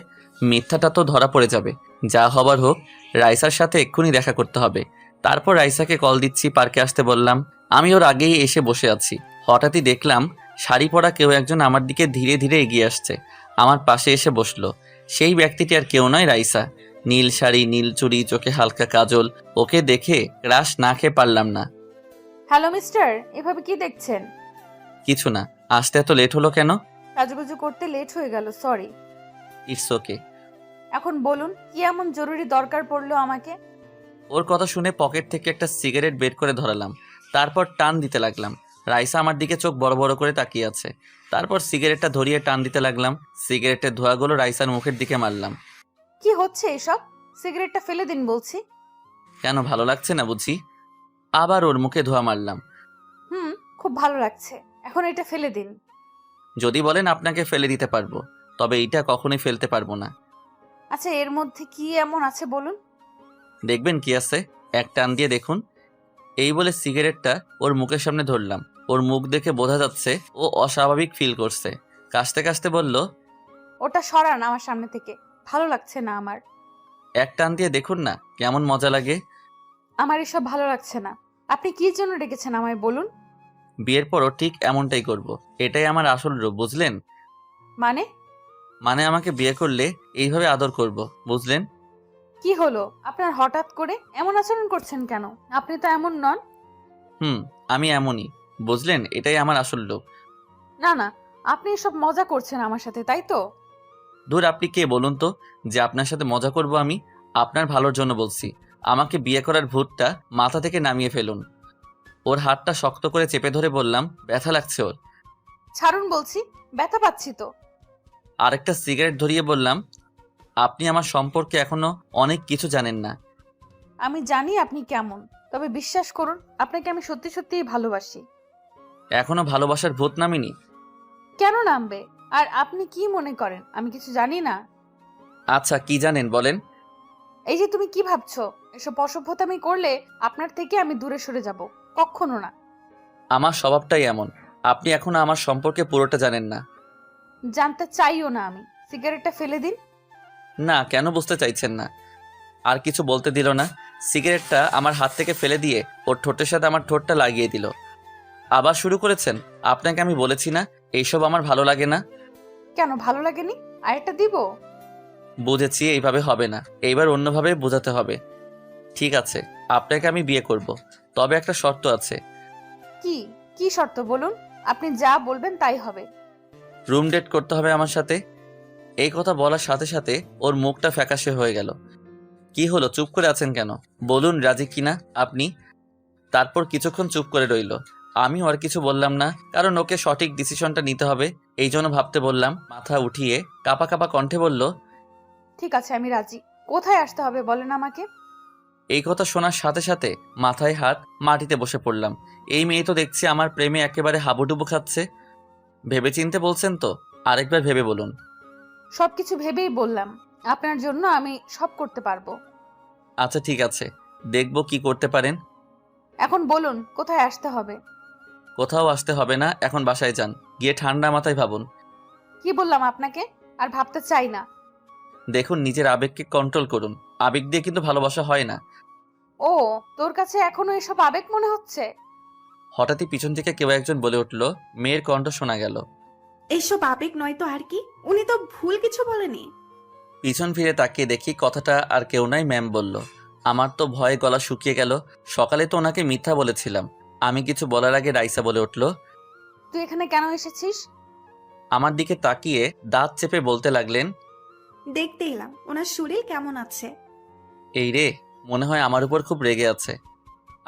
মিথ্যাটা তো ধরা পড়ে যাবে। যা হবার হোক, রাইসার সাথে এক্ষুনি দেখা করতে হবে। তারপর রাইসাকে কল দিচ্ছি, পার্কে আসতে বললাম। আমি ওর আগেই এসে বসে আছি। হঠাৎই দেখলাম শাড়ি পরা কেউ একজন আমার দিকে ধীরে ধীরে এগিয়ে আসছে। আমার পাশে এসে বসলো। সেই ব্যক্তিটি আর কেউ নয়, রাইসা। নীল শাড়ি, নীল চুড়ি, চোখে হালকা কাজল। ওকে দেখে ক্রাশ না খেয়ে পারলাম না। হ্যালো মিস্টার, এভাবে কি দেখছেন? কিছু না, আসতে এত লেট হলো কেন? সাজুগুজু করতে লেট হয়ে গেল, সরি। It's okay. এখন বলুন, কি এমন জরুরি দরকার পড়লো আমাকে? ওর কথা শুনে পকেট থেকে একটা সিগারেট বের করে ধরালাম। তারপর টান দিতে লাগলাম। রাইসা আমার দিকে চোখ বড় বড় করে তাকিয়ে আছে। তারপর সিগারেটটা ধরিয়ে টান দিতে লাগলাম। সিগারেটের ধোঁয়াগুলো রাইসার মুখের দিকে মারলাম। কি হচ্ছে এসব? সিগারেটটা ফেলে দিন বলছি। কেন, ভালো লাগছে না বুঝি? আবার ওর মুখে ধোঁয়া মারলাম। খুব ভালো লাগছে, এখন এটা ফেলে দিন। যদি বলেন আপনাকে ফেলে দিতে পারবো, তবে এইটা কখনোই ফেলতে পারবো না। আচ্ছা, এর মধ্যে কি এমন আছে বলুন? দেখবেন কি আছে, এক টান দিয়ে দেখুন। এই বলে সিগারেটটা ওর মুখের সামনে ধরলাম। ওর মুখ দেখে বোঝা যাচ্ছে ও অস্বাভাবিক ফিল করছে। কাশতে কাশতে বলল, ওটা সরান আমার সামনে থেকে, ভালো লাগছে না আমার। এক টান দিয়ে দেখুন না কেমন মজা লাগে। আমার এসব ভালো লাগছে না। আপনি কি জন্য ডেকেছেন আমায় বলুন? বিয়ের পরও ঠিক এমনটাই করব। এটাই আমার আসল রূপ, বুঝলেন? মানে আমাকে বিয়ে করলে এইভাবে আদর করব, বুঝলেন? কি হলো আপনার, হঠাৎ করে এমন আচরণ করছেন কেন? আপনি তো এমন নন। আমি এমনই, বুঝলেন? এটাই আমার আসল রূপ। না না, আপনি এসব মজা করছেন আমার সাথে, তাই তো? দূর, আপনি কে বলুন তো যে আপনার সাথে মজা করব? আমি আপনার ভালোর জন্য বলছি। আমাকে বিয়ে করার ভূতটা মাথা থেকে নামিয়ে ফেলুন। ওর হাতটা শক্ত করে চেপে ধরে বললাম, ব্যথা লাগছে ওর। ছাড়ুন বলছি, ব্যথা পাচ্ছি তো। আরেকটা সিগারেট ধরিয়ে বললাম, আপনি আমার সম্পর্কে এখনো অনেক কিছু জানেন না। আমি জানি আপনি কেমন, তবে বিশ্বাস করুন, আপনাকে আমি সত্যি সত্যিই ভালোবাসি। এখনো ভালোবাসার ভূত নামিনি? কেন নামবে? আর আপনি কি মনে করেন আমি কিছু জানি না? আচ্ছা, কি জানেন বলেন? এই যে তুমি কি ভাবছো, এসব অসভ্যতামি করলে আপনার থেকে আমি দূরে সরে যাব, কখনো না। আমার স্বভাবটাই এমন। আপনি এখনো আমার সম্পর্কে পুরোটা জানেন না। জানতে চাইও না আমি। সিগারেটটা ফেলে দিন। না, কেন বুঝতে চাইছেন না? আর কিছু বলতে দিল না। সিগারেটটা আমার হাত থেকে ফেলে দিয়ে ওর ঠোঁটের সাথে আমার ঠোঁটটা লাগিয়ে দিল। আবার শুরু করেছেন? আপনাকে আমি বলেছি না এইসব আমার ভালো লাগে না? কেন ভালো লাগেনি? আরেকটা দিব? বুঝেছি, এইভাবে হবে না, এইবার অন্যভাবে বোঝাতে হবে। ঠিক আছে, আপনাকে আমি বিয়ে করব, তবে একটা শর্ত আছে। কি কি শর্ত বলুন? আপনি যা বলবেন তাই হবে। রুম ডেট করতে হবে আমার সাথে। এই কথা বলার সাথে সাথে ওর মুখটা ফ্যাকাশে হয়ে গেল। কি হলো, চুপ করে আছেন কেন? বলুন রাজি কিনা আপনি। তারপর কিছুক্ষণ চুপ করে রইল। আমিও আর কিছু বললাম না, কারণ ওকে সঠিক ডিসিশনটা নিতে হবে, এই জন্য ভাবতে বললাম। মাথা উঠিয়ে কাপা কাপা কণ্ঠে বলল, ঠিক আছে, আমি রাজি। কোথায় আসতে হবে বলেন আমাকে। এই কথা শোনার সাথে সাথে মাথায় হাত, মাটিতে বসে পড়লাম। এই মেয়ে তো দেখছি আমার প্রেমে একেবারে হাবুডুবু খাচ্ছে। ভেবেচিন্তে বলছেন তো? আরেকবার ভেবে বলুন। সবকিছু ভেবেই বললাম, আপনার জন্য আমি সব করতে পারবো। আচ্ছা ঠিক আছে, দেখব কি করতে পারেন। এখন বলুন কোথায় আসতে হবে। কোথাও আসতে হবে না, এখন বাসায় যান, গিয়ে ঠান্ডা মাথায় ভাবুন। কি বললাম আপনাকে? আর ভাবতে চাই না। দেখুন, নিজের আবেগকে কন্ট্রোল করুন। আবেগ দিয়ে কিন্তু ভালোবাসা হয় না। ও, তোর কাছে এখনো এসব আবেগ মনে হচ্ছে? হঠাৎই পিছন থেকে কেউ একজন বলে উঠল। মেয়ের কণ্ঠ শোনা গেল। এইসব আবেগ নয় তো আর কি? উনি তো ভুল কিছু বলেনি। পিছন ফিরে তাকিয়ে দেখি কথাটা আর কেউ নাই, ম্যাম বলল। আমার তো ভয়ে গলা শুকিয়ে গেল। সকালে তো ওনাকে মিথ্যা বলেছিলাম। আমি কিছু বলার আগে রাইসা বলে উঠল, তুই এখানে কেন এসেছিস? আমার দিকে তাকিয়ে দাঁত চেপে বলতে লাগলেন, দেখতে এলাম ওনার শরীর কেমন আছে। এই রে, মনে হয় আমার উপর খুব রেগে আছে।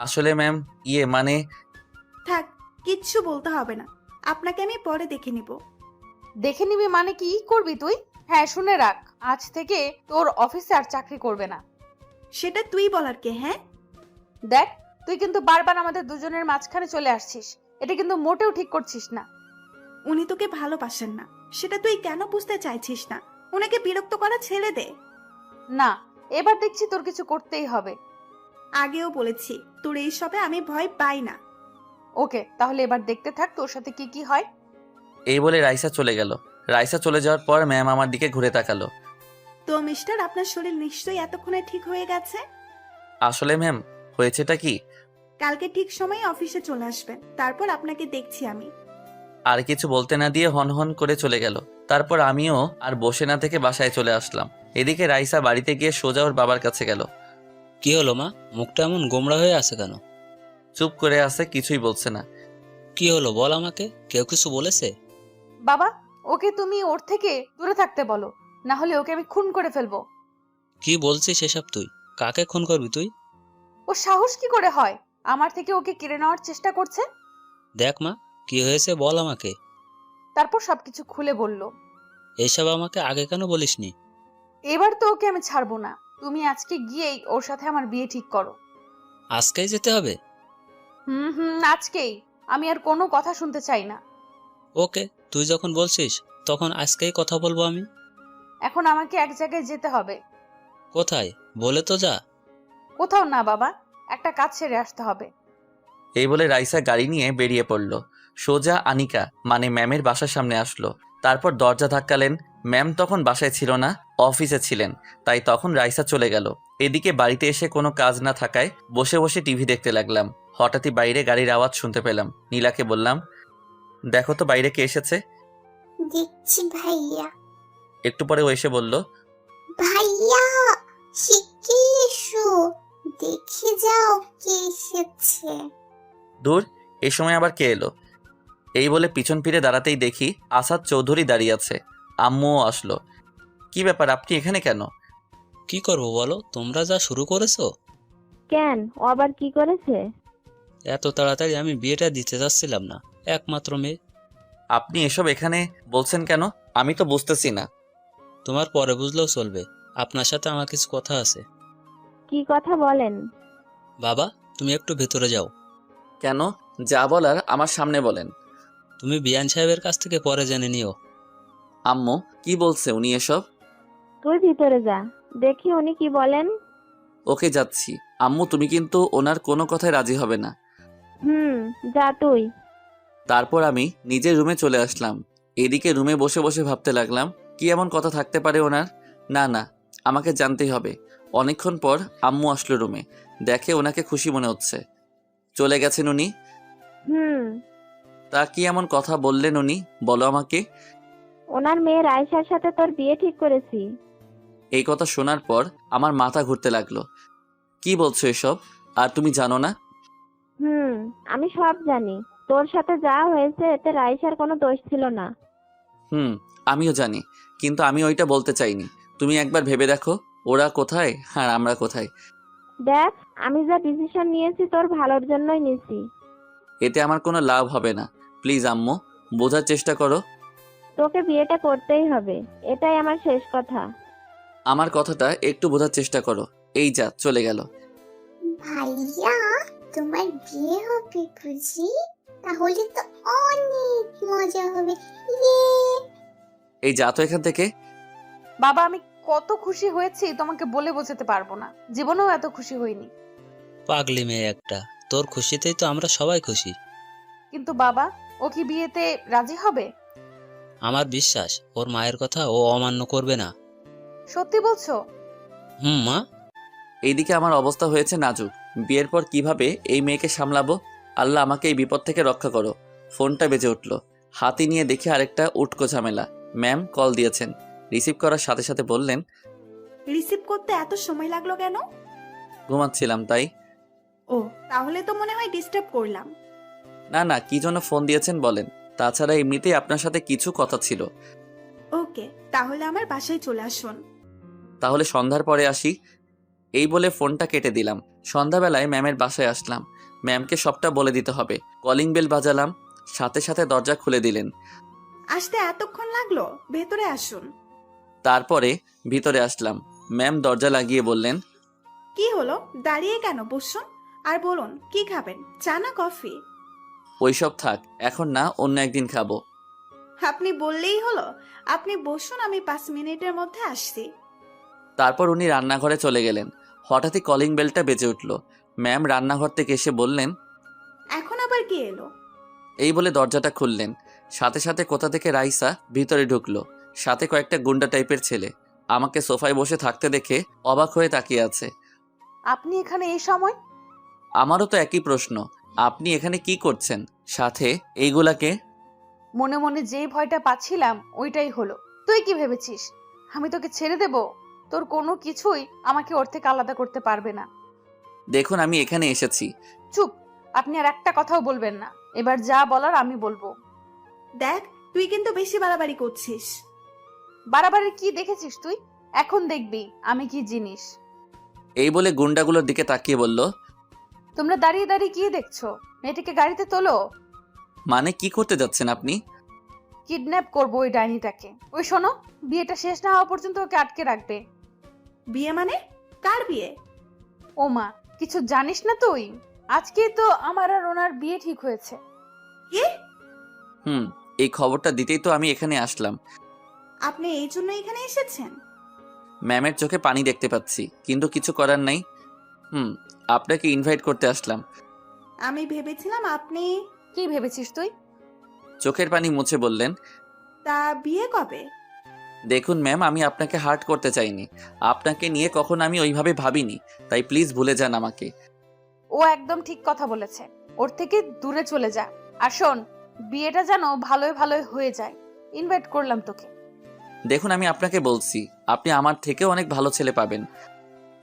আসলে ম্যাম, মানে থাক, কিচ্ছু বলতে হবে না। আপনাকে আমি পরে দেখে নিব। দেখে নিবি মানে কি করবি তুই? হ্যাঁ, শুনে রাখ, আজ থেকে তোর অফিসে আর চাকরি করবে না। সেটা তুই বলার কে? হ্যাঁ, দেখ, তুই কিন্তু বারবার আমাদের দুজনের মাঝখানে চলে আসছিস। এটা কিন্তু মোটেও ঠিক করছিস না। উনি তোকে ভালোবাসেন না, সেটা তুই কেন বুঝতে চাইছিস না? ওনাকে বিরক্ত করা ছেড়ে দে। না, এবার দেখছি তোর কিছু করতেই হবে। আগেও বলেছি তোর এইসবে আমি ভয় পাই না। ওকে, তাহলে এবার দেখতে থাক তোর সাথে কি কি হয়। এই বলে রাইসা চলে গেল। রাইসা চলে যাওয়ার পর ম্যাম আমার দিকে ঘুরে তাকালো। তো মিস্টার, আপনার শরীর নিশ্চয়ই এতক্ষণে ঠিক হয়ে গেছে। আসলে ম্যাম, হয়েছেটা কি, কালকে ঠিক সময়ে অফিসে চলে আসবেন, তারপর আপনাকে দেখছি আমি। আর কিছু বলতে না দিয়ে হন হন করে চলে গেল। তারপর আমিও আর বসে না থেকে বাসায় চলে আসলাম। এদিকে রাইসা বাড়িতে গিয়ে সোজা ওর বাবার কাছে গেল। কি হলো মা, মুখটা এমন গোমড়া হয়ে আছে কেন? চুপ করে আছে, কিছুই বলছে না। কি হলো বল আমাকে, কেউ কিছু বলেছে? বাবা, ওকে তুমি ওর থেকে দূরে থাকতে বলো, না হলে ওকে আমি খুন করে ফেলবো। কি বলছিস এসব তুই? কাকে খুন করবি তুই? ও সাহস কি করে হয় আমার থেকে ওকে কেড়ে নেওয়ার চেষ্টা করছে। দেখ মা, কি হয়েছে বল আমাকে। তারপর সবকিছু খুলে বলল। এসব আমাকে আগে কেন বলিসনি? এবার তো ওকে আমি ছাড়বো না। তুমি আজকে গিয়েই ওর সাথে আমার বিয়ে ঠিক করো। আজকেই যেতে হবে? আজকেই। আমি আর কোনো কথা শুনতে চাই না। ওকে, তুই যখন বলছিস তখন আজকেই কথা বলবো আমি। এখন আমাকে এক জায়গায় যেতে হবে। কোথায় বলে তো যা। কোথাও না বাবা, একটা কাজ সেরে আসতে হবে। এই বলে রাইসা গাড়ি নিয়ে বেরিয়ে পড়ল। সোজা আনিকা মানে ম্যামের বাসার সামনে আসলো। তারপর দরজা ধাক্কালেন। ম্যাম তখন বাসায় ছিল না, অফিসে ছিলেন। তাই তখন রাইসা চলে গেল। এদিকে বাড়িতে এসে কোনো কাজ না থাকায় বসে বসে টিভি দেখতে লাগলাম। হঠাৎই বাইরে গাড়ির আওয়াজ শুনতে পেলাম। নীলাকে বললাম, দেখো তো বাইরে কে এসেছে। দেখছি ভাইয়া। একটু পরে ও এসে বলল, ভাইয়া শিগগির এসো, দেখে যাও কে এসেছে। দূর, এ সময় আবার কে এলো। এই বলে পিছন ফিরে দাঁড়াতেই দেখি আসাদ চৌধুরী দাঁড়িয়ে আছে। আম্মুও আসলো। কি ব্যাপার, আপনি এখানে কেন? কি করবো বলো, তোমরা যা শুরু করেছো। কেন, ও আবার কি করেছে? এত তাড়াতাড়ি আমি বিয়েটা দিতে চাচ্ছিলাম না, একমাত্র মেয়ে। আপনি এসব এখানে বলছেন কেন, আমি তো বুঝতেছি না। তোমার পরে বুঝলেও চলবে, আপনার সাথে আমার কিছু কথা আছে। কি কথা বলেন? বাবা, তুমি একটু ভেতরে যাও। কেন, যা বলার আমার সামনে বলেন। তুমি বিয়ান সাহেবের কাছ থেকে পরে জেনে নিও। আম্মু, কি বলছে উনি এসব? তুই ভিতরে যা, দেখি উনি কি বলেন। ওকে, যাচ্ছি। আম্মু, তুমি কিন্তু ওনার কোনো কথায় রাজি হবে না। যা তুই। তারপর আমি নিজের রুমে চলে আসলাম। এদিকে রুমে বসে বসে ভাবতে লাগলাম, কি এমন কথা থাকতে পারে ওনার। না না, আমাকে জানতেই হবে। অনেকক্ষণ পর আম্মু আসলো রুমে। দেখে ওনাকে খুশি মনে হচ্ছে। চলে গেছেন উনি। তা কি এমন কথা বললেন উনি, বলো আমাকে। ওনার মেয়ে রাইসার সাথে তোর বিয়ে ঠিক করেছি। এই কথা শোনার পর আমার মাথা ঘুরতে লাগলো। কি বলছো এসব? আর তুমি জানো না? আমি সব জানি। তোর সাথে যা হয়েছে এতে রাইসার কোনো দোষ ছিল না। আমিও জানি, কিন্তু আমি ওইটা বলতে চাইনি। তুমি একবার ভেবে দেখো, ওরা কোথায় আর আমরা কোথায়। দেখ, আমি যা ডিসিশন নিয়েছি তোর ভালোর জন্যই নিয়েছি। এতে আমার কোনো লাভ হবে না। প্লিজ আম্মু, বোঝার চেষ্টা করো। তোকে বিয়েটা করতেই হবে, এটাই আমার শেষ কথা। আমার কথাটা একটু বোঝার চেষ্টা করো। এই যা চলে গেল। ভাইয়া, তোমার বিয়ে হবে বুঝি? তাহলে তো অনেক মজা হবে। এই যা তো এখান থেকে। বাবা, আমি কত খুশি হয়েছি তোমাকে বলে বোঝাতে পারবো না। জীবনেও এত খুশি হইনি। পাগলি মেয়ে একটা, তোর খুশিতেই তো আমরা সবাই খুশি। কিন্তু বাবা, ও কি বিয়েতে রাজি হবে? আমার বিশ্বাস ওর মায়ের কথা ও অমান্য করবে না। সত্যি বলছো? মা। এইদিকে আমার অবস্থা হয়েছে নাজুক। বিয়ের পর কিভাবে এই মেয়েকে সামলাবো? আল্লাহ আমাকে এই বিপদ থেকে রক্ষা করো। ফোনটা বেজে উঠলো। হাতি নিয়ে দেখি আরেকটা উটকো ঝামেলা। ম্যাম কল দিয়েছেন। রিসিভ করার সাথে সাথে বললেন, রিসিভ করতে এত সময় লাগলো কেন? ঘুমাচ্ছিলাম তাই। ও, তাহলে তো মনে হয় ডিস্টার্ব করলাম। না না, কি জন্য ফোন দিয়েছেন বলেন। তাছাড়া এমনিতেই আপনার সাথে কিছু কথা ছিল। ওকে, তাহলে আমার বাসায় চলে আসুন। তাহলে সন্ধ্যার পরে আসি। এই বলে ফোনটা কেটে দিলাম। সন্ধ্যাবেলায় ম্যামের বাসায় আসলাম। ম্যামকে সবটা বলে দিতে হবে। কলিং বেল বাজালাম, সাথে সাথে দরজা খুলে দিলেন। আসতে এতক্ষণ লাগলো? ভেতরে আসুন। তারপরে ভিতরে আসলাম। ম্যাম দরজা লাগিয়ে বললেন, কি হলো, দাঁড়িয়ে কেন? বসুন আর বলুন কি খাবেন, চা না কফি? ওইসব থাক, এখন না, অন্য একদিন খাবো। আপনি বললেই হলো। আপনি বসুন, আমি 5 মিনিটের মধ্যে আসছি। তারপর উনি রান্নাঘরে চলে গেলেন। হঠাৎই কলিং বেলটা বেজে উঠল। ম্যাম রান্নাঘর থেকে এসে বললেন, এখন আবার কি এলো? এই বলে দরজাটা খুললেন। সাথে সাথে কোথা থেকে রাইসা ভিতরে ঢুকলো, সাথে কয়েকটা গুন্ডা টাইপের ছেলে। আমাকে সোফায় বসে থাকতে দেখে অবাক হয়ে তাকিয়ে আছে। আপনি এখানে এই সময়? আমারও তো একই প্রশ্ন, আপনি এখানে কি করছেন? সাথে এইগুলাকে? মনে মনে যেই ভয়টা পাচ্ছিলাম ওইটাই হলো। তুই কি ভেবেছিস আমি তোকে ছেড়ে দেব? তোর কোনো কিছুই আমাকে ওর থেকে আলাদা করতে পারবে না। দেখুন, আমি এখানে এসেছি। চুপ, আপনি আর একটা কথাও বলবেন না। এবার যা বলার আমি বলবো। দেখ, তুই কিন্তু বেশি বাড়াবাড়ি করছিস। বাড়াবাড়ি কি দেখেছিস তুই? এখন দেখবি আমি কি জিনিস। এই বলে গুন্ডাগুলোর দিকে তাকিয়ে বলল, তোমরা দাঁড়িয়ে দাঁড়িয়ে কি দেখছো? মেয়েটিকে গাড়িতে তোলো। মানে কি করতে যাচ্ছেন আপনি? কিডন্যাপ করবো ওই ডাইনিটাকে। ওই শোনো, বিয়েটা শেষ না হওয়া পর্যন্ত ওকে আটকে রাখবে। বিয়ে মানে? কার বিয়ে? ও মা, কিছু জানিস না তুই? আজকে তো আমার আর ওনার বিয়ে ঠিক হয়েছে। কি? এই খবরটা দিতেই তো আমি এখানে আসলাম। আপনি এই জন্য এখানে এসেছেন? ম্যামের চোখে পানি দেখতে পাচ্ছি, কিন্তু কিছু করার নাই। আপনাকে ইনভাইট করতে আসলাম। আমি ভেবেছিলাম আপনি। কি ভেবেছিস তুই? চোখের পানি মুছে বললেন, তা বিয়ে কবে? দেখুন ম্যাম, আমি আপনাকে হার্ট করতে চাইনি। আপনাকে নিয়ে কখনো আমি ওইভাবে ভাবিনি, তাই প্লিজ ভুলে যান আমাকে। ও একদম ঠিক কথা বলেছে। ওর থেকে দূরে চলে যা। আর শোন, বিয়েটা যেন ভালোই ভালোই হয়ে যায়। ইনভাইট করলাম তোকে। দেখুন, আমি আপনাকে বলছি, আপনি আমার থেকেও অনেক ভালো ছেলে পাবেন।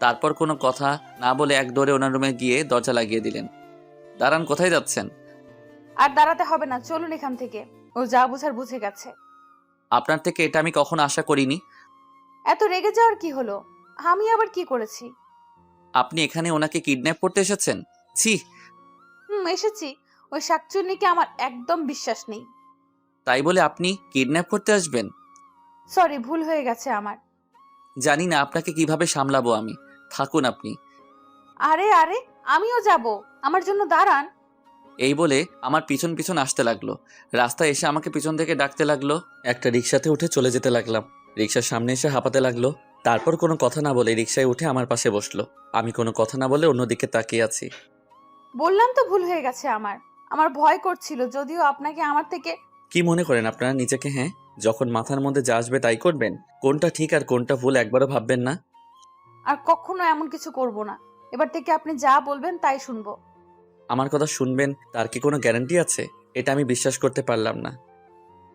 তারপর কোনো কথা না বলে এক দৌড়ে ওনার রুমে গিয়ে দরজা লাগিয়ে দিলেন। দাঁড়ান, কোথায় যাচ্ছেন? আর দাঁড়াতে হবে না, চলুন এখান থেকে। ও যা বুঝার বুঝে গেছে। আপনার থেকে এটা আমি কখনো আশা করিনি। এত রেগে যাওয়ার কি হলো? আমি আবার কি করেছি? আপনি এখানে ওনাকে কিডন্যাপ করতে এসেছেন? ছি! এসেছি। ওই শাকচুন্নিকে আমার একদম বিশ্বাস নেই। তাই বলে আপনি কিডন্যাপ করতে আসবেন? সরি, ভুল হয়ে গেছে আমার। জানি না আপনাকে কিভাবে সামলাবো আমি। থাকুন আপনি। আরে আরে, আমিও যাব, আমার জন্য দাঁড়ান। এই বলে আমার পিছন পিছন আসতে লাগলো। রাস্তায় এসে আমাকে পিছন থেকে ডাকতে লাগলো। একটা রিক্সাতে উঠে চলে যেতে লাগলাম। রিক্সার সামনে এসে হাঁপাতে লাগলো। তারপর কোনো কথা না বলে রিক্সায় উঠে আমার পাশে বসলো। আমি কোনো কথা না বলে অন্যদিকে তাকিয়ে আছি। বললাম তো ভুল হয়ে গেছে আমার। আমার ভয় করছিল, যদিও আপনাকে আমার থেকে। কি মনে করেন আপনারা নিজেকে? হ্যাঁ, যখন মাথার মধ্যে যা আসবে তাই করবেন? কোনটা ঠিক আর কোনটা ভুল একবারও ভাববেন না? আর কখনো এমন কিছু করব না। এবার থেকে আপনি যা বলবেন তাই শুনবো। আমার কথা শুনবেন তার কি কোনো গ্যারান্টি আছে? এটা আমি বিশ্বাস করতে পারলাম না।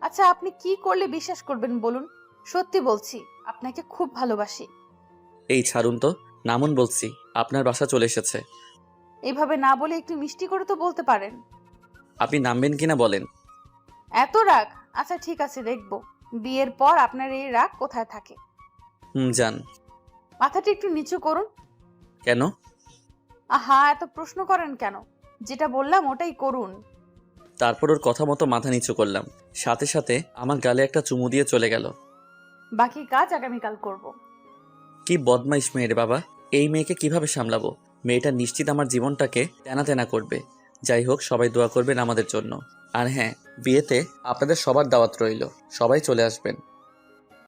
আচ্ছা, আপনি কি করলে বিশ্বাস করবেন বলুন? সত্যি বলছি, আপনাকে খুব ভালোবাসি। এই ছাড়ুন তো, নামুন বলছি। আপনার বাসা চলে এসেছে। এইভাবে না বলে একটু মিষ্টি করে তো বলতে পারেন। আপনি নামবেন কিনা বলেন? এত রাগ? আচ্ছা ঠিক আছে, দেখবো বিয়ের পর আপনার এই রাগ কোথায় থাকে। যান। মাথাটা একটু নিচু করুন। কেন? আহা, এত প্রশ্ন করেন কেন? যেটা বললাম ওটাই করুন। তারপর ওর কথা মতো মাথা নিচু করলাম। সাথে সাথে আমার গালে একটা চুমু দিয়ে চলে গেল। বাকি কাজ আগামীকাল করব। কি বদমাইশ মেয়ের বাবা! এই মেয়েকে কিভাবে সামলাবো? মেয়েটা নিশ্চিত আমার জীবনটাকে তেনা তেনা করবে। যাই হোক, সবাই দোয়া করবেন আমাদের জন্য। আর হ্যাঁ, বিয়েতে আপনাদের সবার দাওয়াত রইল, সবাই চলে আসবেন।